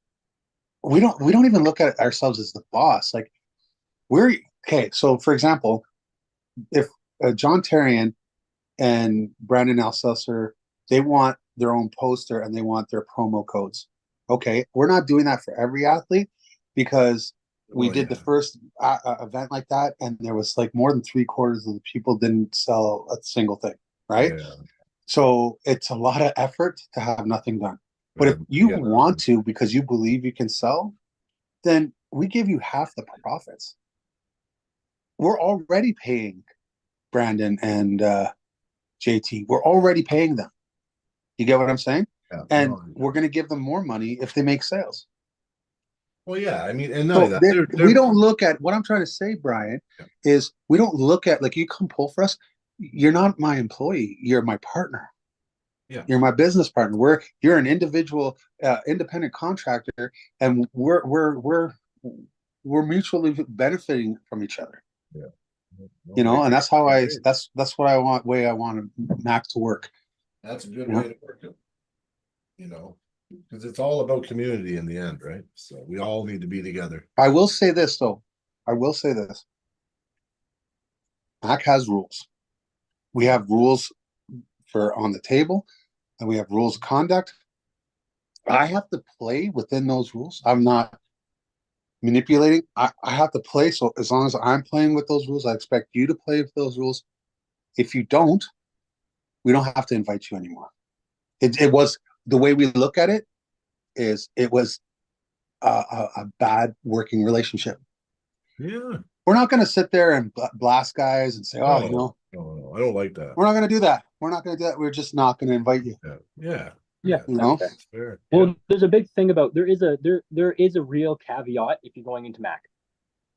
[SPEAKER 2] we don't even look at ourselves as the boss. Like we're okay. So, for example, if John Terrian and Brandon Alsusser, they want their own poster and they want their promo codes. Okay, we're not doing that for every athlete because we did the first event like that, and there was like more than 3/4 of the people didn't sell a single thing, right?
[SPEAKER 3] Yeah.
[SPEAKER 2] So it's a lot of effort to have nothing done. But if you want to, because you believe you can sell, then we give you half the profits. We're already paying Brandon and JT. We're already paying them. You get what I'm saying?
[SPEAKER 3] Yeah.
[SPEAKER 2] And we're going to give them more money if they make sales.
[SPEAKER 3] Well, yeah, I mean, and
[SPEAKER 2] So we don't look at what I'm trying to say, Brian, is we don't look at like you come pull for us. You're not my employee. You're my partner.
[SPEAKER 3] Yeah.
[SPEAKER 2] You're my business partner. You're an individual, independent contractor, and we're mutually benefiting from each other.
[SPEAKER 3] Yeah.
[SPEAKER 2] And that's how that's what I want. Way I want Mac to work.
[SPEAKER 3] That's a good way to work it. Because it's all about community in the end, right? So we all need to be together.
[SPEAKER 2] I will say this though. Mac has rules. We have rules for on the table, and we have rules of conduct. I have to play within those rules. I'm not manipulating. I have to play. So as long as I'm playing with those rules, I expect you to play with those rules. If you don't, we don't have to invite you anymore. It was the way we look at it is it was a bad working relationship.
[SPEAKER 3] Yeah.
[SPEAKER 2] We're not going to sit there and blast guys and say,
[SPEAKER 3] No, I don't like that.
[SPEAKER 2] We're not going to do that. We're not going to do that. We're just not going to invite you.
[SPEAKER 3] Yeah.
[SPEAKER 4] That's
[SPEAKER 3] fair.
[SPEAKER 4] Well, there's a big thing about there is a real caveat if you're going into Mac.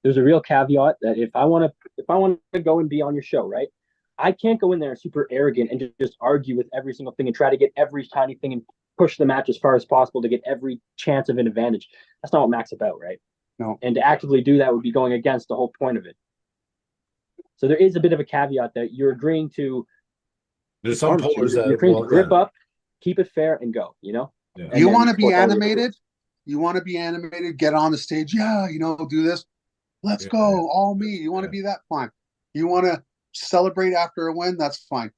[SPEAKER 4] There's a real caveat that if I want to go and be on your show, right? I can't go in there super arrogant and just argue with every single thing and try to get every tiny thing and push the match as far as possible to get every chance of an advantage. That's not what Mac's about, right?
[SPEAKER 2] No.
[SPEAKER 4] And to actively do that would be going against the whole point of it. So there is a bit of a caveat that you're agreeing to.
[SPEAKER 3] There's some pullers that
[SPEAKER 4] you're agreeing to grip up, keep it fair, and go.
[SPEAKER 2] Yeah. You want to be animated? You want to be animated? Get on the stage. Yeah, do this. Let's go. All me. You want to be that? Fine. You want to celebrate after a win? That's fine.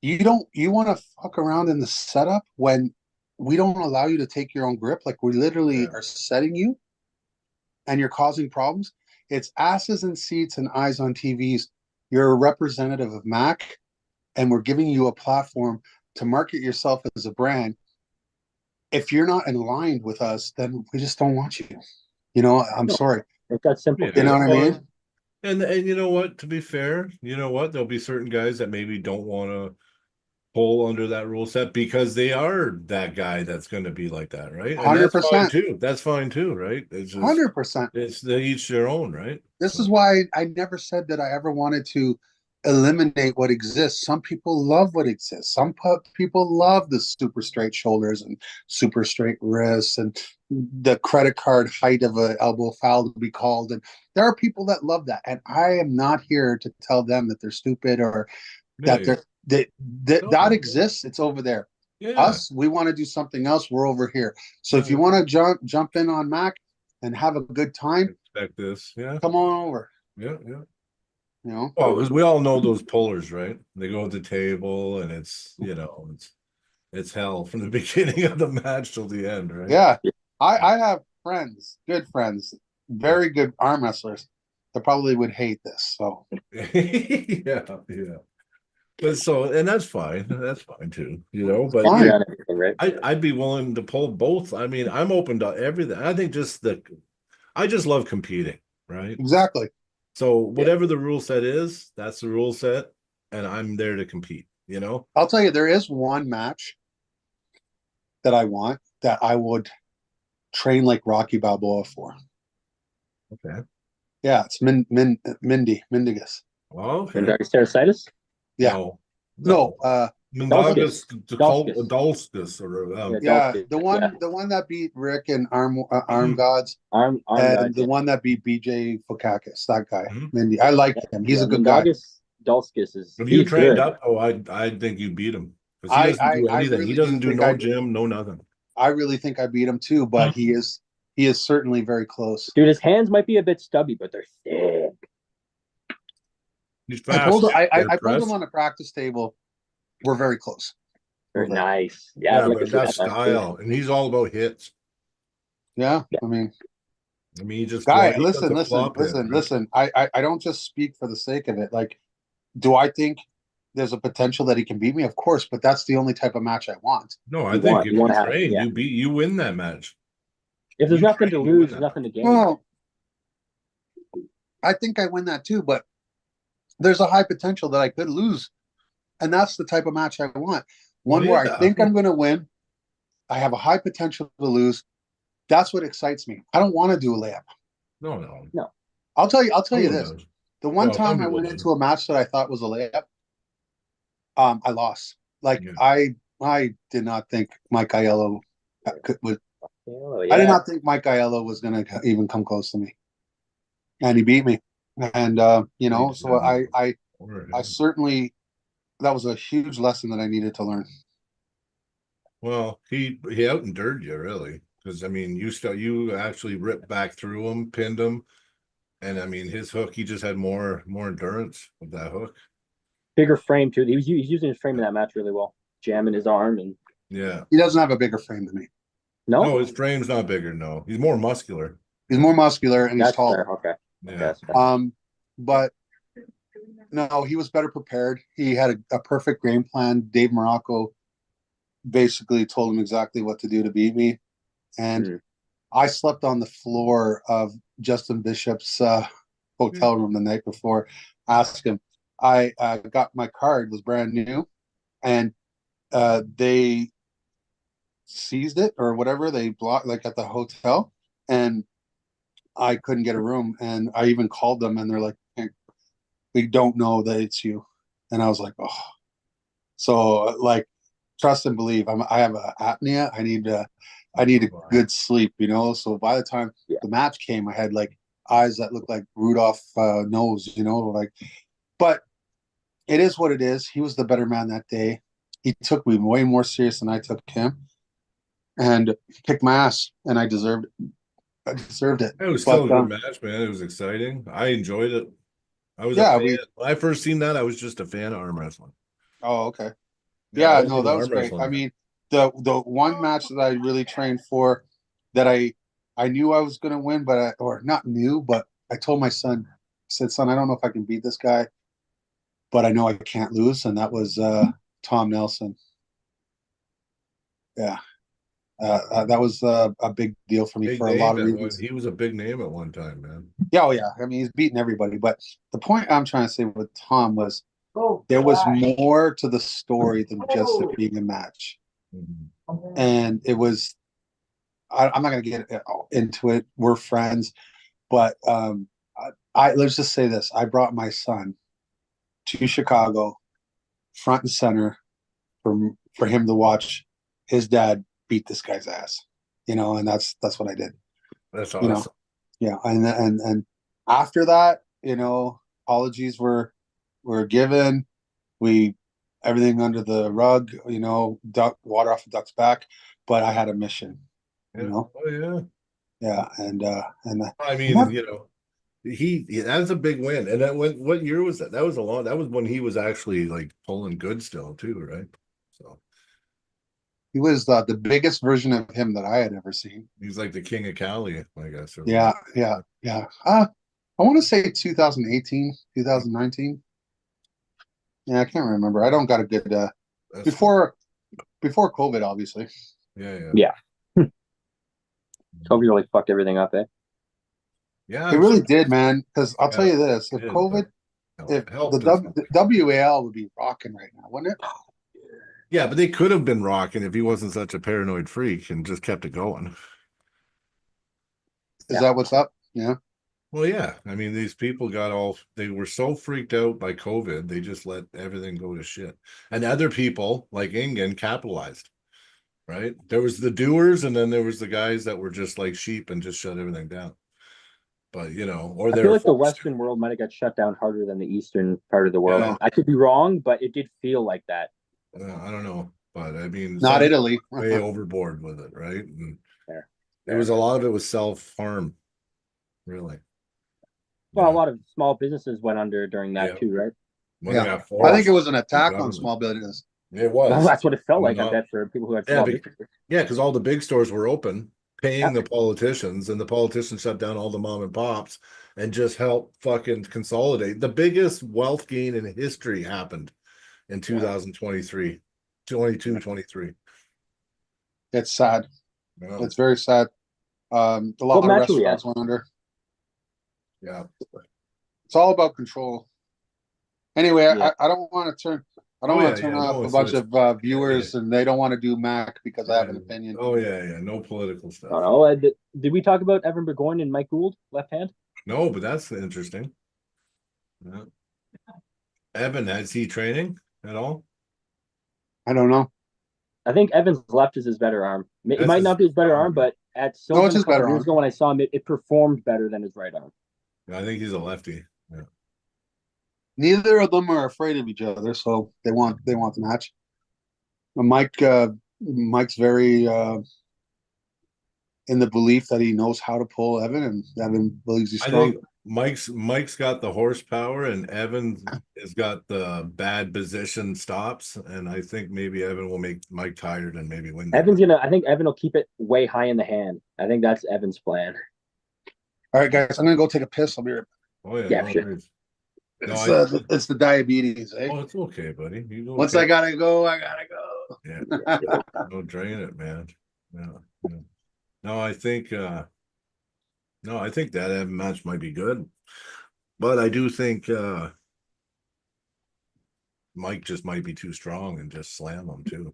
[SPEAKER 2] You want to fuck around in the setup when we don't allow you to take your own grip. Like we literally are setting you and you're causing problems. It's asses in seats and eyes on TVs. You're a representative of MAC, and we're giving you a platform to market yourself as a brand. If you're not in line with us, then we just don't want you. You know, I'm
[SPEAKER 4] No.
[SPEAKER 2] sorry.
[SPEAKER 4] It's that simple.
[SPEAKER 3] Yeah.
[SPEAKER 2] You know what I
[SPEAKER 3] Well,
[SPEAKER 2] mean?
[SPEAKER 3] and you know what? To be fair, you know what? There'll be certain guys that maybe don't want to pull under that rule set because they are that guy that's going to be like that, right? And that's fine
[SPEAKER 2] 100%.
[SPEAKER 3] too. That's fine too, right? It's just
[SPEAKER 2] 100%.
[SPEAKER 3] it's they each their own, right?
[SPEAKER 2] This
[SPEAKER 3] So
[SPEAKER 2] is why I never said that I ever wanted to eliminate what exists. Some people love what exists. People love the super straight shoulders and super straight wrists and the credit card height of an elbow foul to be called. And there are people that love that. And I am not here to tell them that they're stupid or
[SPEAKER 3] yeah,
[SPEAKER 2] that that
[SPEAKER 3] no.
[SPEAKER 2] exists. It's over there.
[SPEAKER 3] Yeah.
[SPEAKER 2] Us, we want to do something else. We're over here. So if you want to jump in on Mac and have a good time,
[SPEAKER 3] Expect this. Yeah.
[SPEAKER 2] come on over.
[SPEAKER 3] Yeah. Yeah.
[SPEAKER 2] You know,
[SPEAKER 3] Well, 'cause we all know those pullers, right? They go at the table and it's, you know, it's hell from the beginning of the match till the end, right?
[SPEAKER 2] yeah. I have friends, good friends, very good arm wrestlers that probably would hate this. So
[SPEAKER 3] Yeah, yeah. But so, and that's fine. That's fine too, you know. But
[SPEAKER 2] fine.
[SPEAKER 3] yeah,
[SPEAKER 4] On everything, right?
[SPEAKER 3] I'd be willing to pull both. I mean, I'm open to everything. I think I just love competing, right?
[SPEAKER 2] Exactly.
[SPEAKER 3] So whatever the rule set is, that's the rule set, and I'm there to compete, you know?
[SPEAKER 2] I'll tell you, there is one match that I want that I would train like Rocky Balboa for.
[SPEAKER 3] Okay.
[SPEAKER 2] Yeah, it's Mindigus.
[SPEAKER 3] Well,
[SPEAKER 4] And
[SPEAKER 3] okay.
[SPEAKER 4] Sarasitis?
[SPEAKER 2] Yeah.
[SPEAKER 3] No.
[SPEAKER 2] No,
[SPEAKER 3] Mundagus,
[SPEAKER 4] Dulcus.
[SPEAKER 3] Adulskus, or
[SPEAKER 2] yeah,
[SPEAKER 4] Dulcus,
[SPEAKER 2] the one that beat Rick and Arm Gods,
[SPEAKER 4] Arm
[SPEAKER 2] and
[SPEAKER 4] guard,
[SPEAKER 2] the one that beat BJ Fukakis, that guy,
[SPEAKER 3] Mhm.
[SPEAKER 2] Mindy. I like him. He's a good guy.
[SPEAKER 4] Dulcus is
[SPEAKER 3] Have you
[SPEAKER 4] he's
[SPEAKER 3] trained
[SPEAKER 4] good.
[SPEAKER 3] up? Oh, I think you beat him because he doesn't do
[SPEAKER 2] I
[SPEAKER 3] anything. He
[SPEAKER 2] really
[SPEAKER 3] doesn't do
[SPEAKER 2] think
[SPEAKER 3] no gym, no nothing.
[SPEAKER 2] I really think I beat him too, but he is certainly very close.
[SPEAKER 4] Dude, his hands might be a bit stubby, but they're thick.
[SPEAKER 3] He's
[SPEAKER 2] I
[SPEAKER 3] fast.
[SPEAKER 2] told him I
[SPEAKER 3] They're
[SPEAKER 2] told him
[SPEAKER 3] pressed.
[SPEAKER 2] on the practice table, we're very close.
[SPEAKER 4] Very
[SPEAKER 2] Okay.
[SPEAKER 4] nice.
[SPEAKER 3] Yeah,
[SPEAKER 4] I'd like to
[SPEAKER 3] but
[SPEAKER 4] see
[SPEAKER 3] that's
[SPEAKER 4] that match, too.
[SPEAKER 3] style, and he's all about hits.
[SPEAKER 2] Yeah,
[SPEAKER 4] Yeah.
[SPEAKER 2] I mean,
[SPEAKER 3] I mean, he just
[SPEAKER 2] guy,
[SPEAKER 3] he does
[SPEAKER 2] listen,
[SPEAKER 3] a flop hit, right?
[SPEAKER 2] listen. I don't just speak for the sake of it. Like, do I think there's a potential that he can beat me? Of course, but that's the only type of match I want.
[SPEAKER 3] No, I
[SPEAKER 4] You
[SPEAKER 3] think
[SPEAKER 4] want-
[SPEAKER 3] if
[SPEAKER 4] you
[SPEAKER 3] you
[SPEAKER 4] wanna have-
[SPEAKER 3] train,
[SPEAKER 4] yeah.
[SPEAKER 3] you win that match.
[SPEAKER 4] If there's
[SPEAKER 3] You
[SPEAKER 4] nothing to
[SPEAKER 3] train, you win
[SPEAKER 4] lose,
[SPEAKER 3] that
[SPEAKER 4] there's nothing to gain.
[SPEAKER 2] Well, I think I win that too, but there's a high potential that I could lose, and that's the type of match I want. One
[SPEAKER 3] Well,
[SPEAKER 2] where I
[SPEAKER 3] yeah.
[SPEAKER 2] think I'm going to win. I have a high potential to lose. That's what excites me. I don't want to do a layup.
[SPEAKER 3] No.
[SPEAKER 2] I'll tell you
[SPEAKER 3] No
[SPEAKER 2] this.
[SPEAKER 3] one does.
[SPEAKER 2] The one
[SPEAKER 3] Well, some
[SPEAKER 2] time I
[SPEAKER 3] people
[SPEAKER 2] went
[SPEAKER 3] do.
[SPEAKER 2] into a match that I thought was a layup, I lost. Like
[SPEAKER 3] Yeah.
[SPEAKER 2] I did not think Mike Aiello would.
[SPEAKER 4] Oh,
[SPEAKER 2] I did
[SPEAKER 4] yeah.
[SPEAKER 2] not think Mike Aiello was going to even come close to me, and he beat me. And you know, so I certainly, that was a huge lesson that I needed to learn.
[SPEAKER 3] Well, he out endured you really, because I mean, you actually ripped back through him, pinned him, and I mean, his hook, he just had more endurance with that hook.
[SPEAKER 4] Bigger frame, too. He's using his frame in that match really well. Jamming his arm and
[SPEAKER 3] Yeah.
[SPEAKER 2] He doesn't have a bigger frame than me.
[SPEAKER 4] no,
[SPEAKER 3] No, his frame's not bigger. No, he's more muscular.
[SPEAKER 2] He's more muscular and he's
[SPEAKER 4] that's
[SPEAKER 2] taller.
[SPEAKER 4] fair. Okay.
[SPEAKER 3] Yeah.
[SPEAKER 4] That's fair.
[SPEAKER 2] But no, he was better prepared. He had a perfect game plan. Dave Morocco basically told him exactly what to do to beat me. And I slept on the floor of Justin Bishop's hotel room the night before. Asked him. I got my card, was brand new, and they seized it or whatever. They blocked, like, at the hotel, and I couldn't get a room. And I even called them, and they're like, hey, we don't know that it's you. And I was like, oh. So, like, trust and believe. I have a apnea. I need a good sleep, you know. So by the time the match came, I had like eyes that looked like Rudolph nose, you know. Like, but it is what it is. He was the better man that day. He took me way more serious than I took him, and kicked my ass, and I deserved it. I deserved it.
[SPEAKER 3] It was still a good match, man. It was exciting. I enjoyed it. I was a fan. When I first seen that, I was just a fan of arm wrestling.
[SPEAKER 2] Oh, okay.
[SPEAKER 3] Yeah,
[SPEAKER 2] no, that was great. I mean, the one match that I really trained for, that I knew I was going to win, or not knew, but I told my son, I said, son, I don't know if I can beat this guy, but I know I can't lose. And that was Tom Nelson. Yeah. That was a big deal for me
[SPEAKER 3] Big
[SPEAKER 2] for a lot
[SPEAKER 3] name
[SPEAKER 2] of
[SPEAKER 3] at one.
[SPEAKER 2] reasons.
[SPEAKER 3] He was a big name at one time, man.
[SPEAKER 2] Yeah, oh yeah. I mean, he's beaten everybody. But the point I'm trying to say with Tom was there was more to the story than just it being a match.
[SPEAKER 3] Mhm.
[SPEAKER 2] And it was, I'm not going to get into it. We're friends. But I let's just say this. I brought my son to Chicago front and center for him to watch his dad beat this guy's ass. And that's what I did.
[SPEAKER 3] That's
[SPEAKER 2] You know,
[SPEAKER 3] awesome.
[SPEAKER 2] yeah, and after that, apologies were given. We everything under the rug, duck water off the duck's back. But I had a mission,
[SPEAKER 3] Yeah. Oh yeah.
[SPEAKER 2] yeah, and
[SPEAKER 3] I mean, that was a big win. And that what year was that? That was that was when he was actually like pulling good still too, right? So
[SPEAKER 2] he was the biggest version of him that I had ever seen.
[SPEAKER 3] he's like the king of Cali, I guess.
[SPEAKER 2] Yeah. I want to say 2018, 2019. Yeah, I can't remember. I don't got a good before COVID, obviously.
[SPEAKER 3] Yeah.
[SPEAKER 4] COVID really fucked everything up, eh?
[SPEAKER 3] Yeah,
[SPEAKER 2] It really did, man. Because I'll tell you this: if
[SPEAKER 3] did,
[SPEAKER 2] COVID, if
[SPEAKER 3] helped
[SPEAKER 2] the WAL would be rocking right now, wouldn't it?
[SPEAKER 3] Yeah, but they could have been rocking if he wasn't such a paranoid freak and just kept it going.
[SPEAKER 2] Is that what's up? Yeah.
[SPEAKER 3] Well, yeah. I mean, these people they were so freaked out by COVID, they just let everything go to shit. And other people, like Ingen, capitalized, right? There was the doers, and then there was the guys that were just like sheep and just shut everything down. But, or
[SPEAKER 4] I
[SPEAKER 3] they're
[SPEAKER 4] feel like the
[SPEAKER 3] forced
[SPEAKER 4] Western world might have got shut down harder than the Eastern part of the world.
[SPEAKER 3] Yeah.
[SPEAKER 4] I could be wrong, but it did feel like that.
[SPEAKER 3] I don't know. But I mean,
[SPEAKER 2] Not Italy.
[SPEAKER 3] way overboard with it, right? And
[SPEAKER 4] Fair.
[SPEAKER 3] it was a lot of it was self-harm, really.
[SPEAKER 4] Well, a lot of small businesses went under during that too, right?
[SPEAKER 3] When
[SPEAKER 2] Yeah.
[SPEAKER 3] they got
[SPEAKER 2] I
[SPEAKER 3] forced
[SPEAKER 2] think it was an
[SPEAKER 3] by
[SPEAKER 2] attack on
[SPEAKER 3] government.
[SPEAKER 2] small business.
[SPEAKER 3] It was.
[SPEAKER 4] Well, that's what it felt like.
[SPEAKER 3] Coming
[SPEAKER 4] I
[SPEAKER 3] up.
[SPEAKER 4] bet for people who had
[SPEAKER 3] Yeah,
[SPEAKER 4] small
[SPEAKER 3] be-
[SPEAKER 4] businesses.
[SPEAKER 3] Yeah, because all the big stores were open, paying the politicians, and the politicians shut down all the mom and pops and just helped fucking consolidate. The biggest wealth gain in history happened in 2023, 22, 23.
[SPEAKER 2] It's sad.
[SPEAKER 3] Yeah.
[SPEAKER 2] It's very sad. A lot of restaurants went under.
[SPEAKER 3] Yeah.
[SPEAKER 2] It's all about control. Anyway,
[SPEAKER 4] Yeah.
[SPEAKER 2] I don't want to turn. I don't want to turn off a bunch of viewers, and they don't want to do Mac because I have an opinion.
[SPEAKER 3] Oh yeah, no political stuff.
[SPEAKER 4] Oh, did we talk about Evan Burgoyne and Mike Gould, left hand?
[SPEAKER 3] No, but that's interesting. Yeah. Evan, has he training at all?
[SPEAKER 2] I don't know.
[SPEAKER 4] I think Evan's left is his better arm. It might not be his better arm, but at
[SPEAKER 2] it's
[SPEAKER 4] Sylvan
[SPEAKER 2] his
[SPEAKER 4] a couple
[SPEAKER 2] better
[SPEAKER 4] years
[SPEAKER 2] arm.
[SPEAKER 4] ago when I saw him, it performed better than his right arm.
[SPEAKER 3] I think he's a lefty. Yeah.
[SPEAKER 2] Neither of them are afraid of each other, so they want the match. Mike's very in the belief that he knows how to pull Evan, and Evan believes he's strong.
[SPEAKER 3] I think Mike's got the horsepower, and Evan has got the bad position stops, and I think maybe Evan will make Mike tired and maybe win.
[SPEAKER 4] I think Evan will keep it way high in the hand. I think that's Evan's plan.
[SPEAKER 2] All right, guys, I'm gonna go take a piss. I'll be right back.
[SPEAKER 3] Oh yeah,
[SPEAKER 4] Yeah, sure.
[SPEAKER 2] It's the diabetes, eh?
[SPEAKER 3] Oh, it's okay, buddy.
[SPEAKER 2] Once I gotta go, I gotta go.
[SPEAKER 3] Yeah, don't drain it, man. Yeah. No, I think that Evan match might be good, but I do think Mike just might be too strong and just slam him too.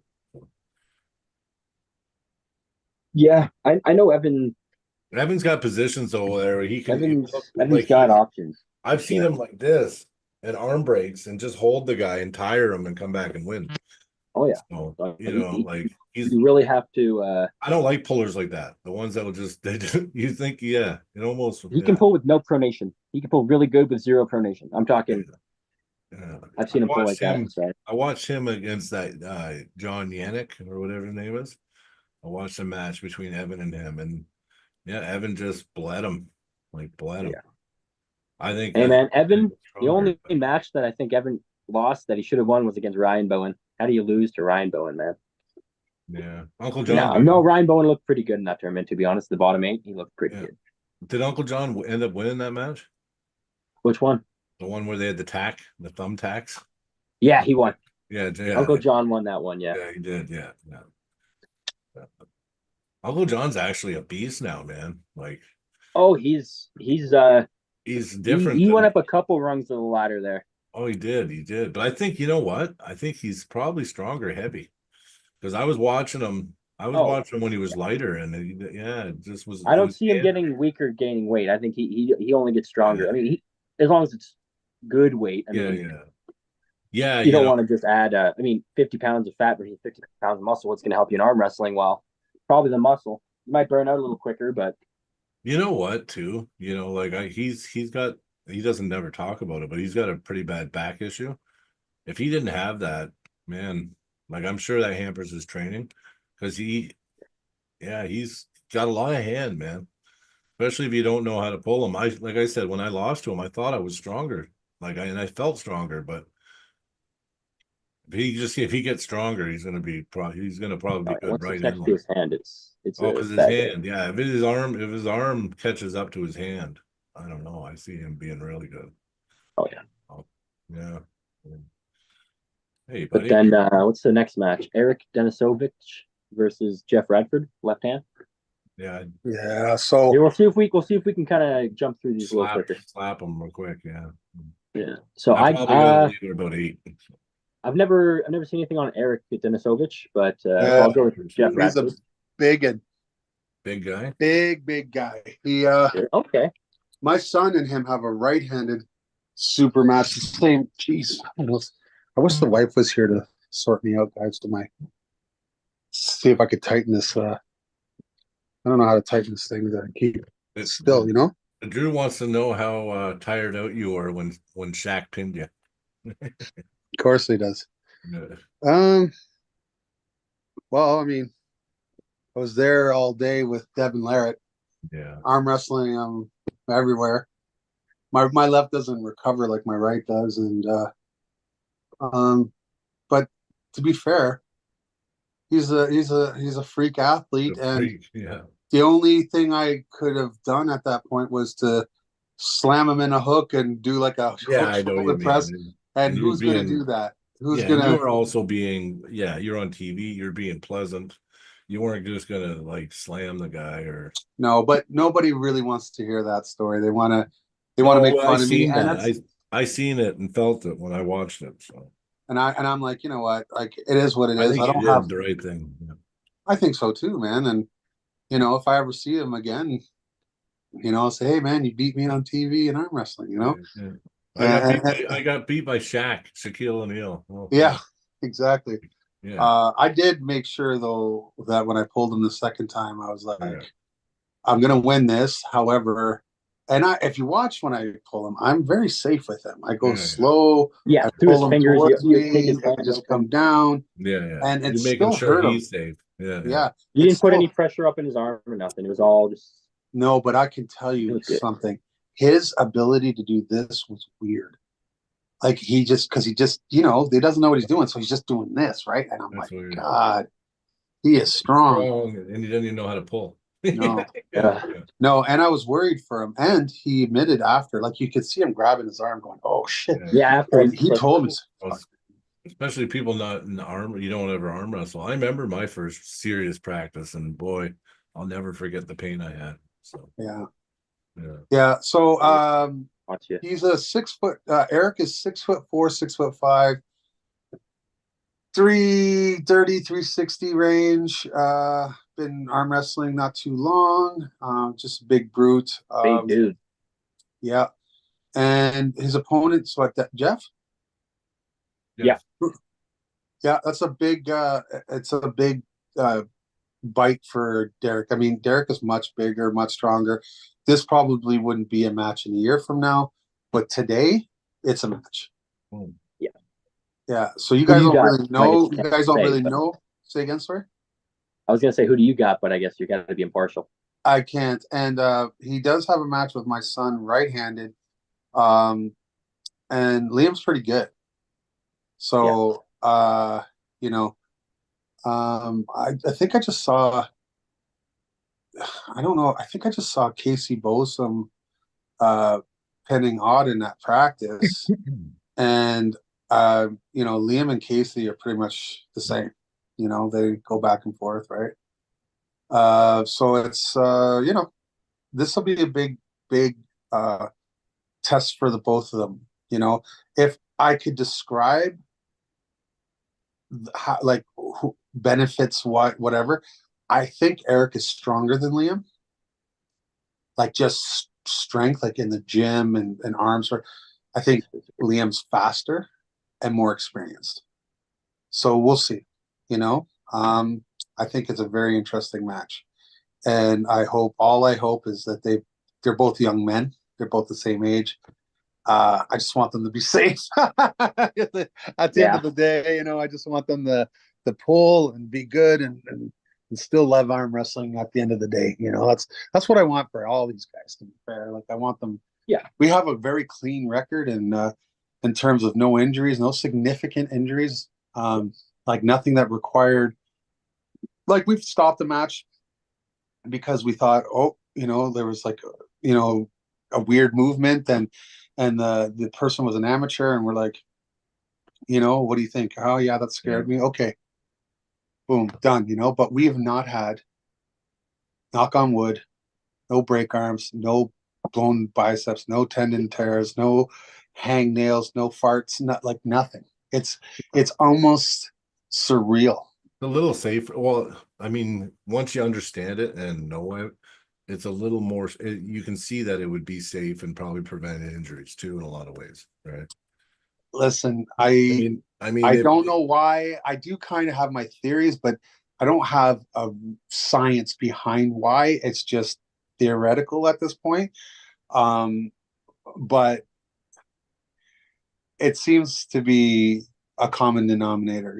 [SPEAKER 4] Yeah, I know Evan.
[SPEAKER 3] Evan's got positions though where he can.
[SPEAKER 4] Evan's got options.
[SPEAKER 3] I've seen him like this and arm breaks and just hold the guy and tire him and come back and win.
[SPEAKER 4] Oh yeah.
[SPEAKER 3] So,
[SPEAKER 4] you really have to.
[SPEAKER 3] I don't like pullers like that. The ones that will you think, it almost.
[SPEAKER 4] He can pull with no pronation. He can pull really good with zero pronation. I'm talking.
[SPEAKER 3] Yeah.
[SPEAKER 4] I've seen him pull like that. So.
[SPEAKER 3] I watched him against that John Yannick or whatever his name is. I watched a match between Evan and him, and Evan just bled him.
[SPEAKER 4] Yeah.
[SPEAKER 3] I think.
[SPEAKER 4] Hey man, Evan. The only match that I think Evan lost that he should have won was against Ryan Bowen. How do you lose to Ryan Bowen, man?
[SPEAKER 3] Yeah, Uncle John.
[SPEAKER 4] No, Ryan Bowen looked pretty good in that tournament. To be honest, the bottom 8, he looked pretty good.
[SPEAKER 3] Did Uncle John end up winning that match?
[SPEAKER 4] Which one?
[SPEAKER 3] The one where they had the thumbtacks?
[SPEAKER 4] Yeah, he won.
[SPEAKER 3] Yeah, yeah,
[SPEAKER 4] Uncle John won that one. Yeah.
[SPEAKER 3] yeah, he did. Yeah, yeah. Yeah. Uncle John's actually a beast now, man. Like
[SPEAKER 4] Oh, he's
[SPEAKER 3] he's
[SPEAKER 4] he
[SPEAKER 3] different
[SPEAKER 4] he went
[SPEAKER 3] than
[SPEAKER 4] up a couple rungs of the ladder there.
[SPEAKER 3] oh, he did. But I think you know what? I think he's probably stronger heavy because I was watching him. I was
[SPEAKER 4] Oh,
[SPEAKER 3] watching him when he was lighter, and yeah, it just was.
[SPEAKER 4] I
[SPEAKER 3] It
[SPEAKER 4] don't
[SPEAKER 3] was
[SPEAKER 4] see him getting weaker, gaining weight. I think he only gets stronger.
[SPEAKER 3] yeah,
[SPEAKER 4] I mean, as long as it's good weight. I
[SPEAKER 3] yeah,
[SPEAKER 4] mean,
[SPEAKER 3] yeah, yeah.
[SPEAKER 4] you don't want to just add. I mean, 50 pounds of fat versus 50 pounds of muscle. What's going to help you in arm wrestling? Well, probably the muscle. You might burn out a little quicker, but
[SPEAKER 3] You know what, too? Like he's got he doesn't never talk about it, but he's got a pretty bad back issue. If he didn't have that, man, like I'm sure that hampers his training because yeah, he's got a lot of hand, man. Especially if you don't know how to pull him. Like I said, when I lost to him, I thought I was stronger. And I felt stronger, but if he gets stronger, he's gonna probably be good
[SPEAKER 4] once
[SPEAKER 3] right
[SPEAKER 4] it's
[SPEAKER 3] in
[SPEAKER 4] next to
[SPEAKER 3] there.
[SPEAKER 4] his hand, it's
[SPEAKER 3] Oh,
[SPEAKER 4] a
[SPEAKER 3] because his
[SPEAKER 4] bad day.
[SPEAKER 3] hand, yeah. If his arm catches up to his hand, I don't know. I see him being really good.
[SPEAKER 4] Oh yeah.
[SPEAKER 3] Oh, yeah. Hey,
[SPEAKER 4] But
[SPEAKER 3] buddy.
[SPEAKER 4] then what's the next match? Eric Denisovich versus Jeff Radford, left hand.
[SPEAKER 3] Yeah,
[SPEAKER 2] Yeah. So
[SPEAKER 4] Yeah, we'll see if we can kind of jump through these a little quicker.
[SPEAKER 3] slap him real quick. Yeah.
[SPEAKER 4] Yeah. So
[SPEAKER 3] I probably gotta leave it about 8.
[SPEAKER 4] I've never seen anything on Eric Denisovich, but so
[SPEAKER 2] yeah,
[SPEAKER 4] I'll go with Jeff
[SPEAKER 2] he's a
[SPEAKER 4] Radford.
[SPEAKER 2] big and
[SPEAKER 3] Big guy.
[SPEAKER 2] big guy.
[SPEAKER 4] Okay.
[SPEAKER 2] My son and him have a right-handed super match. The same. Jeez, I wish the wife was here to sort me out, guys. To my see if I could tighten this. I don't know how to tighten this thing to keep it still.
[SPEAKER 3] Drew wants to know how tired out you were when Shaq pinned you.
[SPEAKER 2] Of course he does.
[SPEAKER 3] Yeah.
[SPEAKER 2] Well, I mean, I was there all day with Devin Larrett,
[SPEAKER 3] Yeah.
[SPEAKER 2] arm wrestling everywhere. My left doesn't recover like my right does, and but to be fair, he's a freak athlete,
[SPEAKER 3] The
[SPEAKER 2] and
[SPEAKER 3] freak. Yeah.
[SPEAKER 2] the only thing I could have done at that point was to slam him in a hook and do like a
[SPEAKER 3] Yeah,
[SPEAKER 2] hook
[SPEAKER 3] I know what
[SPEAKER 2] shoulder
[SPEAKER 3] you
[SPEAKER 2] press.
[SPEAKER 3] mean.
[SPEAKER 2] And
[SPEAKER 3] And you were
[SPEAKER 2] who's gonna
[SPEAKER 3] being
[SPEAKER 2] do that? Who's
[SPEAKER 3] Yeah, and you
[SPEAKER 2] gonna
[SPEAKER 3] were also you're on TV, you're being pleasant. You weren't just gonna like slam the guy or
[SPEAKER 2] no? But nobody really wants to hear that story. They want to
[SPEAKER 3] no,
[SPEAKER 2] make
[SPEAKER 3] I
[SPEAKER 2] fun of me,
[SPEAKER 3] seen
[SPEAKER 2] and
[SPEAKER 3] that.
[SPEAKER 2] that's
[SPEAKER 3] I seen it and felt it when I watched it. So
[SPEAKER 2] and I'm like, you know what? Like it is what it
[SPEAKER 3] I
[SPEAKER 2] is.
[SPEAKER 3] think
[SPEAKER 2] I
[SPEAKER 3] you
[SPEAKER 2] don't have.
[SPEAKER 3] did the right thing. Yeah.
[SPEAKER 2] I think so too, man. And if I ever see him again, I'll say, hey, man, you beat me on TV and arm wrestling.
[SPEAKER 3] Yeah.
[SPEAKER 2] And
[SPEAKER 3] I got beat by Shaquille O'Neal. Well,
[SPEAKER 2] yeah, exactly.
[SPEAKER 3] yeah,
[SPEAKER 2] I did make sure though that when I pulled him the second time, I was like,
[SPEAKER 3] yeah,
[SPEAKER 2] I'm gonna win this. However, if you watch when I pull him, I'm very safe with him. I go
[SPEAKER 3] yeah,
[SPEAKER 2] slow.
[SPEAKER 4] Yeah,
[SPEAKER 2] I
[SPEAKER 4] through his
[SPEAKER 2] pull him
[SPEAKER 4] fingers,
[SPEAKER 2] towards
[SPEAKER 4] you take
[SPEAKER 2] me.
[SPEAKER 4] his
[SPEAKER 2] I
[SPEAKER 4] hand
[SPEAKER 2] just
[SPEAKER 4] open.
[SPEAKER 2] come down,
[SPEAKER 3] yeah.
[SPEAKER 2] and it
[SPEAKER 3] You're making
[SPEAKER 2] still
[SPEAKER 3] sure
[SPEAKER 2] hurt him.
[SPEAKER 3] he's safe. Yeah, yeah.
[SPEAKER 2] Yeah,
[SPEAKER 4] You
[SPEAKER 2] it
[SPEAKER 4] didn't put
[SPEAKER 2] still
[SPEAKER 4] any pressure up in his arm or nothing. It was all just
[SPEAKER 2] no. But I can tell
[SPEAKER 4] it
[SPEAKER 2] you
[SPEAKER 4] was good.
[SPEAKER 2] something. His ability to do this was weird. Like because he just he doesn't know what he's doing, so he's just doing this, right? And I'm
[SPEAKER 3] That's
[SPEAKER 2] like,
[SPEAKER 3] weird.
[SPEAKER 2] God, he is strong.
[SPEAKER 3] Strong, and he doesn't even know how to pull.
[SPEAKER 2] No,
[SPEAKER 3] Yeah,
[SPEAKER 4] Uh,
[SPEAKER 3] yeah.
[SPEAKER 2] no, and I was worried for him. And he admitted after, like you could see him grabbing his arm, going, "Oh shit!"
[SPEAKER 3] Yeah.
[SPEAKER 4] yeah, after
[SPEAKER 2] And
[SPEAKER 4] he's
[SPEAKER 2] he
[SPEAKER 4] like,
[SPEAKER 2] told me,
[SPEAKER 3] Well, especially people not in the arm, you don't ever arm wrestle. I remember my first serious practice, and boy, I'll never forget the pain I had. So
[SPEAKER 2] "Yeah,
[SPEAKER 3] yeah,
[SPEAKER 2] yeah." So,
[SPEAKER 4] watch you.
[SPEAKER 2] he's a 6 foot. Eric is 6'4", 6'5", 330, 360 range. Been arm wrestling not too long. Just a big brute.
[SPEAKER 4] Big dude.
[SPEAKER 2] Yeah, and his opponent's what? Jeff?
[SPEAKER 4] Yeah.
[SPEAKER 2] Yeah, that's a big. It's a big bite for Derek. I mean, Derek is much bigger, much stronger. This probably wouldn't be a match in a year from now, but today it's a match.
[SPEAKER 3] Oh,
[SPEAKER 4] Yeah.
[SPEAKER 2] Yeah. So you
[SPEAKER 4] Who do
[SPEAKER 2] guys
[SPEAKER 4] you
[SPEAKER 2] don't
[SPEAKER 4] got?
[SPEAKER 2] really
[SPEAKER 4] I guess
[SPEAKER 2] know.
[SPEAKER 4] you
[SPEAKER 2] You
[SPEAKER 4] can't
[SPEAKER 2] guys don't
[SPEAKER 4] say,
[SPEAKER 2] really
[SPEAKER 4] but
[SPEAKER 2] know. Say again, sorry.
[SPEAKER 4] I was gonna say who do you got, but I guess you gotta be impartial.
[SPEAKER 2] I can't. And he does have a match with my son, right-handed. Um, and Liam's pretty good. So you know, I think I just saw I don't know. I think I just saw Casey Bosom pinning Auden at practice, and Liam and Casey are pretty much the same. They go back and forth, right? So it's this will be a big test for the both of them. If I could describe how, like, who benefits whatever, I think Eric is stronger than Liam. Like, just strength, like in the gym and arms. I think Liam's faster and more experienced. So we'll see. I think it's a very interesting match, and I hope is that they're both young men. They're both the same age. I just want them to be safe. At the end of the day, I just want them to pull and be good and still love arm wrestling at the end of the day. That's what I want for all these guys, to be fair. Like, I want them.
[SPEAKER 4] Yeah.
[SPEAKER 2] We have a very clean record in terms of no injuries, no significant injuries. Like, nothing that required, like, we've stopped the match because we thought, there was like, a weird movement, and the person was an amateur, and we're like, what do you think? Oh yeah, that scared me. Okay. Boom, done, but we have not had, knock on wood, no break arms, no blown biceps, no tendon tears, no hang nails, no farts, not like nothing. It's almost surreal.
[SPEAKER 3] A little safer. Well, I mean, once you understand it and know it, it's a little more, you can see that it would be safe and probably prevent injuries too in a lot of ways, right?
[SPEAKER 2] Listen,
[SPEAKER 3] I
[SPEAKER 2] don't know why. I do kind of have my theories, but I don't have a science behind why. It's just theoretical at this point. But it seems to be a common denominator.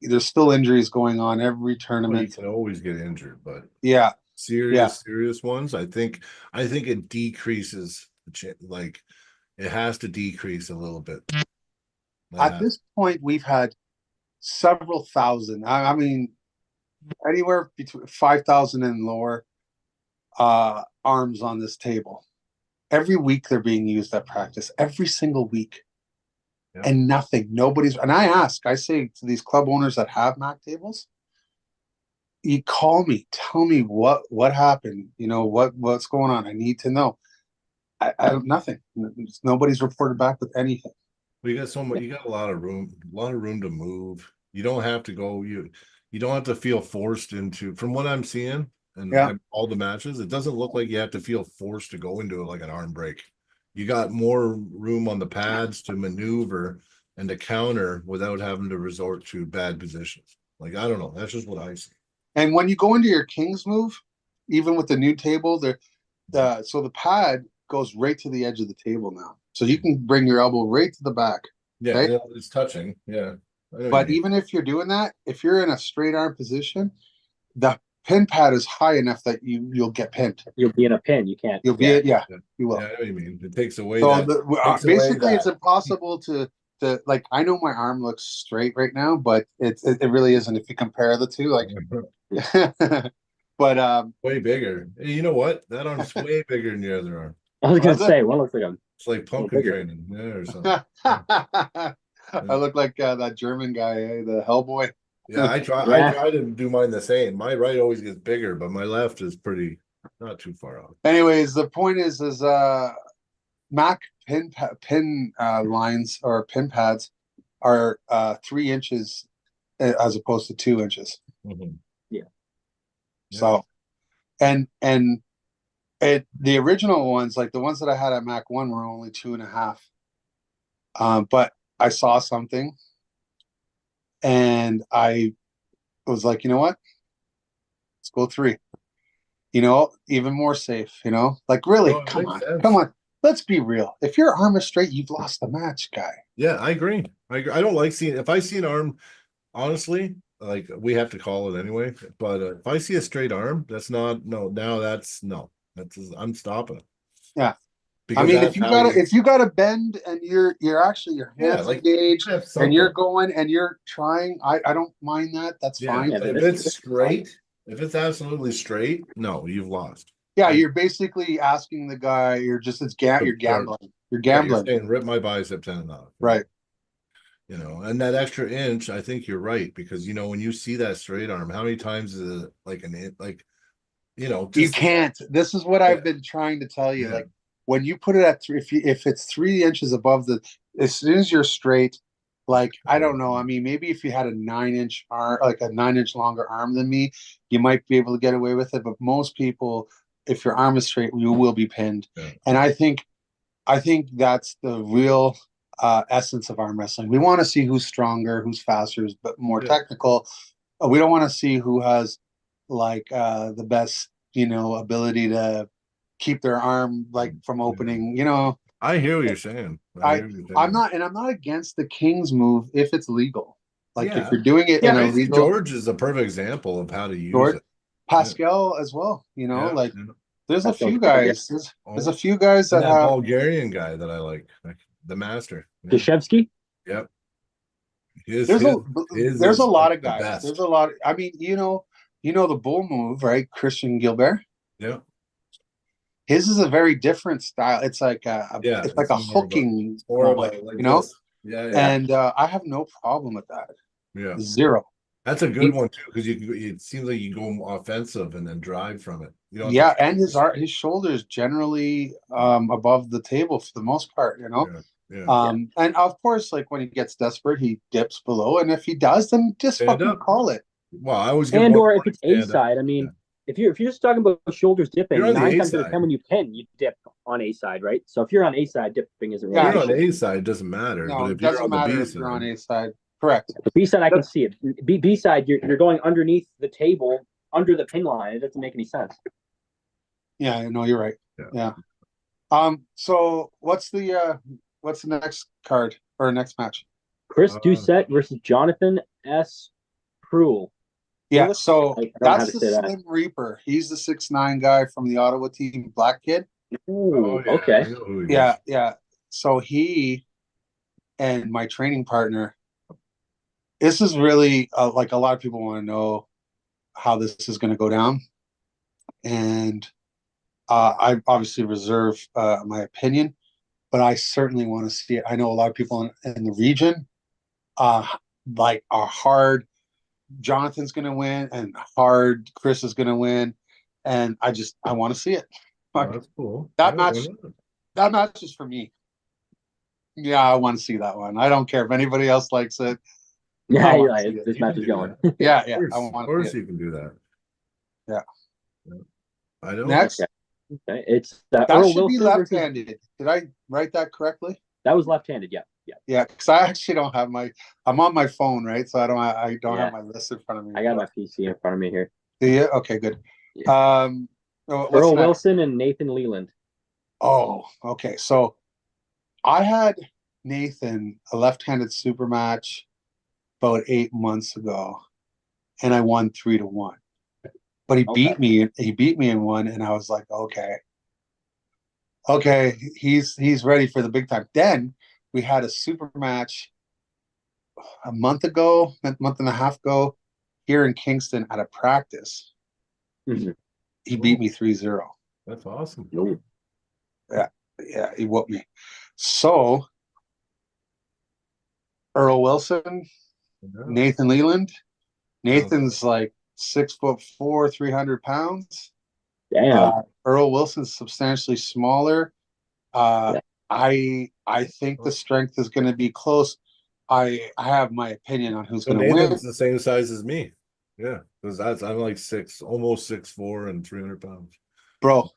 [SPEAKER 2] There's still injuries going on every tournament.
[SPEAKER 3] You can always get injured, but
[SPEAKER 2] yeah,
[SPEAKER 3] serious ones. I think it decreases like it has to decrease a little bit.
[SPEAKER 2] At this point, we've had several thousand. I mean, anywhere between 5,000 and lower arms on this table. Every week they're being used at practice, every single week. Yeah. And nobody's, and I say to these club owners that have MAC tables, you call me, tell me what happened, what's going on. I need to know. I have nothing. Nobody's reported back with anything.
[SPEAKER 3] Well, you got a lot of room to move. You don't have to go, you don't have to feel forced into, from what I'm seeing and all the matches, it doesn't look like you have to feel forced to go into it like an arm break. You got more room on the pads to maneuver and to counter without having to resort to bad positions. Like, I don't know. That's just what I see.
[SPEAKER 2] And when you go into your King's move, even with the new table, so the pad goes right to the edge of the table now. So you can bring your elbow right to the back.
[SPEAKER 3] Yeah,
[SPEAKER 2] right?
[SPEAKER 3] It's touching. Yeah.
[SPEAKER 2] But even if you're doing that, if you're in a straight arm position, the pin pad is high enough that you'll get pinned.
[SPEAKER 4] You'll be in a pin. You can't.
[SPEAKER 2] You'll be you will.
[SPEAKER 3] Yeah, I know what you mean. It takes away
[SPEAKER 2] so basically it's impossible to like, I know my arm looks straight right now, but it really isn't if you compare the two. Like but
[SPEAKER 3] way bigger. Hey, you know what? That arm's way bigger than the other arm.
[SPEAKER 4] I was gonna say, one looks like
[SPEAKER 3] it's like pumpkin training, or something.
[SPEAKER 2] I look like that German guy, the Hellboy.
[SPEAKER 3] Yeah, I try to do mine the same. My right always gets bigger, but my left is not too far off.
[SPEAKER 2] Anyways, the point is MAC pin lines or pin pads are 3 inches as opposed to 2 inches.
[SPEAKER 3] Mm-hmm.
[SPEAKER 4] Yeah.
[SPEAKER 2] So, and the original ones, like the ones that I had at MAC1, were only 2.5. But I saw something, and I was like, you know what? Let's go 3. Even more safe. Like, really, come on. Let's be real. If your arm is straight, you've lost the match, guy.
[SPEAKER 3] Yeah, I agree. I don't like seeing, if I see an arm, honestly, like, we have to call it anyway. But if I see a straight arm, that's not, I'm stopping.
[SPEAKER 2] Yeah. Because, I mean, if you gotta bend and you're actually, your hands engaged and you're going and you're trying, I don't mind that. That's fine.
[SPEAKER 3] If it's straight, If it's absolutely straight, no, you've lost.
[SPEAKER 2] Yeah,
[SPEAKER 3] Right.
[SPEAKER 2] you're basically asking the guy. You're just you're gambling. You're
[SPEAKER 3] Yeah, you're
[SPEAKER 2] gambling,
[SPEAKER 3] saying rip my bicep tendon off.
[SPEAKER 2] right?
[SPEAKER 3] You know, and that extra inch, I think you're right, because you know, when you see that straight arm, how many times is it like an inch, like, you know,
[SPEAKER 2] You
[SPEAKER 3] just
[SPEAKER 2] can't. This is what
[SPEAKER 3] yeah,
[SPEAKER 2] I've been trying to tell you.
[SPEAKER 3] yeah,
[SPEAKER 2] Like when you put it at three, if it's 3 inches above the, as soon as you're straight, like I don't know. I mean, maybe if you had a 9 inch arm, like a 9 inch longer arm than me, you might be able to get away with it. But most people, if your arm is straight, you will be pinned.
[SPEAKER 3] yeah.
[SPEAKER 2] And I think that's the real essence of arm wrestling. We want to see who's stronger, who's faster, who's but more
[SPEAKER 3] Yeah.
[SPEAKER 2] technical. We don't want to see who has like the best, ability to keep their arm like from opening.
[SPEAKER 3] I hear what you're saying. I
[SPEAKER 2] I
[SPEAKER 3] hear what you're
[SPEAKER 2] I'm
[SPEAKER 3] saying.
[SPEAKER 2] not, and I'm not against the King's move if it's legal. Like if
[SPEAKER 3] Yeah.
[SPEAKER 2] you're doing it in a
[SPEAKER 3] Tracy
[SPEAKER 2] legal,
[SPEAKER 3] George is a perfect example of how to use
[SPEAKER 2] George,
[SPEAKER 3] it. Yeah.
[SPEAKER 2] Pascal as well.
[SPEAKER 3] Yeah.
[SPEAKER 2] Like
[SPEAKER 3] Yeah.
[SPEAKER 2] there's a
[SPEAKER 4] Pascal
[SPEAKER 2] few
[SPEAKER 4] Craig, yeah.
[SPEAKER 2] guys. There's
[SPEAKER 3] Oh,
[SPEAKER 2] a few guys
[SPEAKER 3] and
[SPEAKER 2] that
[SPEAKER 3] that
[SPEAKER 2] have.
[SPEAKER 3] Bulgarian guy that I like the master. Yeah.
[SPEAKER 4] Dashevsky?
[SPEAKER 3] Yep. His
[SPEAKER 2] There's a
[SPEAKER 3] his his
[SPEAKER 2] there's a
[SPEAKER 3] is
[SPEAKER 2] lot
[SPEAKER 3] like
[SPEAKER 2] of
[SPEAKER 3] the
[SPEAKER 2] guys. There's
[SPEAKER 3] best.
[SPEAKER 2] a lot. I mean, the bull move, right? Christian Gilbert.
[SPEAKER 3] Yeah.
[SPEAKER 2] His is a very different style. It's like
[SPEAKER 3] Yeah.
[SPEAKER 2] it's like a hooking
[SPEAKER 3] It's more of
[SPEAKER 2] one,
[SPEAKER 3] a like this. Yeah, yeah.
[SPEAKER 2] and I have no problem with that.
[SPEAKER 3] Yeah.
[SPEAKER 2] Zero.
[SPEAKER 3] That's a good
[SPEAKER 2] He-
[SPEAKER 3] one too, because it seems like you go offensive and then drive from it. You don't have
[SPEAKER 2] yeah,
[SPEAKER 3] to
[SPEAKER 2] and his shoulders generally above the table for the most part.
[SPEAKER 3] yeah, yeah.
[SPEAKER 2] And of course, like when he gets desperate, he dips below, and if he does, then just
[SPEAKER 3] Stand
[SPEAKER 2] fucking
[SPEAKER 3] up.
[SPEAKER 2] call it.
[SPEAKER 3] Well, I always give
[SPEAKER 4] And
[SPEAKER 3] one
[SPEAKER 4] or if
[SPEAKER 3] point
[SPEAKER 4] it's A
[SPEAKER 3] stand up.
[SPEAKER 4] side, I
[SPEAKER 3] Yeah.
[SPEAKER 4] mean, if you're just talking about shoulders
[SPEAKER 3] You're
[SPEAKER 4] dipping,
[SPEAKER 3] on the
[SPEAKER 4] nine
[SPEAKER 3] A
[SPEAKER 4] times out of
[SPEAKER 3] side.
[SPEAKER 4] ten when you pin, you dip on A side, right? So if you're on A side, dipping isn't
[SPEAKER 3] If
[SPEAKER 4] really
[SPEAKER 2] Yeah,
[SPEAKER 4] an
[SPEAKER 3] you're on
[SPEAKER 4] issue.
[SPEAKER 3] A side, it doesn't matter.
[SPEAKER 2] No,
[SPEAKER 3] But
[SPEAKER 2] it
[SPEAKER 3] if you're
[SPEAKER 2] doesn't
[SPEAKER 3] on the
[SPEAKER 2] matter
[SPEAKER 3] B
[SPEAKER 2] if you're on
[SPEAKER 3] side,
[SPEAKER 2] A side. Correct.
[SPEAKER 4] The B side, I can see it. B side, you're going underneath the table, under the pin line. It doesn't make any sense.
[SPEAKER 2] Yeah, no, you're right.
[SPEAKER 3] yeah.
[SPEAKER 2] Yeah. So what's the next card or next match?
[SPEAKER 4] Chris
[SPEAKER 3] Uh,
[SPEAKER 4] Doucette versus Jonathan S. Pruill.
[SPEAKER 2] Yeah,
[SPEAKER 4] Pruitt?
[SPEAKER 2] so
[SPEAKER 4] I don't know how
[SPEAKER 2] that's
[SPEAKER 4] to
[SPEAKER 2] the
[SPEAKER 4] say that.
[SPEAKER 2] Slim Reaper. He's the 6'9" guy from the Ottawa team, black kid.
[SPEAKER 3] oh
[SPEAKER 4] Ooh,
[SPEAKER 3] yeah,
[SPEAKER 4] okay.
[SPEAKER 3] I know who he
[SPEAKER 2] Yeah,
[SPEAKER 3] is.
[SPEAKER 2] yeah. So he and my training partner, this is really like a lot of people want to know how this is going to go down. And I obviously reserve my opinion, but I certainly want to see it. I know a lot of people in the region uh, like are hard. Jonathan's going to win, and hard Chris is going to win, and I want to see it.
[SPEAKER 3] Oh,
[SPEAKER 2] Like,
[SPEAKER 3] that's cool.
[SPEAKER 2] that
[SPEAKER 3] Yeah, why
[SPEAKER 2] match,
[SPEAKER 3] not?
[SPEAKER 2] that match is for me. Yeah, I want to see that one. I don't care if anybody else likes it. I
[SPEAKER 4] Yeah, you're
[SPEAKER 2] want to
[SPEAKER 4] right.
[SPEAKER 2] see it.
[SPEAKER 4] This
[SPEAKER 3] You
[SPEAKER 4] match
[SPEAKER 3] can
[SPEAKER 4] is
[SPEAKER 3] do
[SPEAKER 4] going.
[SPEAKER 3] that.
[SPEAKER 2] Yeah, yeah, I
[SPEAKER 3] Of
[SPEAKER 2] want to see
[SPEAKER 3] course
[SPEAKER 2] it.
[SPEAKER 3] you can do that.
[SPEAKER 2] Yeah.
[SPEAKER 3] Yeah. I know.
[SPEAKER 2] Next,
[SPEAKER 4] Okay. It's
[SPEAKER 2] that
[SPEAKER 4] Earl
[SPEAKER 2] should be
[SPEAKER 4] Wilson versus.
[SPEAKER 2] left-handed. Did I write that correctly?
[SPEAKER 4] That was left-handed. Yeah, yeah,
[SPEAKER 2] Yeah, because I actually don't have I'm on my phone, right? So I don't have
[SPEAKER 4] yeah.
[SPEAKER 2] my list in front of me.
[SPEAKER 4] I got my PC in front of me here.
[SPEAKER 2] Do you? Okay, good.
[SPEAKER 4] Yeah.
[SPEAKER 2] What's
[SPEAKER 4] Earl
[SPEAKER 2] next?
[SPEAKER 4] Wilson and Nathan Leland.
[SPEAKER 2] Oh, okay. So I had Nathan a left-handed super match about 8 months ago, and I won 3-1. But he
[SPEAKER 4] Okay.
[SPEAKER 2] beat me. He beat me in one, and I was like, okay, he's ready for the big time. Then we had a super match a month and a half ago, here in Kingston at a practice.
[SPEAKER 4] Mhm.
[SPEAKER 2] He beat me 3-0.
[SPEAKER 3] That's awesome.
[SPEAKER 4] Ooh.
[SPEAKER 2] Yeah, he whooped me. So Earl Wilson,
[SPEAKER 3] Yeah.
[SPEAKER 2] Nathan Leland.
[SPEAKER 3] Sounds
[SPEAKER 2] Nathan's like 6'4", 300 pounds.
[SPEAKER 4] Damn.
[SPEAKER 2] Earl Wilson's substantially smaller.
[SPEAKER 4] Yeah.
[SPEAKER 2] I think the strength is going to be close. I have my opinion on who's
[SPEAKER 3] So
[SPEAKER 2] going to win.
[SPEAKER 3] Nathan's the same size as me. Yeah, because I'm like almost 6'4" and 300 pounds.
[SPEAKER 2] Bro,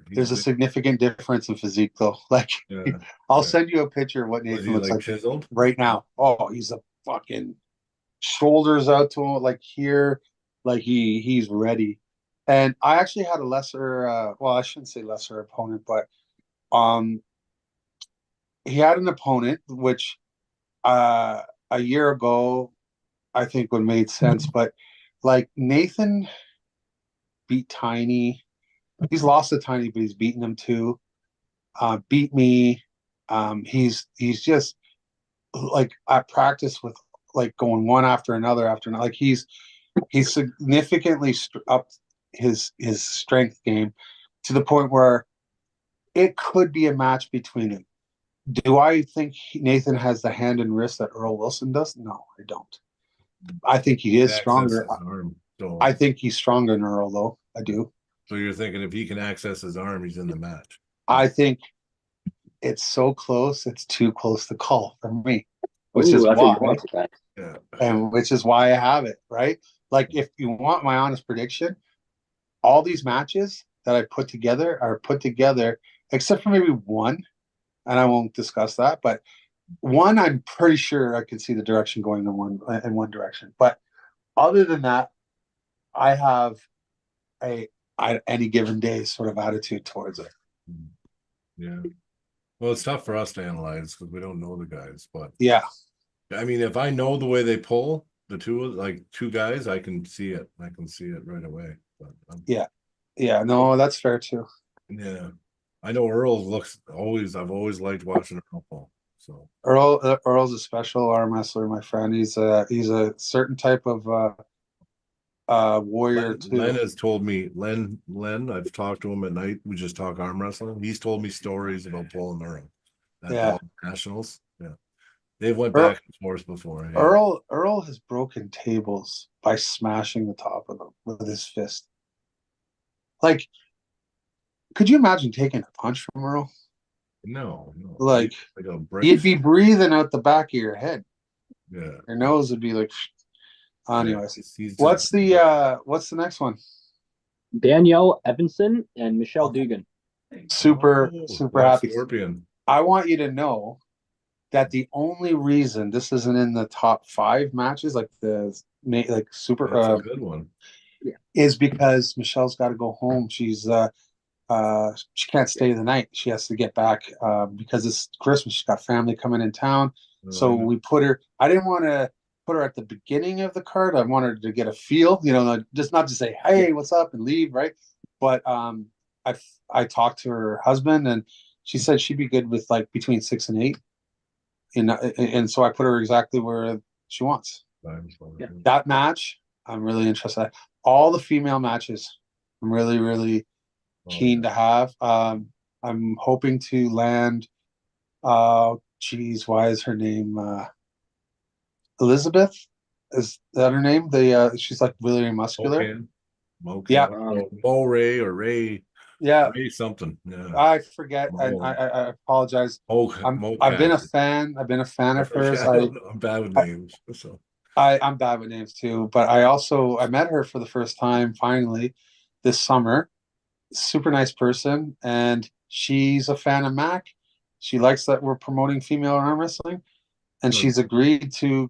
[SPEAKER 3] He's
[SPEAKER 2] there's a
[SPEAKER 3] big.
[SPEAKER 2] significant difference in physique, though. Like,
[SPEAKER 3] Yeah.
[SPEAKER 2] I'll
[SPEAKER 3] Yeah.
[SPEAKER 2] send you a picture of what
[SPEAKER 3] Was
[SPEAKER 2] Nathan
[SPEAKER 3] he
[SPEAKER 2] looks
[SPEAKER 3] like
[SPEAKER 2] like
[SPEAKER 3] chiseled?
[SPEAKER 2] right now. Oh, he's a fucking shoulders out to him, like here, like he's ready. And I actually had a lesser, well, I shouldn't say lesser opponent, but um, he had an opponent which a year ago I think would made sense, but like Nathan beat Tiny. He's lost to Tiny, but he's beaten him too. Beat me. He's just like at practice with like going one after another after another. Like He significantly upped his strength game to the point where it could be a match between him. Do I think Nathan has the hand and wrist that Earl Wilson does? No, I don't. I think he is
[SPEAKER 3] Access
[SPEAKER 2] stronger.
[SPEAKER 3] his arm, so,
[SPEAKER 2] I think he's stronger than Earl, though. I do.
[SPEAKER 3] so you're thinking if he can access his arm, he's in the match.
[SPEAKER 2] I think it's so close, it's too close to call for me, which is
[SPEAKER 4] that's
[SPEAKER 2] why,
[SPEAKER 4] what you want, guys.
[SPEAKER 3] Yeah.
[SPEAKER 2] and which is why I have it, right? Like, if you want my honest prediction, all these matches that I put together are put together, except for maybe one, and I won't discuss that, but one, I'm pretty sure I can see the direction going in one direction. But other than that, I have any given day sort of attitude towards it.
[SPEAKER 3] Yeah. Well, it's tough for us to analyze because we don't know the guys, but
[SPEAKER 2] Yeah,
[SPEAKER 3] I mean, if I know the way they pull the two guys, I can see it. I can see it right away. But,
[SPEAKER 2] yeah, no, that's fair too.
[SPEAKER 3] yeah. I know Earl looks I've always liked watching Earl pull. So
[SPEAKER 2] Earl's a special arm wrestler, my friend. He's a certain type of warrior too.
[SPEAKER 3] Len has told me, Len, I've talked to him at night. We just talk arm wrestling. He's told me stories about pulling Earl at
[SPEAKER 2] Yeah.
[SPEAKER 3] the nationals. Yeah. They've went
[SPEAKER 2] Earl-
[SPEAKER 3] back and forth before. Yeah.
[SPEAKER 2] Earl has broken tables by smashing the top of them with his fist. Like, could you imagine taking a punch from Earl?
[SPEAKER 3] No.
[SPEAKER 2] Like
[SPEAKER 3] a break.
[SPEAKER 2] you'd be breathing out the back of your head.
[SPEAKER 3] Yeah.
[SPEAKER 2] Your nose would be like. Anyways,
[SPEAKER 3] He's
[SPEAKER 2] what's the next one?
[SPEAKER 4] Danielle Evanson and Michelle Dugan.
[SPEAKER 2] Super happy.
[SPEAKER 3] Scorpion.
[SPEAKER 2] I want you to know that the only reason this isn't in the top 5 matches, like super,
[SPEAKER 3] That's a good one.
[SPEAKER 2] is because Michelle's got to go home. She's she can't stay the night. She has to get back because it's Christmas. She's got family coming in town. So we put her. I didn't want to put her at the beginning of the card. I wanted her to get a feel, just not to say, hey, what's up, and leave, right? But I talked to her husband, and she said she'd be good with like between 6 and 8. And so I put her exactly where she wants.
[SPEAKER 4] Yeah.
[SPEAKER 2] That match, I'm really interested in. All the female matches, I'm really, really keen to have. I'm hoping to land, why is her name Elizabeth? Is that her name? She's like really muscular.
[SPEAKER 3] Mocan.
[SPEAKER 2] Yeah.
[SPEAKER 3] Mo Ray or Ray.
[SPEAKER 2] Yeah.
[SPEAKER 3] Ray something. Yeah.
[SPEAKER 2] I forget. I apologize. I've been a fan. I've been a fan of hers.
[SPEAKER 3] I'm bad with names. So
[SPEAKER 2] I'm bad with names too. But I met her for the first time finally this summer. Super nice person, and she's a fan of MAC. She likes that we're promoting female arm wrestling, and she's agreed to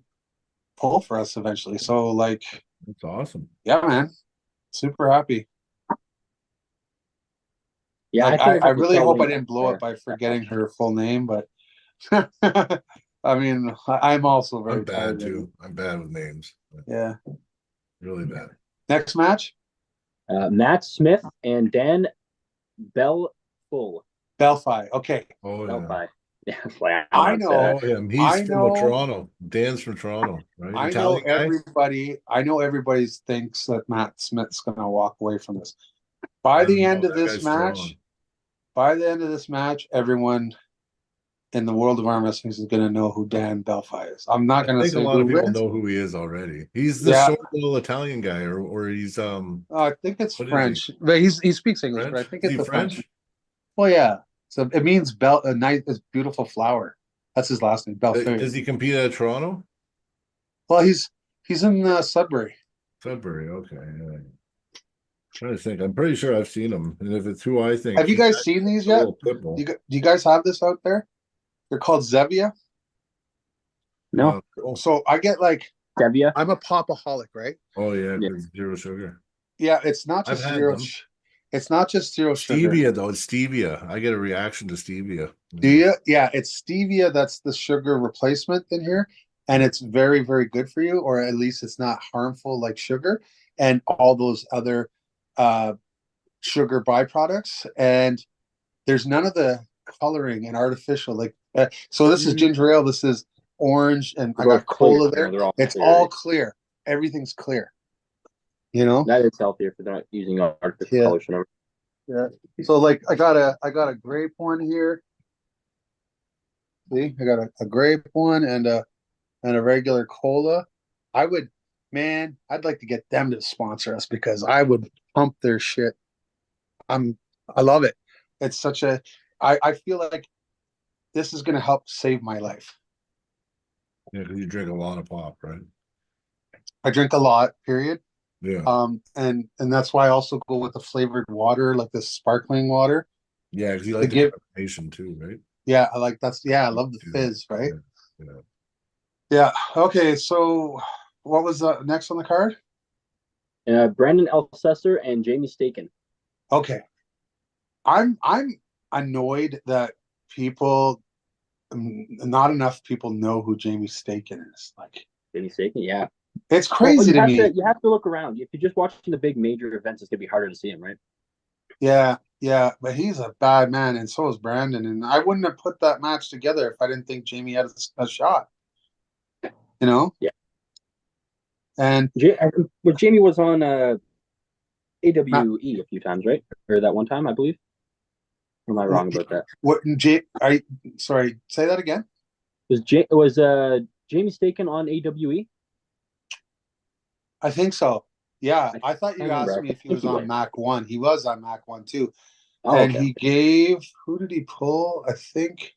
[SPEAKER 2] pull for us eventually. So like,
[SPEAKER 3] that's awesome.
[SPEAKER 2] Yeah, man, super happy.
[SPEAKER 4] Yeah,
[SPEAKER 2] like, I really hope I didn't blow it by forgetting her full name, but I mean, I'm also very
[SPEAKER 3] bad too. I'm bad with names.
[SPEAKER 2] Yeah,
[SPEAKER 3] really bad.
[SPEAKER 2] Next match,
[SPEAKER 4] Matt Smith and Dan Belfi.
[SPEAKER 2] Okay.
[SPEAKER 3] Oh
[SPEAKER 4] Belfi.
[SPEAKER 3] yeah.
[SPEAKER 2] I know
[SPEAKER 3] him. He's from Toronto. Dan's from Toronto, right?
[SPEAKER 2] I know everybody thinks that Matt Smith's going to walk away from this. By the end of this match, everyone in the world of arm wrestling is going to know who Dan Belfi is. I'm not going to say
[SPEAKER 3] a lot of people know who he is already. He's the short little Italian guy, or he's
[SPEAKER 2] I think it's French, but he speaks English. French? But I think it's the French. Well, yeah. So it means a nice, beautiful flower. That's his last name, Belfi.
[SPEAKER 3] Does he compete at Toronto?
[SPEAKER 2] Well, he's in Sudbury.
[SPEAKER 3] Sudbury, okay. Yeah. Trying to think. I'm pretty sure I've seen him, and if it's who I think.
[SPEAKER 2] Have you guys seen these yet? Do you guys have this out there? They're called Zevia.
[SPEAKER 4] No.
[SPEAKER 2] So I get like
[SPEAKER 4] Zevia.
[SPEAKER 2] I'm a popaholic, right?
[SPEAKER 3] Oh yeah. Zero sugar.
[SPEAKER 2] Yeah, it's not just zero. It's not just zero sugar.
[SPEAKER 3] Stevia though. It's stevia. I get a reaction to stevia.
[SPEAKER 2] Do you? Yeah, it's stevia. That's the sugar replacement in here, and it's very, very good for you, or at least it's not harmful like sugar and all those other sugar byproducts. And there's none of the coloring and artificial like. So this is ginger ale. This is orange, and I got cola there. It's all clear. Everything's clear. You know?
[SPEAKER 4] That is healthier if they're not using artificial
[SPEAKER 2] Yeah.
[SPEAKER 4] colors. Whatever.
[SPEAKER 2] Yeah. So like I got a grape one here. See, I got a grape one and a regular cola. I would, man, I'd like to get them to sponsor us because I would pump their shit. I love it. It's such a I feel like this is gonna help save my life.
[SPEAKER 3] Yeah, 'cause you drink a lot of pop, right?
[SPEAKER 2] I drink a lot, period.
[SPEAKER 3] Yeah.
[SPEAKER 2] And that's why I also go with the flavored water, like this sparkling water.
[SPEAKER 3] Yeah, because you
[SPEAKER 2] To
[SPEAKER 3] like the
[SPEAKER 2] give,
[SPEAKER 3] carbonation too, right?
[SPEAKER 2] yeah, I love the fizz, right?
[SPEAKER 3] Yeah. Yeah.
[SPEAKER 2] Yeah. Okay, so what was next on the card?
[SPEAKER 4] Brandon Elsesser and Jamie Staken.
[SPEAKER 2] Okay. I'm annoyed that people not enough people know who Jamie Staken is. Like
[SPEAKER 4] Jamie Staken, yeah.
[SPEAKER 2] it's
[SPEAKER 4] Well,
[SPEAKER 2] crazy to me.
[SPEAKER 4] you have to look around. If you're just watching the big major events, it's gonna be harder to see him, right?
[SPEAKER 2] Yeah, yeah, but he's a bad man, and so is Brandon. And I wouldn't have put that match together if I didn't think Jamie had a shot. You know?
[SPEAKER 4] Yeah.
[SPEAKER 2] And
[SPEAKER 4] Well, Jamie was on
[SPEAKER 2] not
[SPEAKER 4] AWE a few times, right? Or that one time, I believe. Or am I wrong about that?
[SPEAKER 2] what I sorry, say that again.
[SPEAKER 4] Was Jamie Staken on AWE?
[SPEAKER 2] I think so. Yeah,
[SPEAKER 4] I
[SPEAKER 2] I thought
[SPEAKER 4] can't
[SPEAKER 2] you
[SPEAKER 4] remember.
[SPEAKER 2] asked
[SPEAKER 4] I
[SPEAKER 2] me if he
[SPEAKER 4] think
[SPEAKER 2] was
[SPEAKER 4] he
[SPEAKER 2] on
[SPEAKER 4] was.
[SPEAKER 2] MAC1. He was on MAC1 too.
[SPEAKER 4] Oh,
[SPEAKER 2] And
[SPEAKER 4] okay.
[SPEAKER 2] he gave, who did he pull? I think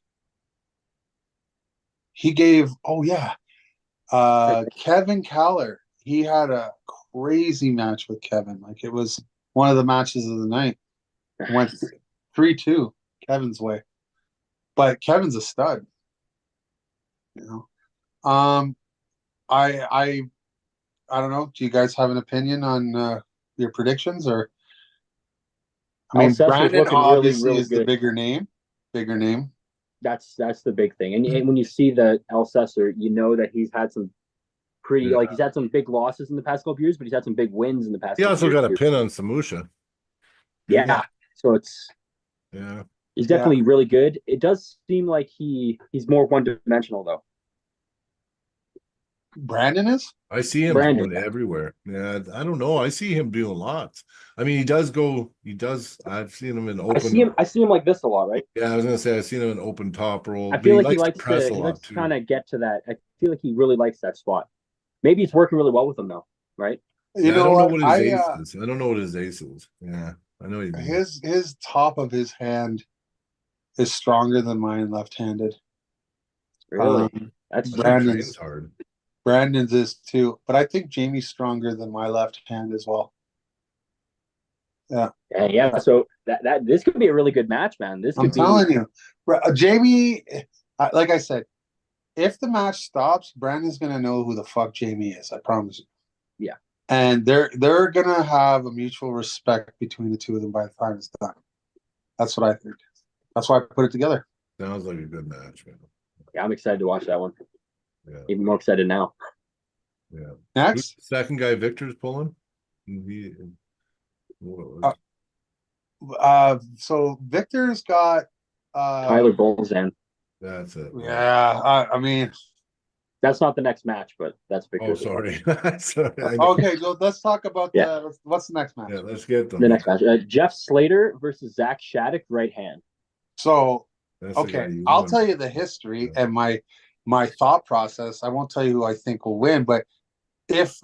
[SPEAKER 2] he gave, oh yeah, Kevin Caller. He had a crazy match with Kevin. Like it was one of the matches of the night. Went 3-2 Kevin's way. But Kevin's a stud, you know. I I I don't know. Do you guys have an opinion on your predictions or I mean
[SPEAKER 4] Elsesser's
[SPEAKER 2] Brandon
[SPEAKER 4] looking really,
[SPEAKER 2] obviously
[SPEAKER 4] really
[SPEAKER 2] is the
[SPEAKER 4] good.
[SPEAKER 2] bigger name. Bigger name.
[SPEAKER 4] That's the big thing. And when you see the Elsesser, you know that he's had some pretty like
[SPEAKER 3] Yeah.
[SPEAKER 4] he's had some big losses in the past couple of years, but he's had some big wins in the past
[SPEAKER 3] He
[SPEAKER 4] couple of
[SPEAKER 3] also
[SPEAKER 4] years
[SPEAKER 3] got a
[SPEAKER 4] too.
[SPEAKER 3] pin on Samusha.
[SPEAKER 4] Yeah. So
[SPEAKER 3] Yeah.
[SPEAKER 4] he's
[SPEAKER 2] Yeah.
[SPEAKER 4] definitely really good. It does seem like he's more one dimensional though.
[SPEAKER 2] Brandon is?
[SPEAKER 3] I see him
[SPEAKER 4] Brandon.
[SPEAKER 3] going everywhere. Yeah, I don't know. I see him doing lots. I mean, he does. I've seen him in open.
[SPEAKER 4] I see him like this a lot, right?
[SPEAKER 3] Yeah, I was gonna say I've seen him in open top roll,
[SPEAKER 4] I
[SPEAKER 3] but
[SPEAKER 4] feel
[SPEAKER 3] he
[SPEAKER 4] like
[SPEAKER 3] likes to press a
[SPEAKER 4] he likes
[SPEAKER 3] lot
[SPEAKER 4] to
[SPEAKER 3] too.
[SPEAKER 4] kind of get to that. I feel like he really likes that spot. Maybe it's working really well with him though, right?
[SPEAKER 2] You
[SPEAKER 3] Yeah, I
[SPEAKER 2] know
[SPEAKER 3] don't know
[SPEAKER 2] what?
[SPEAKER 3] what his ace is. I don't know what his ace is. Yeah, I know what you mean.
[SPEAKER 2] His top of his hand is stronger than mine left-handed.
[SPEAKER 4] Really.
[SPEAKER 3] I
[SPEAKER 4] That's
[SPEAKER 3] think he trains
[SPEAKER 2] Brandon's
[SPEAKER 3] hard.
[SPEAKER 2] Brandon's is too, but I think Jamie's stronger than my left hand as well. Yeah,
[SPEAKER 4] yeah. So that this could be a really good match, man. This
[SPEAKER 2] I'm
[SPEAKER 4] could be
[SPEAKER 2] telling you, Jamie. Like I said, if the match stops, Brandon's gonna know who the fuck Jamie is. I promise you.
[SPEAKER 4] yeah.
[SPEAKER 2] And they're gonna have a mutual respect between the two of them by the time it's done. That's what I think. That's why I put it together.
[SPEAKER 3] Sounds like a good match, man.
[SPEAKER 4] Yeah, I'm excited to watch that one.
[SPEAKER 3] Yeah,
[SPEAKER 4] Even more excited now.
[SPEAKER 3] yeah. Who's
[SPEAKER 2] Next,
[SPEAKER 3] the second guy Victor's pulling? He, what
[SPEAKER 2] so Victor's got
[SPEAKER 4] Tyler Bolzan.
[SPEAKER 3] that's it.
[SPEAKER 2] yeah. I mean,
[SPEAKER 4] That's not the next match, but that's
[SPEAKER 3] Oh,
[SPEAKER 4] Victor's.
[SPEAKER 3] sorry. Sorry.
[SPEAKER 2] okay. So let's talk about
[SPEAKER 4] Yeah.
[SPEAKER 2] what's the next match.
[SPEAKER 3] Yeah, let's get them.
[SPEAKER 4] The next match. Jeff Slater versus Zach Shattuck, right hand.
[SPEAKER 2] So
[SPEAKER 3] That's the guy
[SPEAKER 2] okay,
[SPEAKER 3] you
[SPEAKER 2] I'll
[SPEAKER 3] want.
[SPEAKER 2] tell you the history
[SPEAKER 3] Yeah.
[SPEAKER 2] and my thought process. I won't tell you who I think will win, but if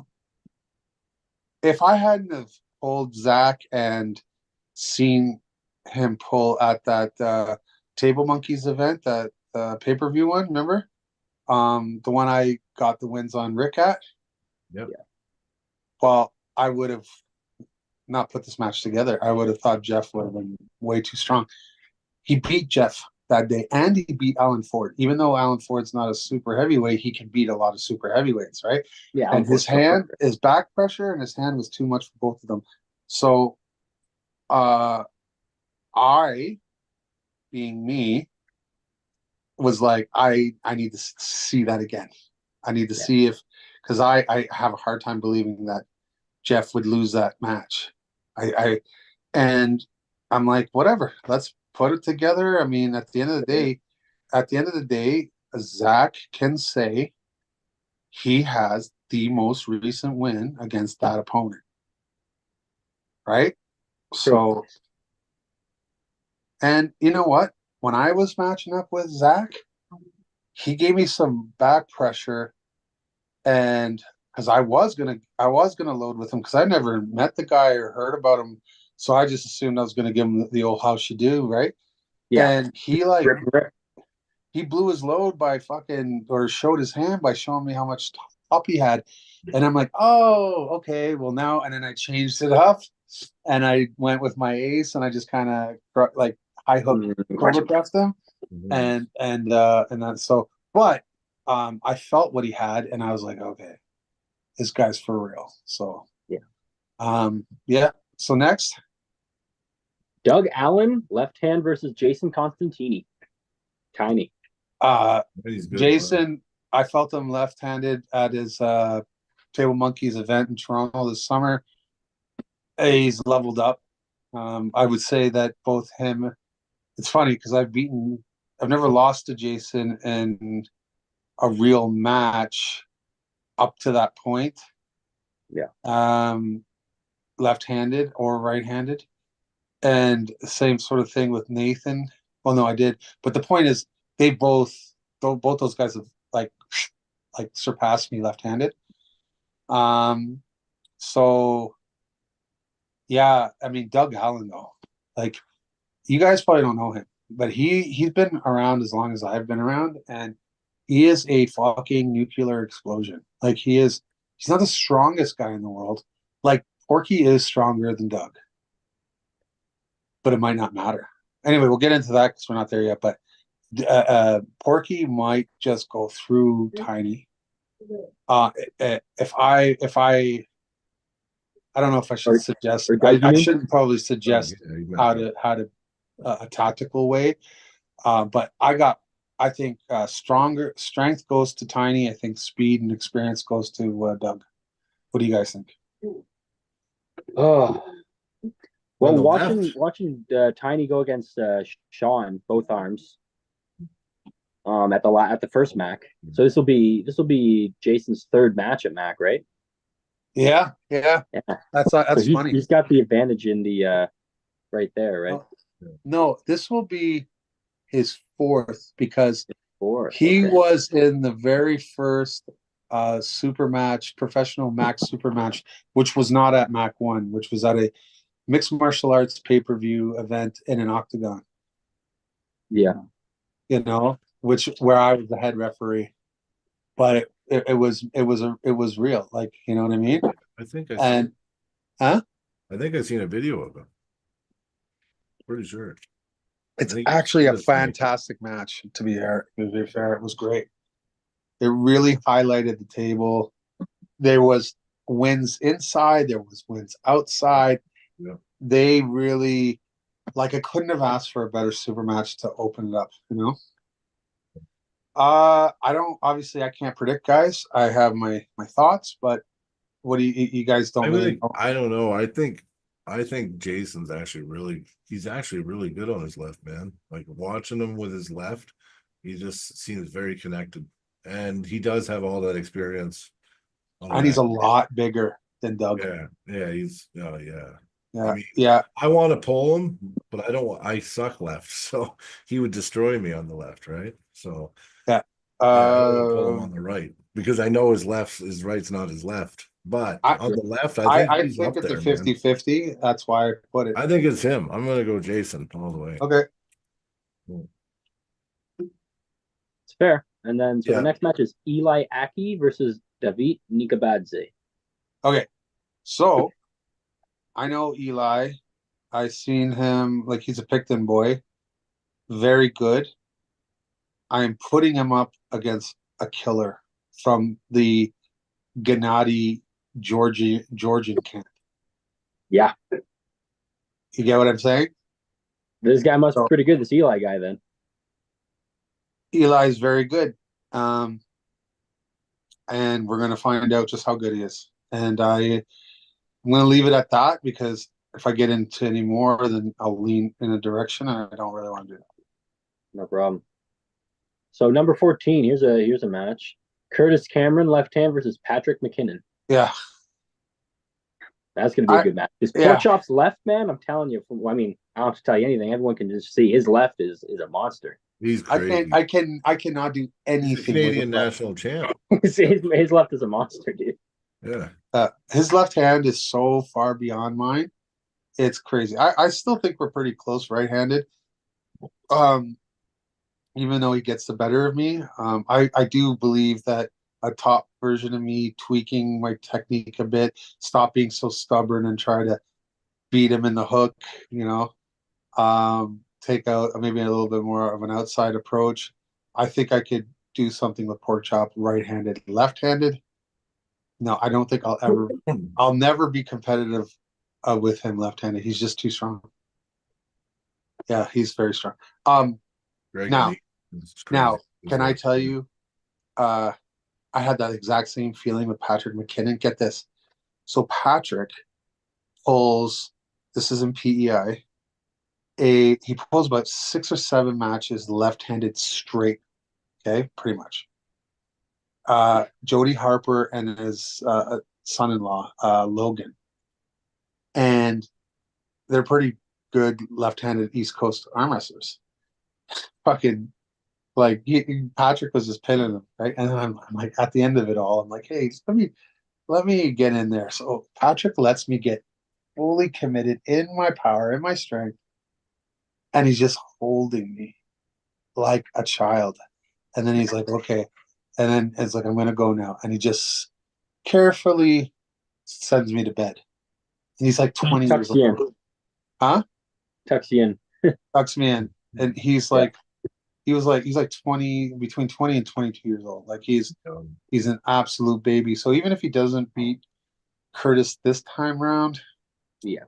[SPEAKER 2] I hadn't have pulled Zach and seen him pull at that Table Monkeys event, that pay-per-view one, remember? The one I got the wins on Rick at.
[SPEAKER 3] Yep.
[SPEAKER 4] Yeah.
[SPEAKER 2] Well, I would have not put this match together. I would have thought Jeff would have been way too strong. He beat Jeff that day, and he beat Alan Ford. Even though Alan Ford's not a super heavyweight, he can beat a lot of super heavyweights, right?
[SPEAKER 4] Yeah.
[SPEAKER 2] And his hand, his back pressure, and his hand was too much for both of them. So, I, being me, was like, I need to see that again. I need to see if, because I have a hard time believing that Jeff would lose that match. And I'm like, whatever, let's put it together. I mean, at the end of the day, Zach can say he has the most recent win against that opponent. right? So, and you know what? When I was matching up with Zach, he gave me some back pressure, and because I was gonna load with him because I never met the guy or heard about him, so I just assumed I was gonna give him the old "how's you do," right?
[SPEAKER 4] Yeah.
[SPEAKER 2] And he like
[SPEAKER 4] Rip.
[SPEAKER 2] he blew his load by fucking or showed his hand by showing me how much top he had, and I'm like, oh, okay, well now, and then I changed it up, and I went with my ace, and I just kind of like high hook cobra pressed him,
[SPEAKER 3] Mhm.
[SPEAKER 2] and then so, but I felt what he had, and I was like, okay, this guy's for real. So
[SPEAKER 4] Yeah.
[SPEAKER 2] yeah. So next,
[SPEAKER 4] Doug Allen, left hand versus Jason Constantini. Tiny.
[SPEAKER 2] uh,
[SPEAKER 3] He's good, man.
[SPEAKER 2] Jason, I felt him left-handed at his Table Monkeys event in Toronto this summer. He's leveled up. I would say that both him. It's funny because I've never lost to Jason in a real match up to that point.
[SPEAKER 4] Yeah.
[SPEAKER 2] Left-handed or right-handed, and same sort of thing with Nathan. Well, no, I did, but the point is, they both those guys have like surpassed me left-handed. Um, so yeah, I mean Doug Allen though, like you guys probably don't know him, but he's been around as long as I've been around, and he is a fucking nuclear explosion. Like he's not the strongest guy in the world. Like Porky is stronger than Doug, but it might not matter. Anyway, we'll get into that because we're not there yet. But Porky might just go through Tiny. If I don't know if I should suggest.
[SPEAKER 4] Or Doug, you
[SPEAKER 2] I
[SPEAKER 4] mean?
[SPEAKER 2] shouldn't probably
[SPEAKER 3] Oh,
[SPEAKER 2] suggest
[SPEAKER 3] yeah, you
[SPEAKER 2] how
[SPEAKER 3] met
[SPEAKER 2] to
[SPEAKER 3] Doug.
[SPEAKER 2] a tactical way. But I think stronger strength goes to Tiny. I think speed and experience goes to Doug. What do you guys think?
[SPEAKER 4] Oh,
[SPEAKER 3] On
[SPEAKER 4] well,
[SPEAKER 3] the
[SPEAKER 4] watching
[SPEAKER 3] left,
[SPEAKER 4] watching Tiny go against Sean, both arms, at the first MAC. So this will be Jason's third match at MAC, right?
[SPEAKER 2] Yeah, yeah.
[SPEAKER 4] Yeah. So
[SPEAKER 2] That's
[SPEAKER 4] he's
[SPEAKER 2] funny.
[SPEAKER 4] he's got the advantage in the right there, right?
[SPEAKER 2] No, no, this will be his fourth because
[SPEAKER 4] Fourth.
[SPEAKER 2] he
[SPEAKER 4] Okay.
[SPEAKER 2] was in the very first super match, professional MAC super match, which was not at MAC 1, which was at a mixed martial arts pay-per-view event in an octagon,
[SPEAKER 4] Yeah.
[SPEAKER 2] which where I was the head referee. But it was real, like you know what I mean?
[SPEAKER 3] I think I seen.
[SPEAKER 2] And huh?
[SPEAKER 3] I think I seen a video of him. Pretty sure. I
[SPEAKER 2] It's
[SPEAKER 3] think he
[SPEAKER 2] actually
[SPEAKER 3] showed
[SPEAKER 2] a
[SPEAKER 3] it to me.
[SPEAKER 2] fantastic match, to be fair. It was great. It really highlighted the table. There was wins inside, there was wins outside.
[SPEAKER 3] Yeah.
[SPEAKER 2] They really like I couldn't have asked for a better super match to open it up. I don't obviously I can't predict, guys. I have my thoughts, but what do you guys don't really know?
[SPEAKER 3] I don't know. I think Jason's actually he's actually really good on his left, man. Like watching him with his left, he just seems very connected. And he does have all that experience on
[SPEAKER 2] And he's
[SPEAKER 3] that.
[SPEAKER 2] a lot bigger than Doug.
[SPEAKER 3] Yeah, he's oh yeah. I
[SPEAKER 2] Yeah,
[SPEAKER 3] mean,
[SPEAKER 2] yeah,
[SPEAKER 3] I want to pull him, but I don't I suck left, so he would destroy me on the left, right? So
[SPEAKER 2] yeah.
[SPEAKER 3] yeah, I want to pull him
[SPEAKER 2] Uh,
[SPEAKER 3] on the right because I know his right's not his left. But
[SPEAKER 2] I
[SPEAKER 3] on the left, I think
[SPEAKER 2] I
[SPEAKER 3] he's
[SPEAKER 2] think
[SPEAKER 3] up
[SPEAKER 2] it's a
[SPEAKER 3] there, man.
[SPEAKER 2] 50-50. That's why I put it.
[SPEAKER 3] I think it's him. I'm gonna go Jason all the way.
[SPEAKER 2] Okay.
[SPEAKER 4] It's fair. And then so the
[SPEAKER 2] Yeah.
[SPEAKER 4] next match is Eli Aki versus David Nikabadze.
[SPEAKER 2] Okay. So I know Eli. I seen him like he's a Picton boy. Very good. I am putting him up against a killer from the Gennady Georgian camp.
[SPEAKER 4] Yeah.
[SPEAKER 2] You get what I'm saying?
[SPEAKER 4] This guy must be
[SPEAKER 2] So
[SPEAKER 4] pretty good, this Eli guy then.
[SPEAKER 2] Eli's very good. Um, and we're gonna find out just how good he is. And I'm gonna leave it at that because if I get into any more, then I'll lean in a direction and I don't really want to do that.
[SPEAKER 4] No problem. So number 14, here's a match. Curtis Cameron, left hand versus Patrick McKinnon.
[SPEAKER 2] Yeah.
[SPEAKER 4] That's going to be a good match. Because
[SPEAKER 2] yeah.
[SPEAKER 4] Pork Chop's left, man, I'm telling you. I mean, I don't have to tell you anything. Everyone can just see his left is a monster.
[SPEAKER 3] He's
[SPEAKER 2] I
[SPEAKER 3] crazy.
[SPEAKER 2] cannot do
[SPEAKER 3] He's
[SPEAKER 2] anything.
[SPEAKER 3] a Canadian
[SPEAKER 2] with his left.
[SPEAKER 3] national champ.
[SPEAKER 4] his left is a monster, dude.
[SPEAKER 3] Yeah.
[SPEAKER 2] His left hand is so far beyond mine. It's crazy. I still think we're pretty close right-handed. Even though he gets the better of me, I do believe that a top version of me tweaking my technique a bit, stop being so stubborn and try to beat him in the hook, take out maybe a little bit more of an outside approach. I think I could do something with Pork Chop right-handed, left-handed. No, I don't think I'll never be competitive with him left-handed. He's just too strong. Yeah, he's very strong. Now, can I tell you, I had that exact same feeling with Patrick McKinnon. Get this. So Patrick pulls, this is in PEI, he pulls about 6 or 7 matches left-handed straight. Okay, pretty much. Jody Harper and his son-in-law, Logan. And they're pretty good left-handed East Coast arm wrestlers. Fucking, like, Patrick was just pinning them, right? And then I'm like, at the end of it all, I'm like, hey, just let me get in there. So Patrick lets me get fully committed in my power, in my strength. And he's just holding me like a child. And then he's like, okay. And then it's like, I'm going to go now. And he just carefully sends me to bed. And he's like 20 years old. Huh?
[SPEAKER 4] Tucks you in.
[SPEAKER 2] Tucks me in. And he's like, he's like 20, between 20 and 22 years old. Like he's an absolute baby. So even if he doesn't beat Curtis this time round,
[SPEAKER 4] yeah,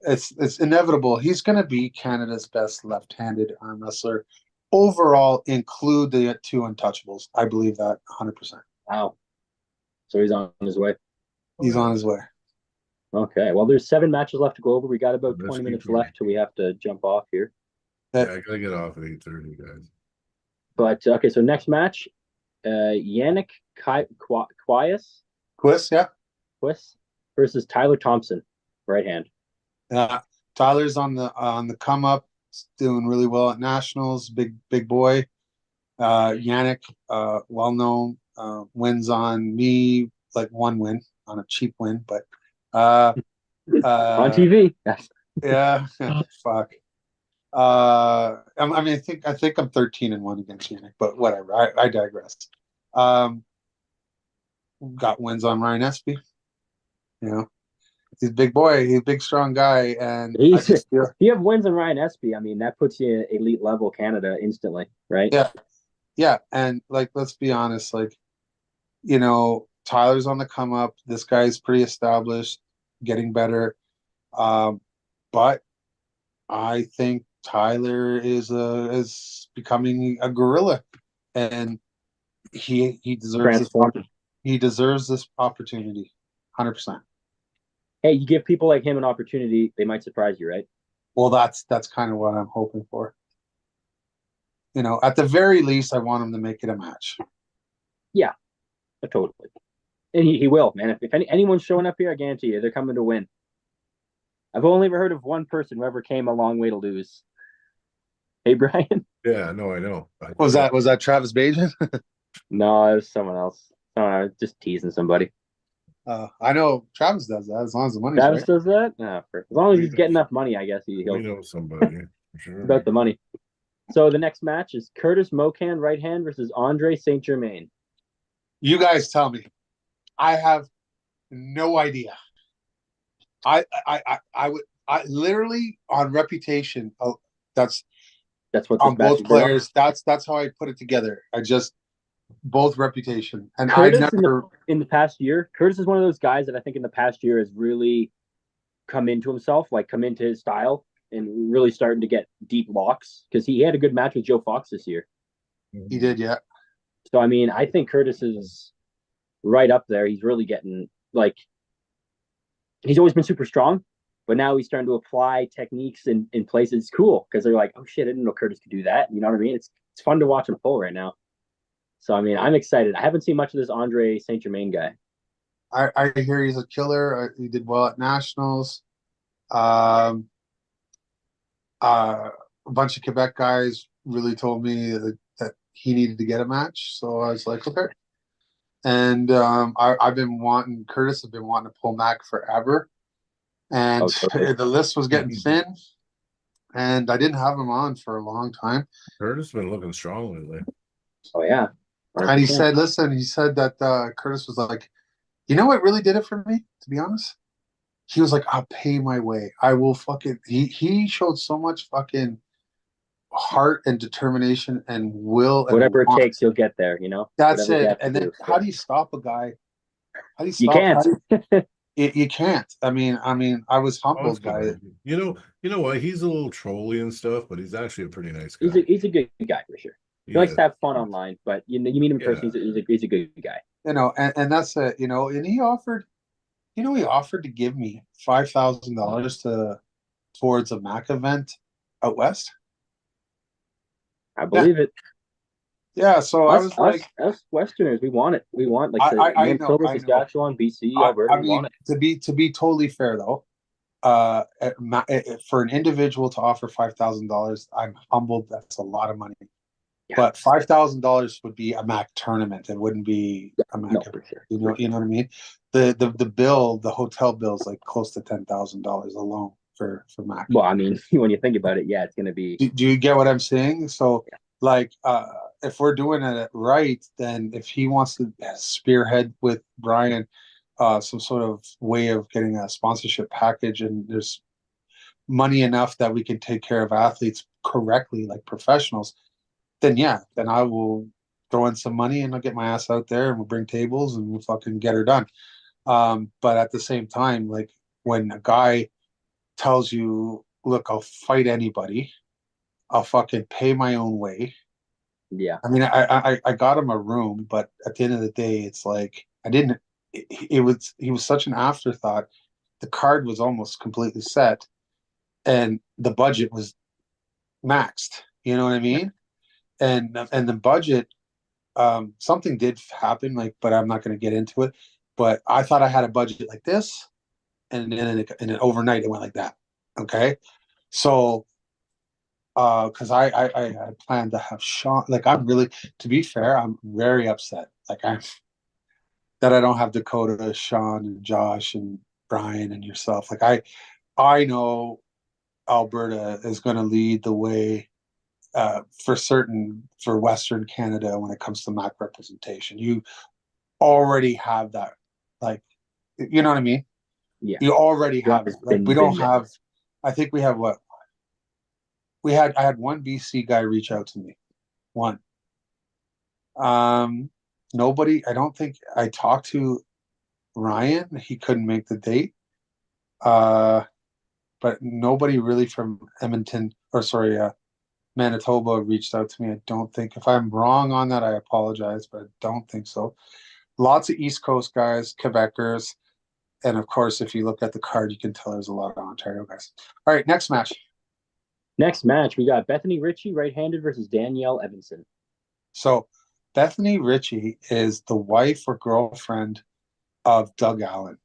[SPEAKER 2] it's inevitable. He's going to be Canada's best left-handed arm wrestler. Overall, include the 2 untouchables. I believe that 100%.
[SPEAKER 4] Wow. So he's on his way.
[SPEAKER 2] He's on his way.
[SPEAKER 4] Okay. Well, there's 7 matches left to go over. We got about 20 minutes left till we have to jump off here.
[SPEAKER 3] Yeah, I gotta get off at 8:30, guys.
[SPEAKER 4] But okay, so next match, Yannick Quias,
[SPEAKER 2] yeah.
[SPEAKER 4] Quis versus Tyler Thompson, right hand.
[SPEAKER 2] Tyler's on the come up, doing really well at nationals. Big boy. Yannick, well known, wins on me, like 1 win on a cheap win, but on
[SPEAKER 4] TV.
[SPEAKER 2] Yeah, fuck. I mean, I think I'm 13-1 against Yannick, but whatever. I digress. Got wins on Ryan Espy. He's a big boy. He's a big, strong guy, and
[SPEAKER 4] you have wins on Ryan Espy. I mean, that puts you elite level Canada instantly, right?
[SPEAKER 2] Yeah. And like, let's be honest. Like, Tyler's on the come up. This guy's pretty established, getting better. But I think Tyler is becoming a gorilla, and he deserves this opportunity, 100%.
[SPEAKER 4] Hey, you give people like him an opportunity, they might surprise you, right?
[SPEAKER 2] Well, that's kind of what I'm hoping for. At the very least, I want him to make it a match.
[SPEAKER 4] Yeah, totally. And he will, man. If anyone's showing up here, I guarantee you, they're coming to win. I've only ever heard of one person who ever came a long way to lose. Hey, Brian?
[SPEAKER 3] Yeah, no, I know.
[SPEAKER 2] Was that Travis Bajan?
[SPEAKER 4] No, it was someone else. I was just teasing somebody.
[SPEAKER 2] I know Travis does that as long as the money's
[SPEAKER 4] Travis
[SPEAKER 2] right.
[SPEAKER 4] does that? No, as long as he's getting enough money, I guess he'll
[SPEAKER 3] know somebody. For sure.
[SPEAKER 4] about the money. So the next match is Curtis Mocan right hand versus Andre Saint Germain.
[SPEAKER 2] You guys tell me. I have no idea. I would literally on reputation. Oh, that's
[SPEAKER 4] what
[SPEAKER 2] on both players. That's how I put it together. Both reputation, and
[SPEAKER 4] Curtis
[SPEAKER 2] I never
[SPEAKER 4] in the past year. Curtis is one of those guys that I think in the past year has really come into himself, like come into his style, and really starting to get deep locks because he had a good match with Joe Fox this year.
[SPEAKER 2] He did, yeah.
[SPEAKER 4] So I mean, I think Curtis is right up there. He's really getting he's always been super strong, but now he's starting to apply techniques in places. It's cool because they're like, oh shit, I didn't know Curtis could do that. You know what I mean? It's fun to watch him pull right now. So I mean, I'm excited. I haven't seen much of this Andre Saint Germain guy.
[SPEAKER 2] I hear he's a killer. He did well at nationals. Um, a bunch of Quebec guys really told me that he needed to get a match, so I was like, okay. And I've been wanting Curtis has been wanting to pull Mac forever, and
[SPEAKER 4] Oh, totally.
[SPEAKER 2] the list was getting thin, and I didn't have him on for a long time.
[SPEAKER 3] Curtis has been looking strong lately.
[SPEAKER 4] Oh yeah.
[SPEAKER 2] And he
[SPEAKER 4] 100%.
[SPEAKER 2] said, listen, he said that Curtis was like, you know what really did it for me, to be honest? He was like, I'll pay my way. I will fucking he showed so much fucking heart and determination and will and
[SPEAKER 4] Whatever it
[SPEAKER 2] want.
[SPEAKER 4] takes, you'll get there. You know,
[SPEAKER 2] That's
[SPEAKER 4] whatever you
[SPEAKER 2] it.
[SPEAKER 4] have to
[SPEAKER 2] And then
[SPEAKER 4] do.
[SPEAKER 2] how do you stop a guy? How do you
[SPEAKER 4] You
[SPEAKER 2] stop?
[SPEAKER 4] can't.
[SPEAKER 2] You can't. I mean, I was
[SPEAKER 3] Oh, that's
[SPEAKER 2] humbled
[SPEAKER 3] good.
[SPEAKER 2] by it.
[SPEAKER 3] You know what? He's a little trolly and stuff, but he's actually a pretty nice
[SPEAKER 4] He's
[SPEAKER 3] guy.
[SPEAKER 4] a good guy for sure. He likes to have fun online, but you meet him in person.
[SPEAKER 3] Yeah.
[SPEAKER 4] He's a good guy.
[SPEAKER 2] And that's it. And he offered. He offered to give me $5,000 towards a Mac event out west.
[SPEAKER 4] I
[SPEAKER 2] Yeah,
[SPEAKER 4] believe it.
[SPEAKER 2] yeah. So I
[SPEAKER 4] Us
[SPEAKER 2] was
[SPEAKER 4] us
[SPEAKER 2] like,
[SPEAKER 4] us Westerners, we want it. We want like
[SPEAKER 2] I know,
[SPEAKER 4] Manitoba,
[SPEAKER 2] I know.
[SPEAKER 4] Saskatchewan, BC, Alberta.
[SPEAKER 2] I
[SPEAKER 4] We want
[SPEAKER 2] mean,
[SPEAKER 4] it.
[SPEAKER 2] to be totally fair though, for an individual to offer $5,000, I'm humbled. That's a lot of money.
[SPEAKER 4] Yeah.
[SPEAKER 2] But $5,000 would be a Mac tournament. It wouldn't be a Mac
[SPEAKER 4] No,
[SPEAKER 2] event.
[SPEAKER 4] for sure.
[SPEAKER 2] You know what I mean? The hotel bill is like close to $10,000 alone for Mac.
[SPEAKER 4] Well, I mean, when you think about it, yeah, it's gonna be.
[SPEAKER 2] Do you get what I'm saying? So,
[SPEAKER 4] Yeah.
[SPEAKER 2] like, if we're doing it right, then if he wants to spearhead with Brian, some sort of way of getting a sponsorship package, and there's money enough that we can take care of athletes correctly, like professionals, then yeah, then I will throw in some money and I'll get my ass out there and we'll bring tables and we'll fucking get her done. But at the same time, like when a guy tells you, look, I'll fight anybody, I'll fucking pay my own way.
[SPEAKER 4] Yeah.
[SPEAKER 2] I mean, I got him a room, but at the end of the day, it's like I didn't. He was such an afterthought. The card was almost completely set, and the budget was maxed. You know what I mean? And the budget, something did happen, like, but I'm not going to get into it. But I thought I had a budget like this, and then overnight it went like that. Okay, so because I planned to have Sean. Like I'm really, to be fair, I'm very upset. Like I'm that I don't have Dakota, Sean, and Josh, and Brian, and yourself. Like I know Alberta is going to lead the way for certain for Western Canada when it comes to MAC representation. You already have that, like, you know what I mean?
[SPEAKER 4] Yeah.
[SPEAKER 2] You already
[SPEAKER 4] Yeah,
[SPEAKER 2] have it.
[SPEAKER 4] it's
[SPEAKER 2] Like we don't
[SPEAKER 4] been there.
[SPEAKER 2] have. I think we have what we had. I had one BC guy reach out to me. One. Um, Nobody. I don't think I talked to Ryan. He couldn't make the date. Uh, but nobody really from Edmonton or sorry, Manitoba reached out to me. I don't think, if I'm wrong on that, I apologize, but I don't think so. Lots of East Coast guys, Quebecers, and of course, if you look at the card, you can tell there's a lot of Ontario guys. All right, next match.
[SPEAKER 4] Next match, we got Bethany Ritchie, right-handed, versus Danielle Evanson.
[SPEAKER 2] So Bethany Ritchie is the wife or girlfriend of Doug Allen.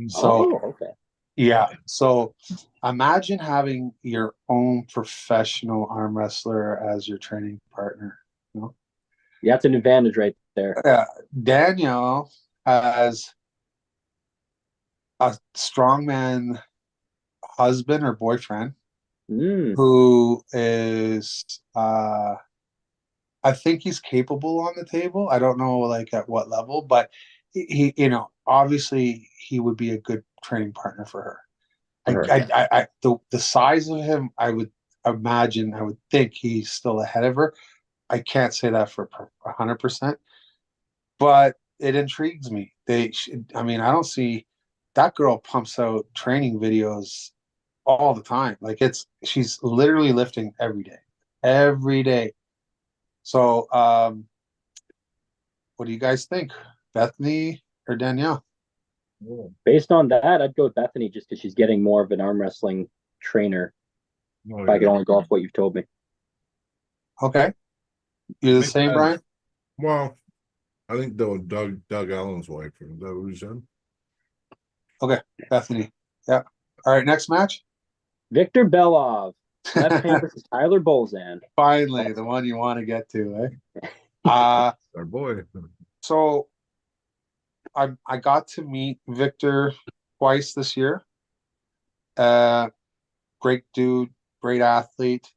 [SPEAKER 2] So
[SPEAKER 4] Okay.
[SPEAKER 2] yeah, so imagine having your own professional arm wrestler as your training partner. You know?
[SPEAKER 4] Yeah, that's an advantage right there.
[SPEAKER 2] Danielle has a strongman husband or boyfriend
[SPEAKER 4] Mm,
[SPEAKER 2] who is I think he's capable on the table. I don't know like at what level, but obviously he would be a good training partner for her.
[SPEAKER 4] for her, yeah.
[SPEAKER 2] The size of him, I would imagine, I would think he's still ahead of her. I can't say that for 100%, but it intrigues me. I mean, I don't see that girl pumps out training videos all the time. Like she's literally lifting every day. So, what do you guys think, Bethany or Danielle?
[SPEAKER 4] Based on that, I'd go with Bethany just because she's getting more of an arm wrestling trainer.
[SPEAKER 3] Oh,
[SPEAKER 4] If I
[SPEAKER 3] yeah.
[SPEAKER 4] could only go off what you've told me.
[SPEAKER 2] Okay, you're the same, Brian.
[SPEAKER 3] Well, I think though Doug Allen's wife, is that what he said?
[SPEAKER 2] Okay, Bethany. Yeah. All right, next match.
[SPEAKER 4] Victor Belov, left hand versus Tyler Bolzan.
[SPEAKER 2] Finally, the one you want to get to, eh? Uh
[SPEAKER 3] Our boy.
[SPEAKER 2] so I got to meet Victor twice this year. Great dude, great athlete.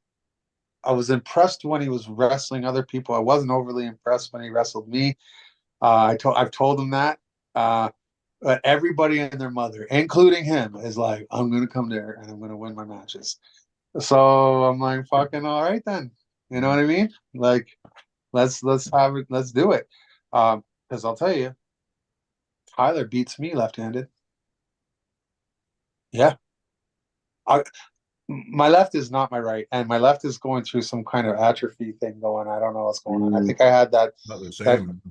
[SPEAKER 2] I was impressed when he was wrestling other people. I wasn't overly impressed when he wrestled me. I've told him that. But everybody and their mother, including him, is like, I'm gonna come there and I'm gonna win my matches. So I'm like, fucking all right then. You know what I mean? Like, let's have it, let's do it. Because I'll tell you, Tyler beats me left-handed. Yeah. I my left is not my right, and my left is going through some kind of atrophy thing going. I don't know what's going on. I think I had
[SPEAKER 3] Not the
[SPEAKER 2] that
[SPEAKER 3] same.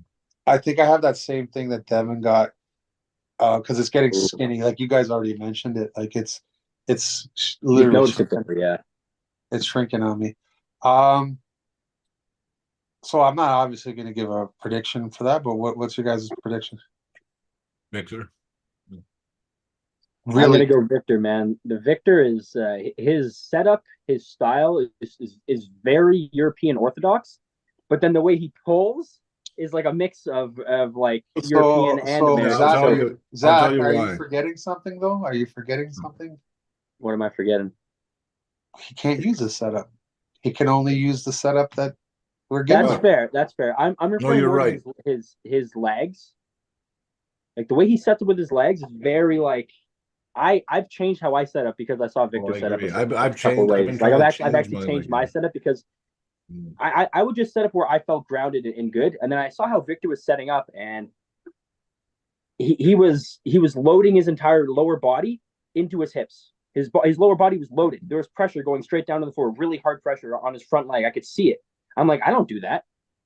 [SPEAKER 2] I think I have that same thing that Devin got, because it's getting
[SPEAKER 4] Ooh.
[SPEAKER 2] skinny. Like you guys already mentioned it. Like it's
[SPEAKER 4] You've
[SPEAKER 2] literally
[SPEAKER 4] noticed it, Denver, yeah.
[SPEAKER 2] it's shrinking on me. Um, so I'm not obviously going to give a prediction for that, but what's your guys' prediction?
[SPEAKER 3] Victor.
[SPEAKER 4] I'm
[SPEAKER 2] Really?
[SPEAKER 4] gonna go Victor, man. The Victor is his setup, his style is very European Orthodox, but then the way he pulls is like a mix of like European and
[SPEAKER 2] So
[SPEAKER 3] Yeah,
[SPEAKER 4] American.
[SPEAKER 3] I'll
[SPEAKER 2] Zach,
[SPEAKER 3] tell
[SPEAKER 4] So
[SPEAKER 3] you. I'll tell
[SPEAKER 2] Zach,
[SPEAKER 3] you
[SPEAKER 2] are you
[SPEAKER 3] why.
[SPEAKER 2] forgetting something though? Are you forgetting something?
[SPEAKER 4] what am I forgetting?
[SPEAKER 2] He can't use this setup. He can only use the setup that we're giving
[SPEAKER 4] That's
[SPEAKER 2] him.
[SPEAKER 4] fair. That's fair. I'm
[SPEAKER 3] No,
[SPEAKER 4] referring
[SPEAKER 3] you're
[SPEAKER 4] more to
[SPEAKER 3] right.
[SPEAKER 4] his legs. Like the way he sets up with his legs is very like I've changed how I set up because I saw
[SPEAKER 3] Oh,
[SPEAKER 4] Victor
[SPEAKER 3] I
[SPEAKER 4] set up
[SPEAKER 3] agree.
[SPEAKER 4] a couple
[SPEAKER 3] I've been
[SPEAKER 4] ways. Like
[SPEAKER 3] trying to
[SPEAKER 4] I've
[SPEAKER 3] change
[SPEAKER 4] actually
[SPEAKER 3] mine
[SPEAKER 4] changed my
[SPEAKER 3] again.
[SPEAKER 4] setup because
[SPEAKER 3] Mm.
[SPEAKER 4] I would just set up where I felt grounded and good, and then I saw how Victor was setting up, and he was loading his entire lower body into his hips. His lower body was loaded. There was pressure going straight down to the floor, really hard pressure on his front leg. I could see it. I'm like, I don't do that.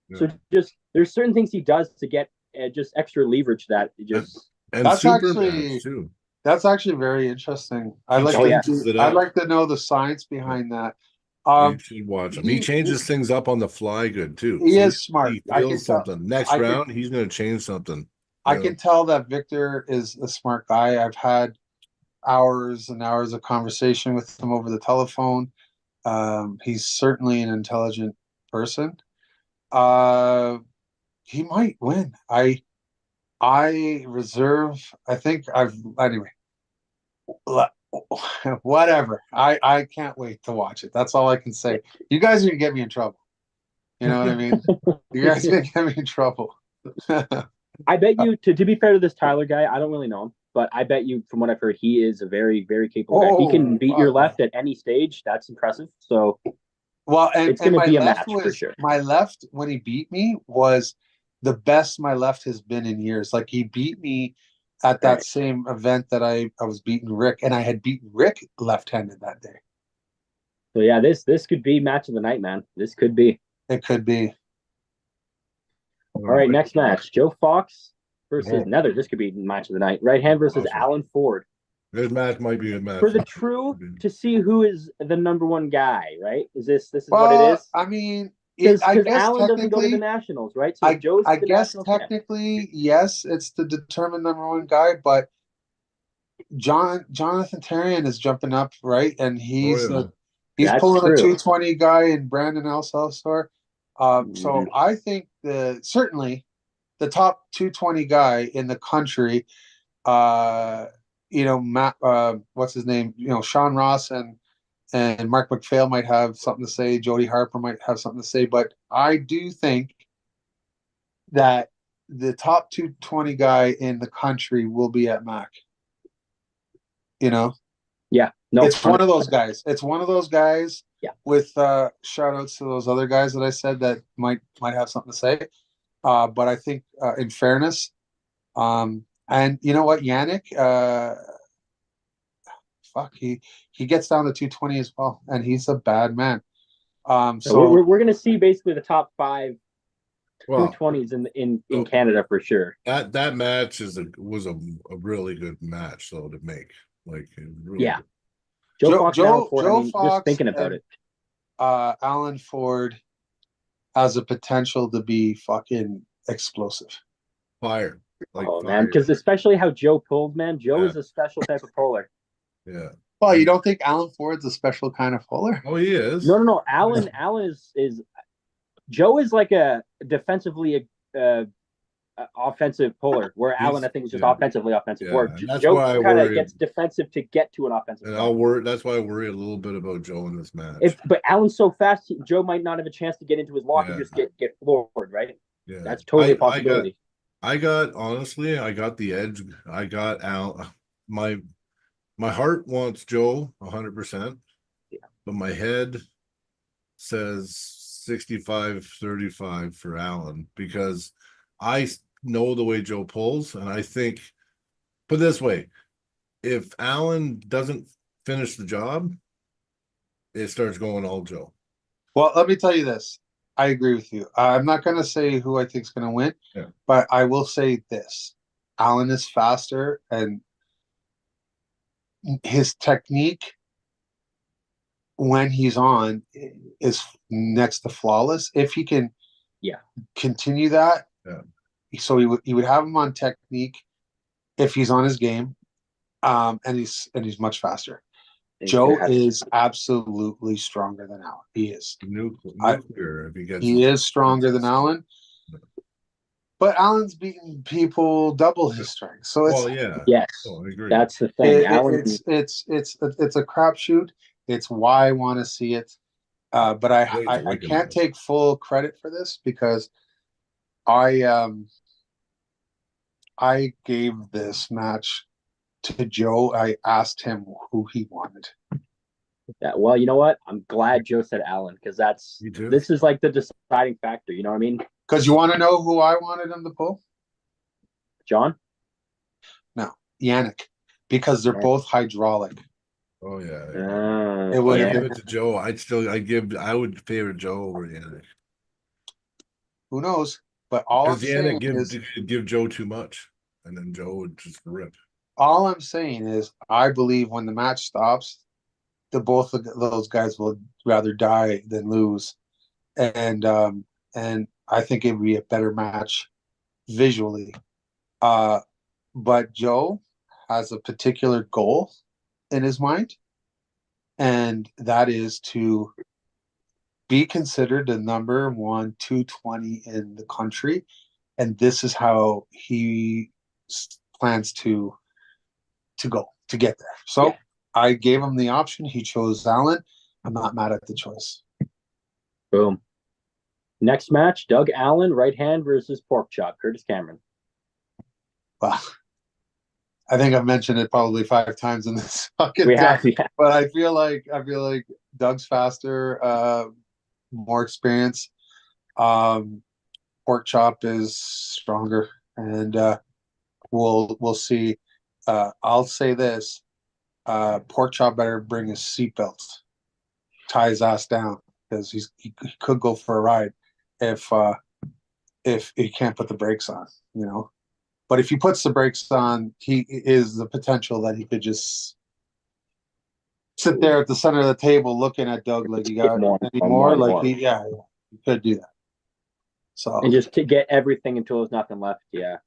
[SPEAKER 3] Yeah.
[SPEAKER 4] So just there's certain things he does to get just extra leverage that
[SPEAKER 3] And,
[SPEAKER 4] just
[SPEAKER 3] and
[SPEAKER 2] That's
[SPEAKER 3] super match
[SPEAKER 2] actually
[SPEAKER 3] too.
[SPEAKER 2] that's actually very interesting.
[SPEAKER 3] He
[SPEAKER 4] oh yeah.
[SPEAKER 3] changes it
[SPEAKER 2] I'd
[SPEAKER 3] up.
[SPEAKER 2] like to know the science behind that.
[SPEAKER 3] You should watch him. He
[SPEAKER 2] He
[SPEAKER 3] changes things up on the fly good too.
[SPEAKER 2] he
[SPEAKER 3] So
[SPEAKER 2] is smart.
[SPEAKER 3] he feels something. Next
[SPEAKER 2] I can
[SPEAKER 3] round, he's gonna change something.
[SPEAKER 2] I
[SPEAKER 3] You know?
[SPEAKER 2] can tell that Victor is a smart guy. I've had hours and hours of conversation with him over the telephone. He's certainly an intelligent person. Uh, he might win. I reserve. I think I've anyway. Whatever. I can't wait to watch it. That's all I can say. You guys are gonna get me in trouble. You know what I mean? You guys are gonna get me in trouble.
[SPEAKER 4] I bet you to be fair to this Tyler guy, I don't really know him, but I bet you from what I've heard, he is a very, very capable guy. If he can beat your left at any stage, that's impressive. So
[SPEAKER 2] Well,
[SPEAKER 4] it's
[SPEAKER 2] and
[SPEAKER 4] gonna
[SPEAKER 2] my
[SPEAKER 4] be a
[SPEAKER 2] left
[SPEAKER 4] match for
[SPEAKER 2] was
[SPEAKER 4] sure.
[SPEAKER 2] my left when he beat me was the best my left has been in years. Like he beat me at that
[SPEAKER 4] Right.
[SPEAKER 2] same event that I was beating Rick, and I had beaten Rick left-handed that day.
[SPEAKER 4] So yeah, this could be match of the night, man. This could be.
[SPEAKER 2] It could be.
[SPEAKER 4] All right, next match. Joe Fox versus
[SPEAKER 3] Oh.
[SPEAKER 4] Nether. This could be match of the night. Right hand versus
[SPEAKER 3] Awesome.
[SPEAKER 4] Alan Ford.
[SPEAKER 3] This match might be a match.
[SPEAKER 4] For the true to see who is the number one guy, right? This is what it
[SPEAKER 2] Well,
[SPEAKER 4] is?
[SPEAKER 2] I mean,
[SPEAKER 4] Because
[SPEAKER 2] I guess
[SPEAKER 4] Alan doesn't go to the
[SPEAKER 2] technically,
[SPEAKER 4] Nationals, right? So Joe's
[SPEAKER 2] I
[SPEAKER 4] the
[SPEAKER 2] guess
[SPEAKER 4] national champ.
[SPEAKER 2] technically, yes, it's the determined number one guy, but Jonathan Tarian is jumping up, right? And
[SPEAKER 3] Oh,
[SPEAKER 2] he's
[SPEAKER 4] That's
[SPEAKER 2] pulling a
[SPEAKER 4] true.
[SPEAKER 2] 220 guy in Brandon El Salvador. So
[SPEAKER 4] Mhm.
[SPEAKER 2] I think certainly the top 220 guy in the country, Matt, what's his name? Sean Ross and Mark McPhail might have something to say. Jody Harper might have something to say, but I do think that the top 220 guy in the country will be at MAC. You know,
[SPEAKER 4] Yeah. No.
[SPEAKER 2] it's one of those guys. It's one of those guys.
[SPEAKER 4] Yeah.
[SPEAKER 2] With shout outs to those other guys that I said that might have something to say. But I think in fairness, and you know what, Yannick, fuck, he gets down to 220 as well, and he's a bad man. So
[SPEAKER 4] we're gonna see basically the top 5
[SPEAKER 3] well,
[SPEAKER 4] 220s in Canada for sure.
[SPEAKER 3] that match was a really good match though to make. Like really
[SPEAKER 4] Yeah.
[SPEAKER 3] good.
[SPEAKER 4] Joe Fox and Alan Ford.
[SPEAKER 2] Joe
[SPEAKER 4] I mean,
[SPEAKER 2] Fox
[SPEAKER 4] just thinking about
[SPEAKER 2] and,
[SPEAKER 4] it.
[SPEAKER 2] Alan Ford has a potential to be fucking explosive.
[SPEAKER 3] Fire. like
[SPEAKER 4] Oh man,
[SPEAKER 3] fire.
[SPEAKER 4] because especially how Joe pulled, man. Joe
[SPEAKER 3] Yeah.
[SPEAKER 4] is a special type of puller.
[SPEAKER 3] Yeah.
[SPEAKER 2] Well, you don't think Alan Ford's a special kind of puller?
[SPEAKER 3] Oh, he is.
[SPEAKER 4] No. Alan is Joe is like a defensively offensive puller, where Alan I think is just offensively offensive.
[SPEAKER 3] Yeah,
[SPEAKER 4] Where
[SPEAKER 3] and that's
[SPEAKER 4] Joe
[SPEAKER 3] why I
[SPEAKER 4] kind of
[SPEAKER 3] worry.
[SPEAKER 4] gets defensive to get to an offensive.
[SPEAKER 3] And
[SPEAKER 4] play.
[SPEAKER 3] that's why I worry a little bit about Joe in this match.
[SPEAKER 4] But Alan's so fast, Joe might not have a chance to get into his lock and just get floored, right?
[SPEAKER 3] Yeah,
[SPEAKER 4] that's totally a possibility.
[SPEAKER 3] I got the edge. I got out. My heart wants Joe 100%, but my head says 65-35 for Alan, because I know the way Joe pulls, and I think, put it this way, if Alan doesn't finish the job, it starts going all Joe.
[SPEAKER 2] Well, let me tell you this. I agree with you. I'm not going to say who I think is going to win, but I will say this. Alan is faster, and his technique when he's on is next to flawless. If he can continue that, so he would have him on technique if he's on his game, and he's much faster. Joe is absolutely stronger than Alan. He is.
[SPEAKER 3] Nuclear, if he gets
[SPEAKER 2] he is stronger than Alan. But Alan's beaten people double his strength. So it's
[SPEAKER 4] yes.
[SPEAKER 3] Oh, I agree.
[SPEAKER 4] That's the thing.
[SPEAKER 2] It's a crapshoot. It's why I want to see it. But I can't take full credit for this, because I gave this match to Joe. I asked him who he wanted.
[SPEAKER 4] Yeah, well, you know what? I'm glad Joe said Alan, because this is like the deciding factor. You know what I mean?
[SPEAKER 2] Because you want to know who I wanted him to pull?
[SPEAKER 4] John?
[SPEAKER 2] No, Yannick, because they're both hydraulic.
[SPEAKER 3] Oh yeah.
[SPEAKER 2] It would have
[SPEAKER 3] give it to Joe. I would favor Joe over Yannick.
[SPEAKER 2] Who knows? But all I'm saying
[SPEAKER 3] is give Joe too much, and then Joe would just rip.
[SPEAKER 2] All I'm saying is, I believe when the match stops, both of those guys will rather die than lose, and I think it would be a better match visually. But Joe has a particular goal in his mind, and that is to be considered the number 1 220 in the country, and this is how he plans to get there. So I gave him the option. He chose Alan. I'm not mad at the choice.
[SPEAKER 4] Boom. Next match, Doug Allen, right hand versus Pork Chop, Curtis Cameron.
[SPEAKER 2] Well, I think I've mentioned it probably 5 times in this fucking but I feel like Doug's faster, more experience. Pork Chop is stronger, and we'll see. I'll say this: Pork Chop better bring his seatbelt, tie his ass down, because he could go for a ride if he can't put the brakes on, you know. But if he puts the brakes on, he is the potential that he could just sit there at the center of the table looking at Doug like, you got any more? Like, he could do that. So,
[SPEAKER 4] and just to get everything until there's nothing left. Yeah.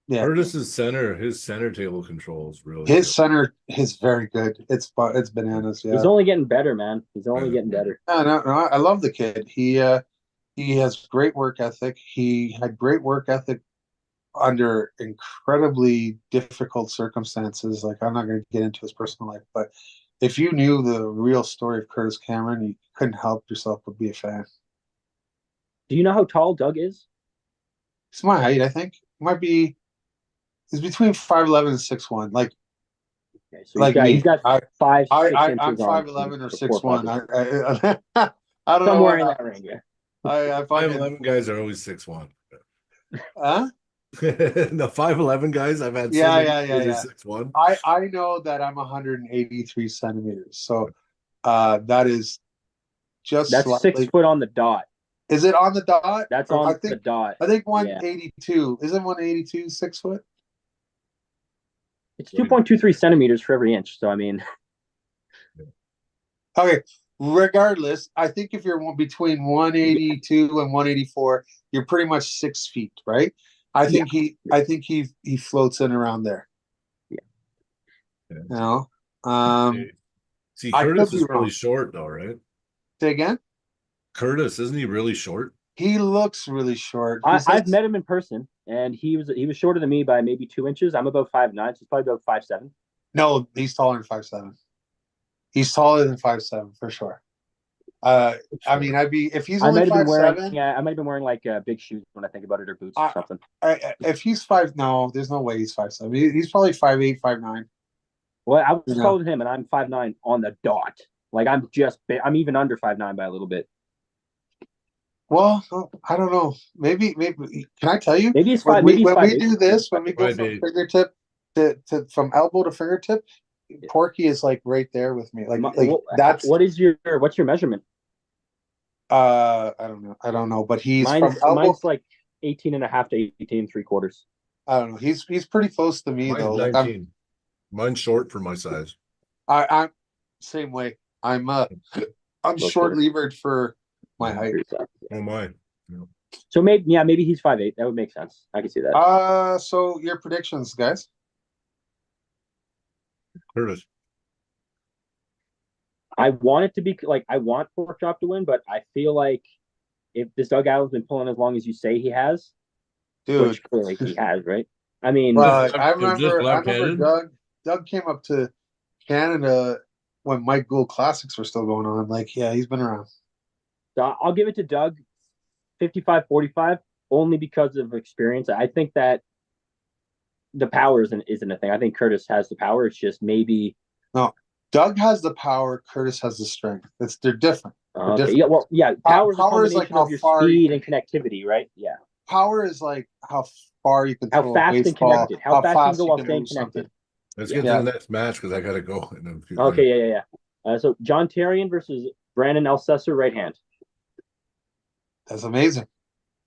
[SPEAKER 3] Curtis's center table controls really.
[SPEAKER 2] His center is very good. It's bananas. Yeah,
[SPEAKER 4] he's only getting better, man. He's only getting better.
[SPEAKER 2] No, I love the kid. He has great work ethic. He had great work ethic under incredibly difficult circumstances. Like, I'm not going to get into his personal life, but if you knew the real story of Curtis Cameron, you couldn't help yourself but be a fan.
[SPEAKER 4] Do you know how tall Doug is?
[SPEAKER 2] It's my height, I think. He's between 5'11" and 6'1". Like,
[SPEAKER 4] okay, so he's got 5, 6 inches.
[SPEAKER 2] I'm 5'11" or 6'1". I don't
[SPEAKER 4] somewhere
[SPEAKER 2] know
[SPEAKER 4] in that range. Yeah.
[SPEAKER 2] I
[SPEAKER 3] 5'11" guys are always 6'1".
[SPEAKER 2] Huh?
[SPEAKER 3] The 5'11" guys I've had.
[SPEAKER 2] Yeah.
[SPEAKER 3] 6'1".
[SPEAKER 2] I know that I'm 183 centimeters, so that is just
[SPEAKER 4] that's
[SPEAKER 2] slightly...
[SPEAKER 4] 6 foot on the dot.
[SPEAKER 2] Is it on the dot?
[SPEAKER 4] That's on the dot.
[SPEAKER 2] I think 182. Yeah. Isn't 182 6 foot?
[SPEAKER 4] It's 2.23 centimeters for every inch. So I mean,
[SPEAKER 2] okay. Regardless, I think if you're between 182 and 184, you're pretty much 6 feet, right? I think he floats in around there.
[SPEAKER 3] Yeah.
[SPEAKER 2] You know,
[SPEAKER 3] See,
[SPEAKER 2] I
[SPEAKER 3] Curtis
[SPEAKER 2] could
[SPEAKER 3] is
[SPEAKER 2] be wrong.
[SPEAKER 3] really short though, right?
[SPEAKER 2] Say again.
[SPEAKER 3] Curtis, isn't he really short?
[SPEAKER 2] He looks really short.
[SPEAKER 4] I've met him in person, and he was shorter than me by maybe 2 inches. I'm about 5'9", so he's probably about 5'7".
[SPEAKER 2] No, he's taller than 5'7". He's taller than 5'7" for sure. I mean, I'd be if he's
[SPEAKER 4] I
[SPEAKER 2] only
[SPEAKER 4] might have been wearing
[SPEAKER 2] 5'7".
[SPEAKER 4] I might have been wearing like big shoes when I think about it, or boots or something.
[SPEAKER 2] If he's five, no, there's no way he's 5'7". He's probably 5'8", 5'9".
[SPEAKER 4] Well, I was
[SPEAKER 2] You know.
[SPEAKER 4] taller than him, and I'm 5'9" on the dot. Like I'm even under 5'9" by a little bit.
[SPEAKER 2] Well, I don't know. Maybe. Can I tell you?
[SPEAKER 4] Maybe he's
[SPEAKER 2] When
[SPEAKER 4] five.
[SPEAKER 2] we
[SPEAKER 4] Maybe he's
[SPEAKER 2] when we
[SPEAKER 4] 5'8".
[SPEAKER 2] do this, when we go
[SPEAKER 3] Right,
[SPEAKER 2] from
[SPEAKER 3] babe.
[SPEAKER 2] fingertip to from elbow to fingertip, Porky is like right there with me. Like that's
[SPEAKER 4] what's your measurement?
[SPEAKER 2] I don't know, but he's from elbow.
[SPEAKER 4] Mine's like 18.5 to 18.75.
[SPEAKER 2] I don't know. He's pretty close to me
[SPEAKER 3] Mine's
[SPEAKER 2] though. Like
[SPEAKER 3] 19. Mine's short for my size.
[SPEAKER 2] I'm same way. I'm short levered for my height.
[SPEAKER 3] Oh my. Yeah.
[SPEAKER 4] So maybe he's 5'8". That would make sense. I can see that.
[SPEAKER 2] So your predictions, guys?
[SPEAKER 3] Curtis.
[SPEAKER 4] I want it to be like I want Pork Chop to win, but I feel like if this Doug Allen's been pulling as long as you say he has,
[SPEAKER 2] Dude,
[SPEAKER 4] which clearly he has, right? I mean,
[SPEAKER 2] I remember Doug came up to Canada when Mike Gould Classics were still going on. Like, yeah, he's been around.
[SPEAKER 4] So I'll give it to Doug 55-45 only because of experience. I think that the power isn't a thing. I think Curtis has the power. It's just maybe
[SPEAKER 2] no. Doug has the power. Curtis has the strength. They're different.
[SPEAKER 4] Okay. Different. Yeah. Well, yeah. Power is like
[SPEAKER 2] how
[SPEAKER 4] of your
[SPEAKER 2] far
[SPEAKER 4] speed and connectivity, right? Yeah.
[SPEAKER 2] Power is like how far you can
[SPEAKER 4] how
[SPEAKER 2] throw
[SPEAKER 4] fast
[SPEAKER 2] a
[SPEAKER 4] and
[SPEAKER 2] baseball,
[SPEAKER 4] connected. How fast you can go while
[SPEAKER 2] move
[SPEAKER 4] staying
[SPEAKER 2] something.
[SPEAKER 4] connected.
[SPEAKER 3] Let's get to the next match because I gotta go.
[SPEAKER 4] Okay. Yeah. So John Tarian versus Brandon Elsesser, right hand.
[SPEAKER 2] That's amazing.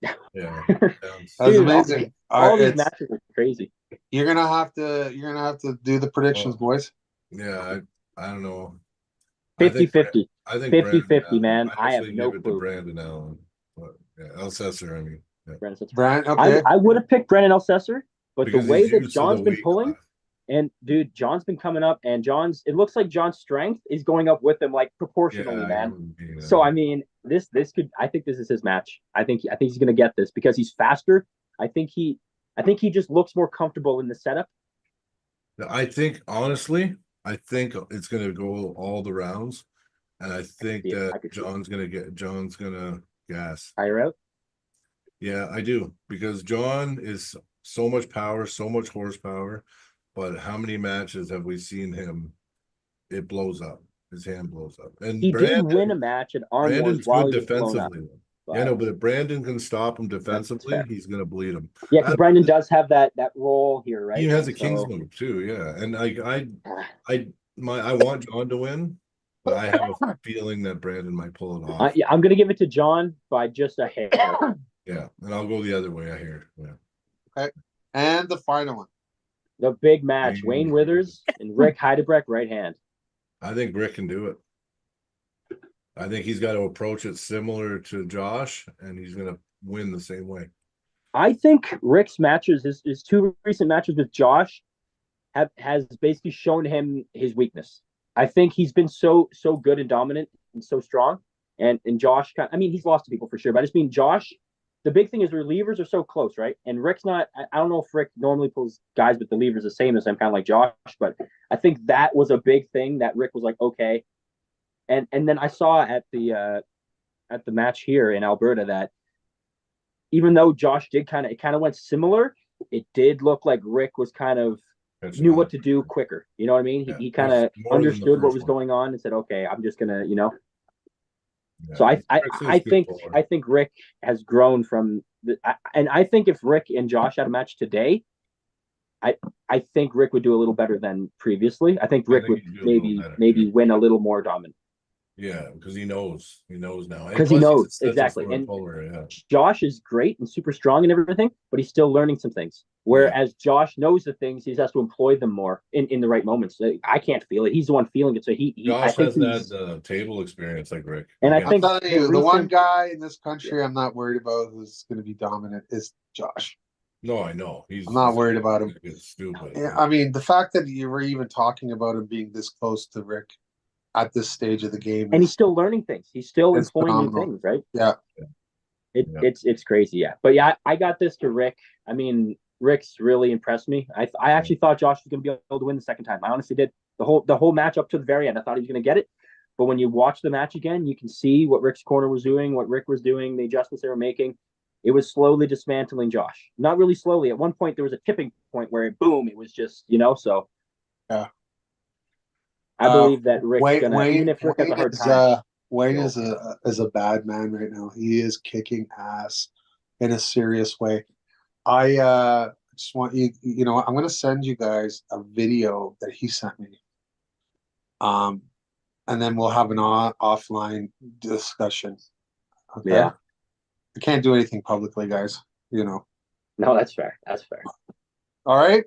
[SPEAKER 3] Yeah.
[SPEAKER 2] That's amazing.
[SPEAKER 4] All these matches are crazy.
[SPEAKER 2] You're gonna have to do the predictions, boys.
[SPEAKER 3] Yeah, I don't know.
[SPEAKER 4] 50-50.
[SPEAKER 3] I think
[SPEAKER 4] 50-50, man. I have no
[SPEAKER 3] give it
[SPEAKER 4] clue.
[SPEAKER 3] to Brandon Allen. But yeah, Elsesser, I mean. Yeah.
[SPEAKER 2] Brandon, okay.
[SPEAKER 4] I would have picked Brandon Elsesser, but
[SPEAKER 3] Because
[SPEAKER 4] the way that John's been pulling,
[SPEAKER 3] class.
[SPEAKER 4] and dude, John's been coming up, and it looks like John's strength is going up with him, like proportionally, man. So I mean, this could. I think this is his match. I think he's gonna get this because he's faster. I think he just looks more comfortable in the setup.
[SPEAKER 3] I think honestly, it's gonna go all the rounds, and I think John's gonna gas.
[SPEAKER 4] Higher out.
[SPEAKER 3] Yeah, I do because John is so much power, so much horsepower, but how many matches have we seen him? It blows up. His hand blows up, and
[SPEAKER 4] he did win a match at Arm Wars while he was blown up.
[SPEAKER 3] Yeah, no, but if Brandon can stop him defensively, he's gonna bleed him.
[SPEAKER 4] Yeah, because Brandon does have that role here, right?
[SPEAKER 3] He has a king's move too, yeah. And I want John to win, but I have a feeling that Brandon might pull it off.
[SPEAKER 4] I'm gonna give it to John by just a hair.
[SPEAKER 3] Yeah, and I'll go the other way. I hear. Yeah.
[SPEAKER 2] Okay, and the final one,
[SPEAKER 4] the big match: Wayne Withers and Rick Heidebrecht, right hand.
[SPEAKER 3] I think Rick can do it. I think he's got to approach it similar to Josh, and he's going to win the same way.
[SPEAKER 4] I think Rick's matches, his two recent matches with Josh, has basically shown him his weakness. I think he's been so good and dominant and so strong, and Josh, I mean, he's lost to people for sure, but I just mean Josh. The big thing is relievers are so close, right? And Rick's not. I don't know if Rick normally pulls guys with relievers the same as him, kind of like Josh, but I think that was a big thing that Rick was like, okay. And then I saw at the match here in Alberta that even though Josh did kind of went similar, it did look like Rick was kind of knew what to do quicker. You know what I mean? He kind of understood what was going on and said, okay, I'm just gonna, Yeah. So I think Rick has grown from and I think if Rick and Josh had a match today, I think Rick would do a little better than previously. I think Rick would maybe win a little more dominant.
[SPEAKER 3] Yeah, because he knows now.
[SPEAKER 4] Because he knows exactly. And Josh is great and super strong and everything, but he's still learning some things. Whereas Josh knows the things, he has to employ them more in the right moments. I can't feel it. He's the one feeling it. So
[SPEAKER 3] Josh hasn't had the table experience like Rick.
[SPEAKER 4] And I think
[SPEAKER 2] the one guy in this country I'm not worried about who's going to be dominant is Josh.
[SPEAKER 3] No, I know. He's
[SPEAKER 2] I'm not worried about him.
[SPEAKER 3] It's stupid.
[SPEAKER 2] Yeah, I mean, the fact that you were even talking about him being this close to Rick at this stage of the game
[SPEAKER 4] And he's
[SPEAKER 2] is
[SPEAKER 4] still learning things. He's still
[SPEAKER 2] it's
[SPEAKER 4] employing new
[SPEAKER 2] phenomenal.
[SPEAKER 4] things, right?
[SPEAKER 2] Yeah.
[SPEAKER 3] Yeah.
[SPEAKER 4] It's crazy, yeah. But yeah, I got this to Rick. I mean, Rick's really impressed me. I actually thought Josh was going to be able to win the second time. I honestly did. The whole match up to the very end, I thought he was going to get it. But when you watch the match again, you can see what Rick's corner was doing, what Rick was doing, the adjustments they were making. It was slowly dismantling Josh. Not really slowly. At one point, there was a tipping point where boom, it was just, so.
[SPEAKER 2] Yeah.
[SPEAKER 4] I believe that Rick's gonna, even
[SPEAKER 2] Wayne
[SPEAKER 4] if Rick has a hard
[SPEAKER 2] is
[SPEAKER 4] time.
[SPEAKER 2] Wayne
[SPEAKER 4] he'll-
[SPEAKER 2] is a bad man right now. He is kicking ass in a serious way. I just want I'm gonna send you guys a video that he sent me. And then we'll have an offline discussion. Okay.
[SPEAKER 4] Yeah.
[SPEAKER 2] I can't do anything publicly, guys.
[SPEAKER 4] No, that's fair. That's fair.
[SPEAKER 2] All right.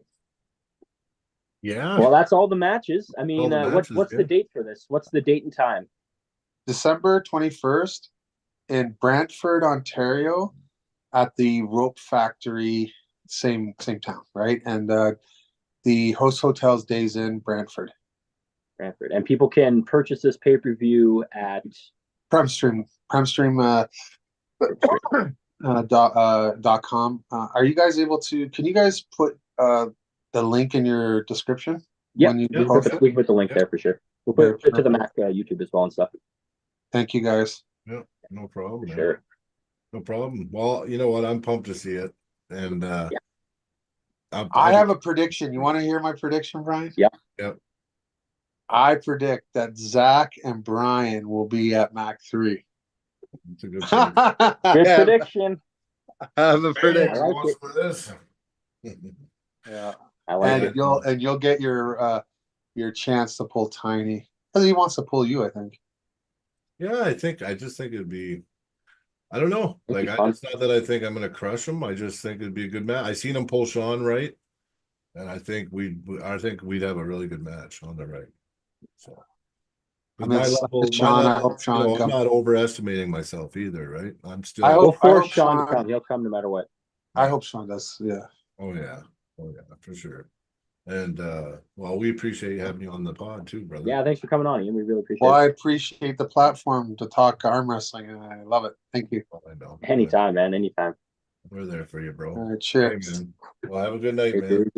[SPEAKER 3] Yeah.
[SPEAKER 4] Well, that's all the matches. I mean,
[SPEAKER 3] the matches,
[SPEAKER 4] what's the
[SPEAKER 3] yeah.
[SPEAKER 4] date for this? What's the date and time?
[SPEAKER 2] December 21st in Brantford, Ontario, at the Rope Factory, same town, right? And the host hotel's Days Inn, Brantford.
[SPEAKER 4] Brantford. And people can purchase this pay-per-view at
[SPEAKER 2] Premstream .com. Are you guys able to? Can you guys put the link in your description?
[SPEAKER 4] Yeah,
[SPEAKER 2] when you
[SPEAKER 3] Yeah.
[SPEAKER 2] post it?
[SPEAKER 4] we can put the link there for sure. We'll put it to the Mac YouTube as well and stuff.
[SPEAKER 2] Thank you, guys.
[SPEAKER 3] Yeah, no problem.
[SPEAKER 4] For
[SPEAKER 3] man.
[SPEAKER 4] sure.
[SPEAKER 3] No problem. Well, you know what? I'm pumped to see it. And
[SPEAKER 2] I have a prediction. You want to hear my prediction, Brian?
[SPEAKER 4] Yeah.
[SPEAKER 3] Yep.
[SPEAKER 2] I predict that Zach and Brian will be at MAC3.
[SPEAKER 3] It's a good
[SPEAKER 4] Good prediction.
[SPEAKER 2] I have a prediction.
[SPEAKER 4] I like it.
[SPEAKER 3] for this.
[SPEAKER 2] Yeah.
[SPEAKER 4] I like
[SPEAKER 2] And
[SPEAKER 4] it.
[SPEAKER 2] you'll get your chance to pull Tiny. Because he wants to pull you, I think.
[SPEAKER 3] Yeah, I just think it'd be, I don't know.
[SPEAKER 4] It'd
[SPEAKER 3] Like,
[SPEAKER 4] be fun.
[SPEAKER 3] it's not that I think I'm gonna crush him. I just think it'd be a good match. I seen him pull Sean right, and I think we'd have a really good match on the right. So,
[SPEAKER 2] I'm
[SPEAKER 3] my
[SPEAKER 2] excited,
[SPEAKER 3] level,
[SPEAKER 2] Sean.
[SPEAKER 3] my
[SPEAKER 2] I
[SPEAKER 3] level,
[SPEAKER 2] hope Sean
[SPEAKER 3] I'm
[SPEAKER 2] comes.
[SPEAKER 3] not overestimating myself either, right? I'm still.
[SPEAKER 2] I
[SPEAKER 4] We'll
[SPEAKER 2] hope
[SPEAKER 4] force Sean to
[SPEAKER 2] Sean.
[SPEAKER 4] come. He'll come no matter what.
[SPEAKER 2] I hope Sean does. Yeah.
[SPEAKER 3] Oh yeah, for sure. And well, we appreciate you having you on the pod too, brother.
[SPEAKER 4] Yeah, thanks for coming on, Ian. We really appreciate
[SPEAKER 2] Well, I
[SPEAKER 4] it.
[SPEAKER 2] appreciate the platform to talk arm wrestling, and I love it. Thank you.
[SPEAKER 3] I know.
[SPEAKER 4] Anytime, man. Anytime.
[SPEAKER 3] We're there for you, bro.
[SPEAKER 2] All right,
[SPEAKER 3] Hey,
[SPEAKER 2] cheers.
[SPEAKER 3] man. Well, have a good night, man.